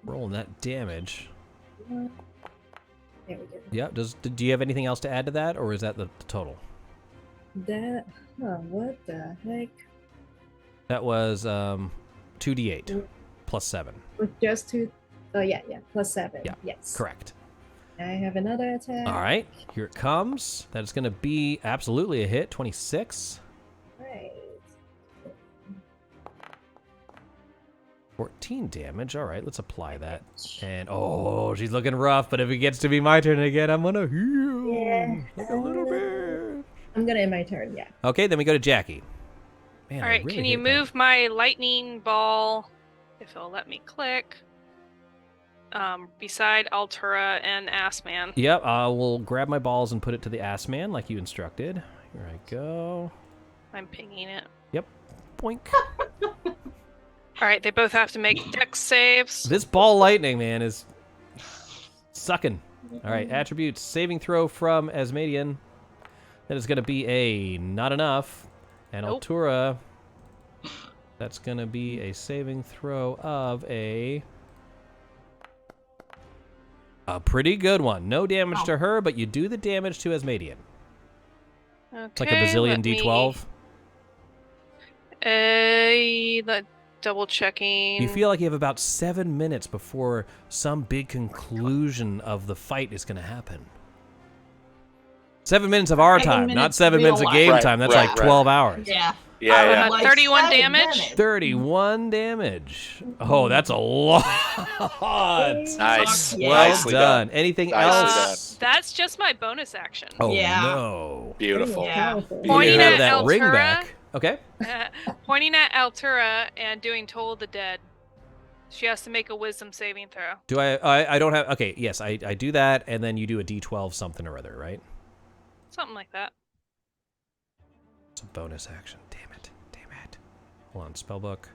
Rolling that damage. There we go. Yeah, do you have anything else to add to that, or is that the total? What the heck? That was 2d8 plus 7. With just 2. Oh, yeah, plus 7. Yeah, Yes. correct. I have another attack. All right, here it comes. That is going to be absolutely a hit, 26. Right. 14 damage. All right, let's apply that. And, she's looking rough, but if it gets to be my turn again, I'm going to heal. Yeah. Like a little bit. I'm gonna end my turn, yeah. Okay, then we go to Jackie. Man, All I right, really can you hate that. move my lightning ball, if it'll let me click, beside Altura and Assman? Yep, I will grab my balls and put it to the ass man like you instructed. Here I go. I'm pinging it. Yep. Boink. All right, they both have to make dex saves. This ball lightning, man, is sucking. All right, attributes. Saving throw from Asmadian. That is going to be a not enough. And Nope. Altura, that's going to be a saving throw of a pretty good one. No damage to her, but you do the damage to Asmadian. Okay, It's like a bazillion let me- D12. Double checking. You feel like you have about 7 minutes before some big conclusion of the fight is going to happen. 7 minutes of our 7 time, minutes not 7 real minutes of life. game Right, time. That's right, like right. 12 hours. Yeah. Yeah. Like 31 7 damage? minutes. 31 damage. Oh, that's a lot. Nice. Yeah. Well Nicely done. Anything Nicely else? That's just my bonus action. Oh, Yeah. no. Beautiful. Yeah. You Pointing have at that ring Altura. back. Okay. Pointing at Altura and doing Toll of the Dead. She has to make a wisdom saving throw. Do I don't have... Okay, yes, I do that, and then you do a D12 something or other, right? Something like that. It's a bonus action. Damn it. Hold on, spellbook.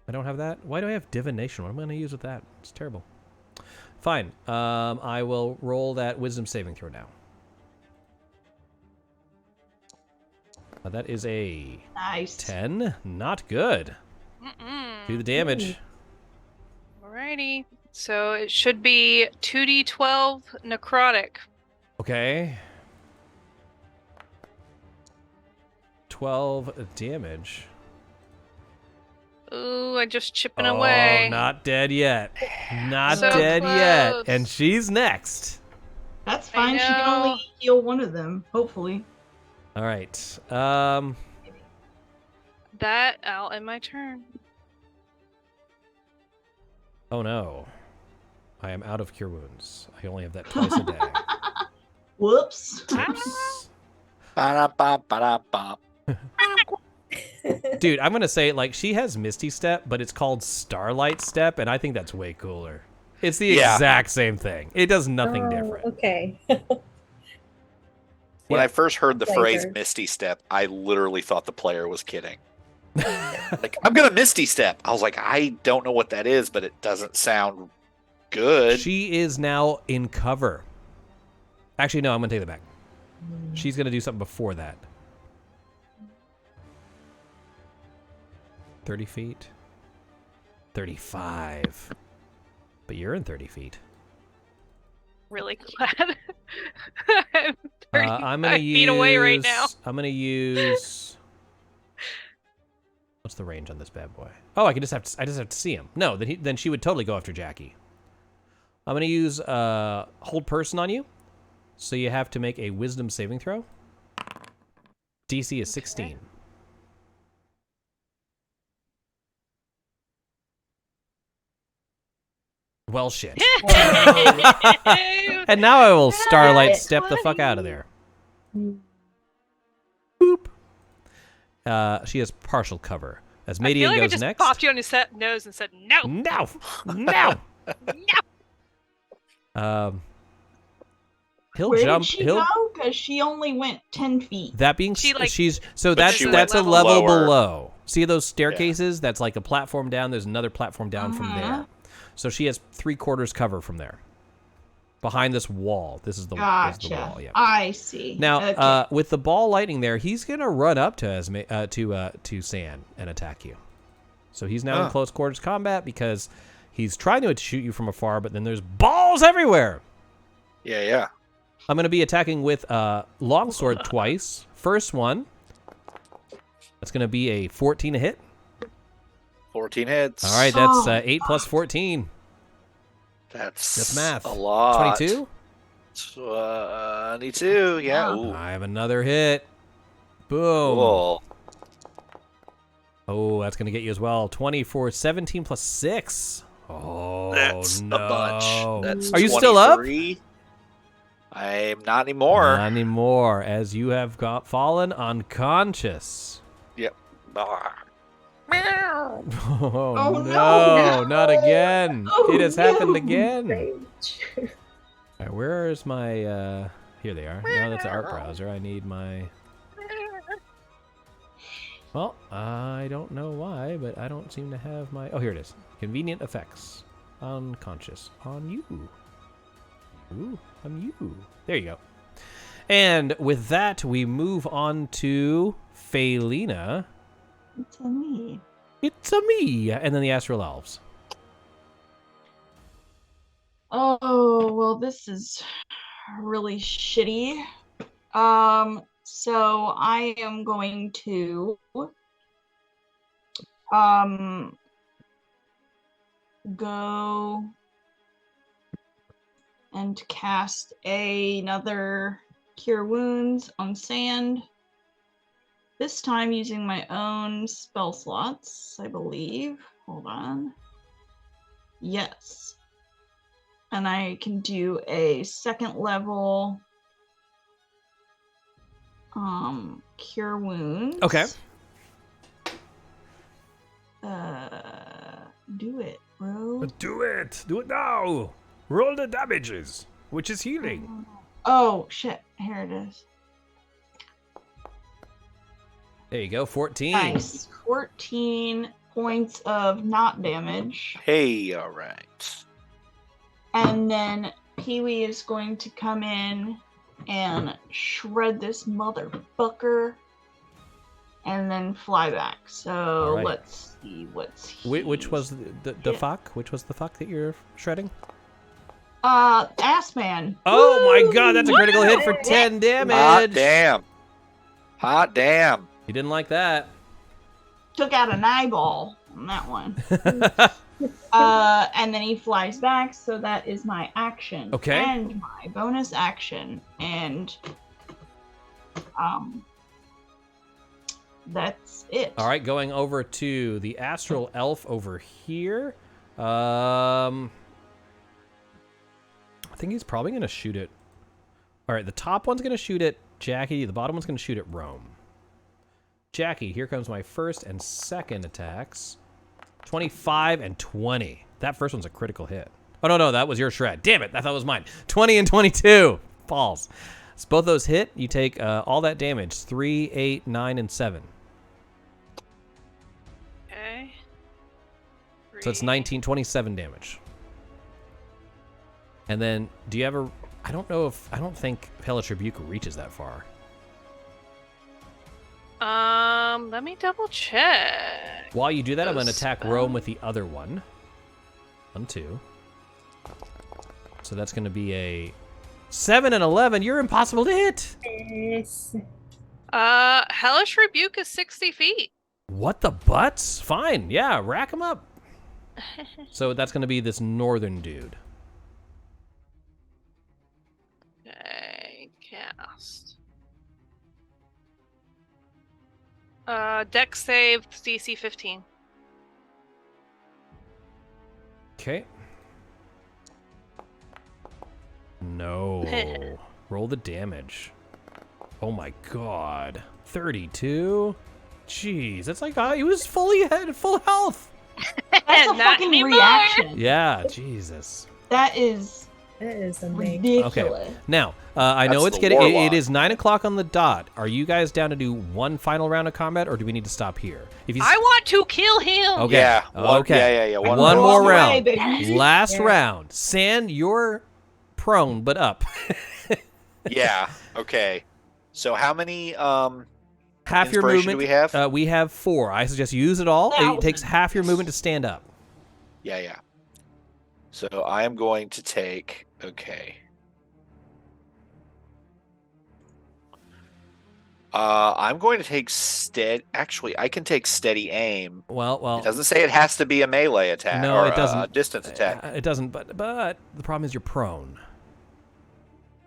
I don't have that? Why do I have divination? What am I going to use with that? It's terrible. Fine. I will roll that wisdom saving throw now. That is a Nice. 10. Not good. Do the damage. Alrighty. So it should be 2d12 necrotic. Okay. 12 damage. Ooh, I'm just chipping away. Oh, not dead yet. Not So dead yet. close. And she's next. That's fine. She can know. only heal one of them, hopefully. All right. that, I'll end my turn. Oh no. I am out of cure wounds. I only have that twice a day. Whoops. Oops. Ba-da-ba-ba-da-ba. Dude, I'm gonna say, like, she has Misty Step, but it's called Starlight Step, and I think that's way cooler. It's the Yeah. exact same thing. It does nothing different. Okay. When Yeah. I first heard the phrase Later. Misty Step, I literally thought the player was kidding. Like, I'm gonna Misty Step. I was like, I don't know what that is, but it doesn't sound good. She is now in cover. Actually, no, I'm gonna take that back. She's gonna do something before that. 30 feet. 35. But you're in 30 feet. Really glad. I'm 35 I'm gonna feet away right now. I'm gonna use. What's the range on this bad boy? Oh, I just have to see him. No, then she would totally go after Jackie. I'm gonna use hold person on you, so you have to make a wisdom saving throw. DC is 16. Well, shit. And now I will Starlight Step the fuck out of there. Boop. She has partial cover. As I feel Madian like I goes just next. popped you on his nose and said no. No! No! No. He'll Where jump. did she He'll. go? Because she only went 10 feet. That being She, like- she's so But that's she that's a went level lower. below. See those staircases? That's like a platform down. There's another platform down from there. So she has 3/4 cover from there. Behind this wall. This is the Gotcha. wall. Yeah. I see. Now, Okay. with the ball lightning there, he's gonna run up to to San and attack you. So he's now in close quarters combat because he's trying to shoot you from afar, but then there's balls everywhere. Yeah. I'm gonna be attacking with longsword twice. First one, that's gonna be a 14 to hit. 14 hits. All right, that's 8 plus 14. That's math. a lot. 22. 22, yeah. Wow. Ooh. I have another hit. Boom. Cool. Oh, that's going to get you as well. 24, 17 plus 6. Oh, That's no. a bunch. That's Are you still up? 23. I'm not anymore. Not anymore, as you have fallen unconscious. Yep. Ah. Oh, Oh, no, no. not again. Oh, it has happened no. again. Rage. All right, where is my, here they are. No, that's an art browser. I need my, well, I don't know why, but I don't seem to have my, oh, here it is. Convenient effects. Unconscious. On you. Ooh, on you. There you go. And with that, we move on to Phalina. It's a me. It's a me. And then the Astral Elves. Oh, well, this is really shitty. So I am going to go and cast another Cure Wounds on Sand. This time using my own spell slots, I believe. Hold on. Yes. And I can do a second level Cure Wounds. Okay. Do it, bro. Do it. Do it now. Roll the damages, which is healing. Oh, shit. Here it is. There you go. 14. Nice. 14 points of not damage. Hey, all right. And then Pee-wee is going to come in and shred this motherfucker and then fly back. So All right. let's see what's Which was the Yeah. fuck? Which was the fuck that you're shredding? Ass Man. Oh my Woo! god, that's a critical hit for 10 Hot damage. damn. Hot damn. You didn't like that. Took out an eyeball on that one. And then he flies back, so that is my action. Okay. And my bonus action. And that's it. All right, going over to the astral elf over here. I think he's probably going to shoot it. All right, the top one's going to shoot at Jackie. The bottom one's going to shoot at Rome. Jackie, here comes my first and second attacks. 25 and 20. That first one's a critical hit. Oh, no, that was your shred. Damn it, I thought it was mine. 20 and 22. Falls. So both those hit. You take all that damage. 3, 8, 9, and 7. Okay. So it's 19, 27 damage. And then, do you ever... I don't think Hellish Rebuke reaches that far. Let me double check. While you do that, I'm going to attack Rome with the other one. 1, 2. So that's going to be a 7 and 11. You're impossible to hit. Yes. Hellish Rebuke is 60 feet. What the butts? Fine. Yeah, rack him up. So that's going to be this northern dude. Okay, cast. Dex save DC 15. Okay. No. Roll the damage. Oh my god. 32? Jeez, that's like he was full health. That's a Not fucking anymore. reaction. Yeah, Jesus. That is That is amazing. ridiculous. Okay. Now, I know That's it's the getting. It warlock. is 9 o'clock on the dot. Are you guys down to do one final round of combat, or do we need to stop here? If you I want to kill him. Okay. Yeah. Okay. Yeah. One Roll more away, round. baby. Last Yeah. round. Sand, you're prone but up. Yeah. Okay. So how many Half your inspiration movement. do we have? We have 4. I suggest you use it all. It Thousands. takes half your movement to stand up. Yeah. So I am going to take. Okay. I'm going to take steady. Actually, I can take steady aim. Well. It doesn't say it has to be a melee attack. No, or it doesn't. A distance attack. It doesn't. But the problem is you're prone.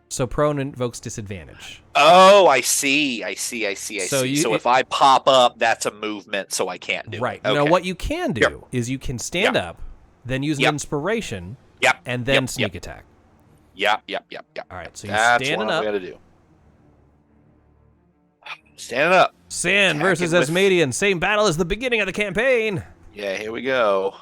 So prone invokes disadvantage. Oh, I see. So So if I pop up, that's a movement, so I can't do Right. it. Okay. Now, what you can do Yep. is you can stand up, then use an Yep. inspiration, Yep. and then Yep. sneak attack. Yep. All right. So you're That's standing what I'm up. gonna do. Standing up. Sand versus Attacking with- Asmadian. Same battle as the beginning of the campaign. Yeah, here we go.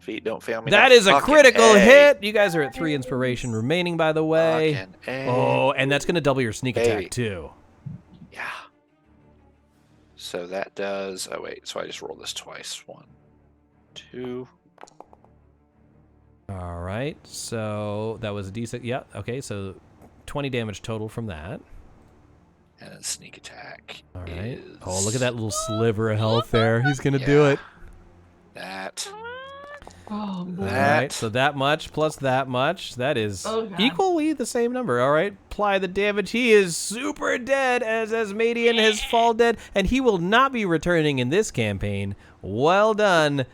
Feet don't fail me. That is a Fucking critical A. hit. You guys are at 3 inspiration remaining, by the way. Fucking A. Oh, and that's going to double your sneak Baby. attack, too. Yeah. So that does. Oh wait. So I just rolled this twice. 1, 2. All right. So that was a D6. Yeah. Okay. So 20 damage total from that. And then sneak attack. All right. is Oh, look at that little sliver of health there. He's going to do Yeah. it. That. Oh, boy. All That- right, so that much plus that much. That is Oh, God. equally the same number. All right, apply the damage. He is super dead as Asmadian has fall dead, and he will not be returning in this campaign. Well done.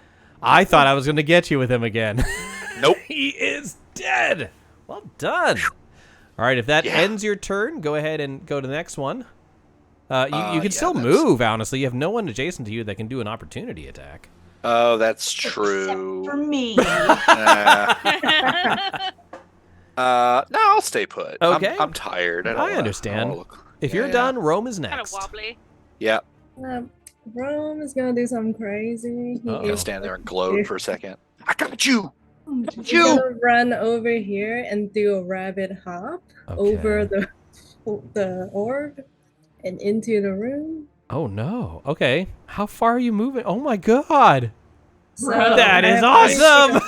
I thought I was going to get you with him again. Nope. He is dead. Well done. All right, if that Yeah. ends your turn, go ahead and go to the next one. You can yeah, still that's- move, honestly. You have no one adjacent to you that can do an opportunity attack. Oh, that's Except true. for me. No, I'll stay put. Okay. I'm tired. I don't wanna- understand. wanna look- If Yeah, you're yeah. done, Rome is Kind of next. wobbly. Yeah. Rome is gonna do something crazy. Uh-oh. I'm gonna stand there and gloat for a second. I got you. He's gonna run over here and do a rabbit hop over the orb and into the room. Oh no. Okay. How far are you moving? Oh my god. So That is I- awesome.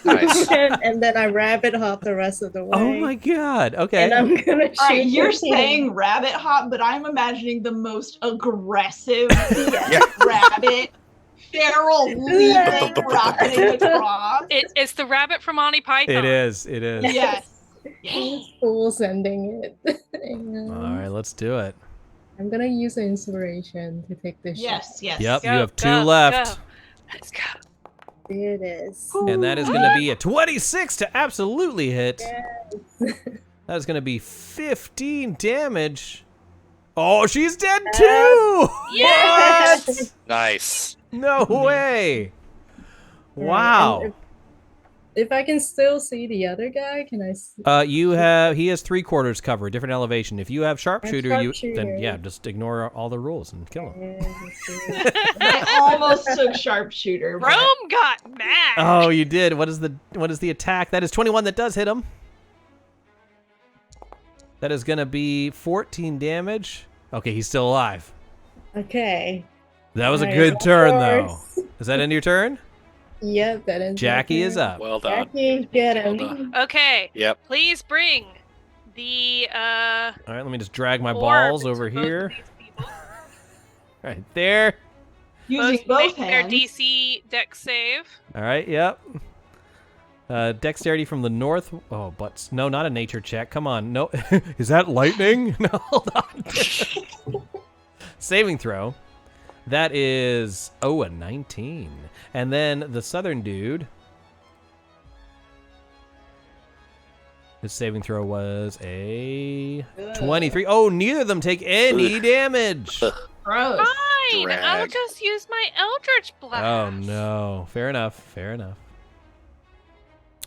Nice. and then I rabbit hop the rest of the way. Oh my god. Okay. And I'm gonna shoot. All right, you're him. saying rabbit hop, but I'm imagining the most aggressive Yeah. rabbit, feral leaping, rocketing across. It's the rabbit from Monty Python. It is. It is. Yes. He's full sending it. And All right, let's do it. I'm gonna use the inspiration to take this Yes. Yes. Yep, Go, you have 2 go, left. go. Let's go. shot. There it is. And that is going to be a 26 to absolutely hit. Yes. That is going to be 15 damage. Oh, she's dead too! Yes! What? Nice. No way! Right, Wow. and if I can still see the other guy, can I see? He has 3/4 cover, different elevation. If you have sharpshooter, then Sharpshooter. yeah, just ignore all the rules and kill him. I almost took sharpshooter. But Rome got mad. Oh, you did. What is the attack? That is 21. That does hit him. That is gonna be 14 damage. Okay, he's still alive. Okay. That was a Alright, good of turn, though. course. Is that end of your turn? Yep, that is. Jackie is up. Well done. Jackie, get him. Well done. Okay. Yep. Please bring the All right, let me just drag my orb balls to over both of here. these people. Right there. using both make their hands. DC dex save. All right, yep. Dexterity from the north. Oh, but no, not a nature check. Come on. No. Is that lightning? No, hold on. Saving throw. That is, a 19. And then the southern dude. His saving throw was a 23. Oh, neither of them take any damage. Gross. Fine, I'll Drag. just use my Eldritch Blast. Oh, no. Fair enough. Fair enough.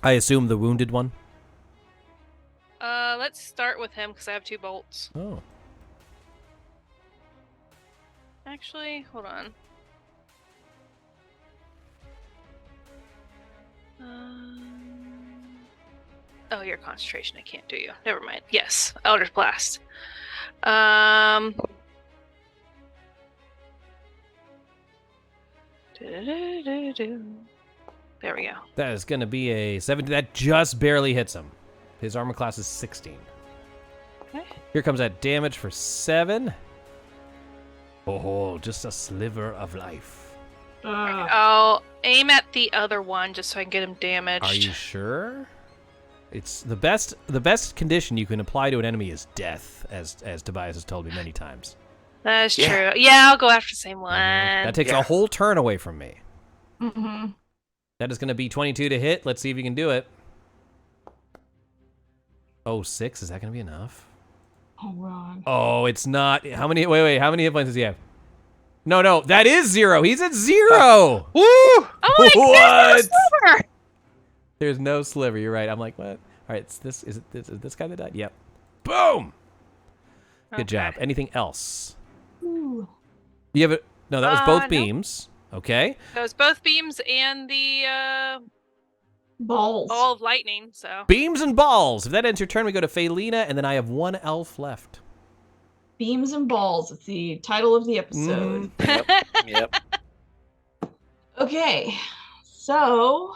I assume the wounded one. Let's start with him because I have 2 bolts. Oh. Actually, hold on. Oh, your concentration. I can't do you. Never mind. Yes, Eldritch Blast. There we go. That is going to be a 70. That just barely hits him. His armor class is 16. Okay. Here comes that damage for 7. Oh, just a sliver of life. I'll aim at the other one just so I can get him damaged. Are you sure? It's the best condition you can apply to an enemy is death, as Tobias has told me many times. That's Yeah. true. Yeah, I'll go after the same one. That takes Yeah. a whole turn away from me. Mm-hmm. That is going to be 22 to hit. Let's see if you can do it. Oh, 6. Is that going to be enough? Oh, wrong. Oh, it's not. How many? Wait. How many hit points does he have? No. That is 0. He's at 0. Woo! Oh, What? there's no silver! There's no sliver. You're right. I'm like, what? All right. Is it this guy that died? Yep. Boom. Good Okay. job. Anything else? Ooh. You have it? No, that was both No. beams. Okay. Those both beams and the Balls. ball of lightning, so. Beams and balls. If that ends your turn, we go to Felina, and then I have 1 elf left. Beams and balls. It's the title of the episode. Yep. Okay. So,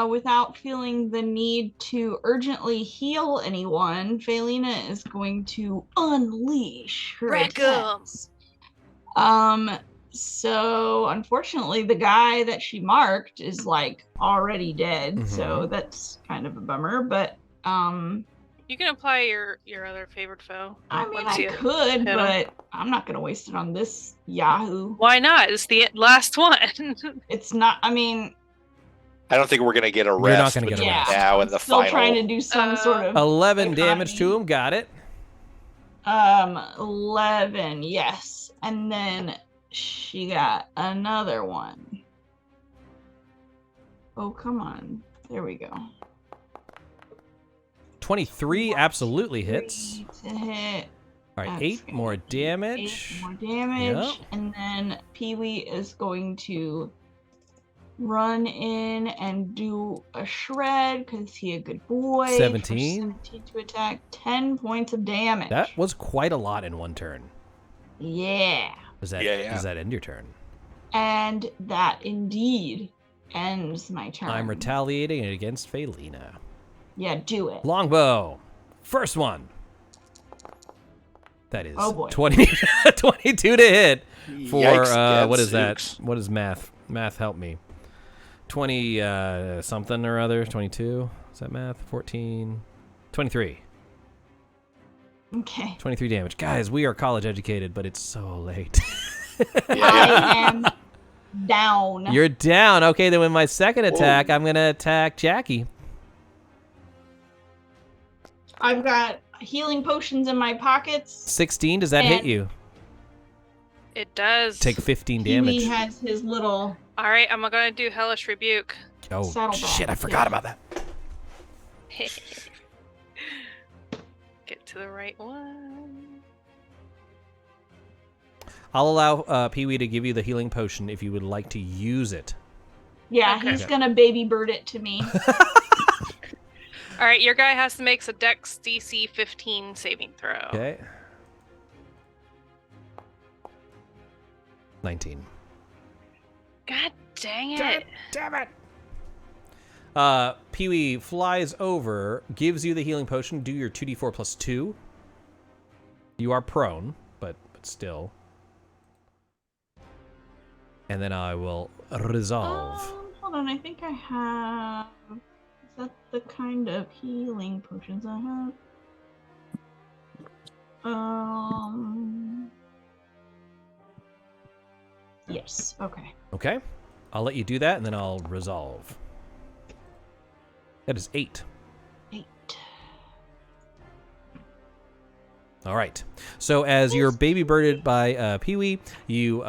without feeling the need to urgently heal anyone, Felina is going to unleash her Wreck 'em. attacks. So unfortunately the guy that she marked is like already dead, so that's kind of a bummer, but You can apply your other favored foe. I mean once I you could, hit 'em. but I'm not gonna waste it on this Yahoo. Why not? It's the last one. It's not, I mean, I don't think we're gonna get a not rest gonna get a between rest. now and the still final. trying to do some sort of 11 economy. damage to him. Got it. 11, yes. And then she got another one. Oh, come on. There we go. 23 absolutely hits. 3 to hit. All right, That's 8 gonna more be damage. 8 more damage. Yep. And then Pee-wee is going to run in and do a shred because he a good boy. for 17. 17 to attack. 10 points of damage. That was quite a lot in one turn. Yeah. Does that end your turn? And that indeed ends my turn. I'm retaliating against Felina. Yeah, do it. Longbow. First one. That is Oh, boy. 22 to hit for Yikes, what is that? gadzooks. What is math? Math help me. 20 something or other. 22. Is that math? 14. 23. Okay. 23 damage. Guys, we are college educated, but it's so late. I am down. You're down. Okay, then with my second attack, I'm going to attack Jackie. I've got healing potions in my pockets. 16, does that hit you? It does. Take 15 He damage. has his little. All right, I'm gonna do Hellish Rebuke. Oh, Saddlebag. shit, I forgot about that. Get to the right one. I'll allow Pee-wee to give you the healing potion if you would like to use it. Yeah, Okay. he's gonna baby bird it to me. All right, your guy has to make a Dex DC 15 saving throw. Okay. 19. God dang it. God damn it! Pee-wee flies over, gives you the healing potion. Do your 2d4 plus 2. You are prone, but still. And then I will resolve. Hold on, I think I have. Is that the kind of healing potions I have? Yes. Okay. Okay. I'll let you do that, and then I'll resolve. That is 8. 8. All right. So as you're baby birded by Pee-wee, you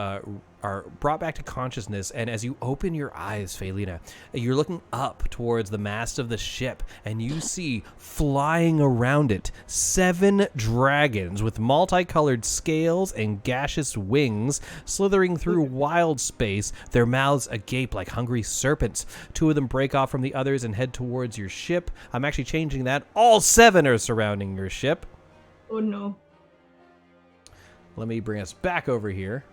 are brought back to consciousness, and as you open your eyes, Felina, you're looking up towards the mast of the ship, and you see flying around it 7 dragons with multicolored scales and gaseous wings slithering through wild space, their mouths agape like hungry serpents. 2 of them break off from the others and head towards your ship. I'm actually changing that. All 7 are surrounding your ship. Oh no. Let me bring us back over here.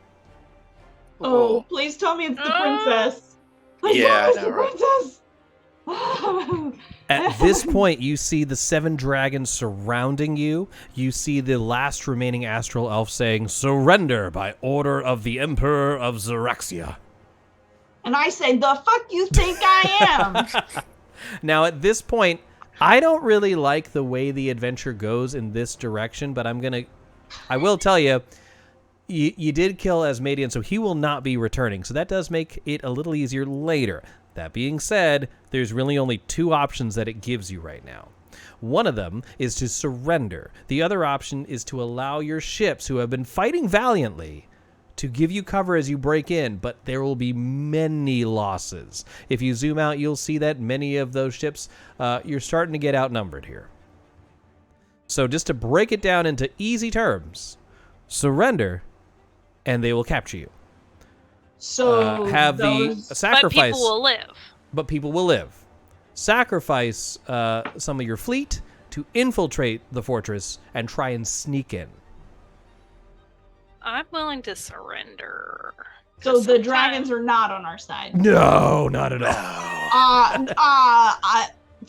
Oh, please tell me it's the princess. Please Yeah, tell me it's the princess. At this point, you see the 7 dragons surrounding you. You see the last remaining astral elf saying, "Surrender by order of the Emperor of Xaryxia." And I say, the fuck you think I am? Now, at this point, I don't really like the way the adventure goes in this direction, but I will tell you, you did kill Asmadian, so he will not be returning. So that does make it a little easier later. That being said, there's really only 2 options that it gives you right now. One of them is to surrender. The other option is to allow your ships, who have been fighting valiantly, to give you cover as you break in, but there will be many losses. If you zoom out, you'll see that many of those ships, you're starting to get outnumbered here. So just to break it down into easy terms, surrender, and they will capture you. So Have those... the sacrifice. But people will live. But people will live. Sacrifice some of your fleet to infiltrate the fortress and try and sneak in. I'm willing to surrender. So the dragons are not on our side. No, not at all.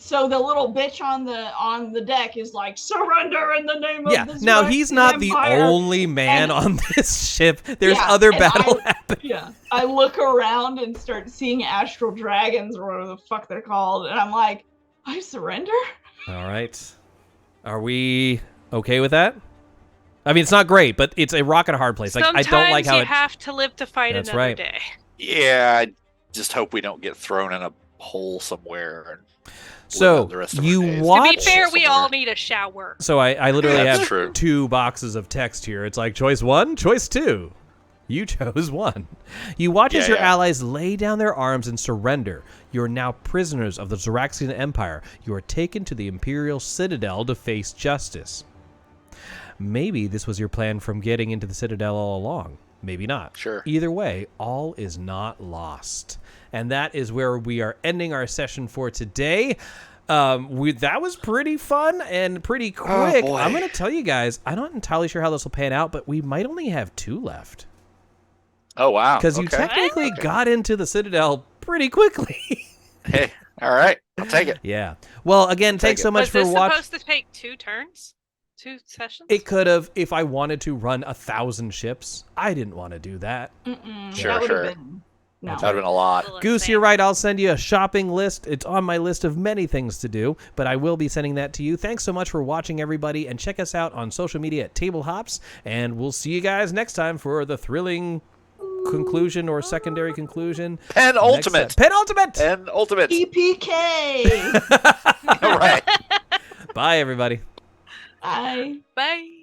So the little bitch on the deck is like, surrender in the name of the now he's not Empire. the only man on this ship. There's Yeah, other and battle happening. Yeah. I look around and start seeing astral dragons or whatever the fuck they're called, and I'm like, I surrender? All right. Are we okay with that? I mean, it's not great, but it's a rock and a hard place. Like, I don't like how you have to live to fight That's another right. day. Yeah, I just hope we don't get thrown in a hole somewhere. And So the rest of you our days. watch. To be fair, we somewhere. all need a shower. So I literally That's have true. 2 boxes of text here. It's like choice 1, choice 2. You chose 1. You watch as your allies lay down their arms and surrender. You are now prisoners of the Xaryxian Empire. You are taken to the Imperial Citadel to face justice. Maybe this was your plan from getting into the Citadel all along. Maybe not. Sure. Either way, all is not lost. And that is where we are ending our session for today. That was pretty fun and pretty quick. boy. I'm going to tell you guys, I'm not entirely sure how this will pan out, but we might only have 2 left. Oh, wow. Because you Okay. technically got into the Citadel pretty quickly. Hey, all right. I'll take it. Yeah. Well, again, Take thanks so it. much Was for this watching. supposed to take 2 turns? 2 sessions? It could have, if I wanted to run 1,000 ships. I didn't want to do that. Sure, that would sure. have been... No. That would have been a lot. Little Goose, insane. you're right. I'll send you a shopping list. It's on my list of many things to do, but I will be sending that to you. Thanks so much for watching, everybody, and check us out on social media at Table Hops, and we'll see you guys next time for the thrilling conclusion or secondary conclusion. Penultimate. Penultimate! Penultimate. EPK! All right. Bye, everybody. Bye. Bye.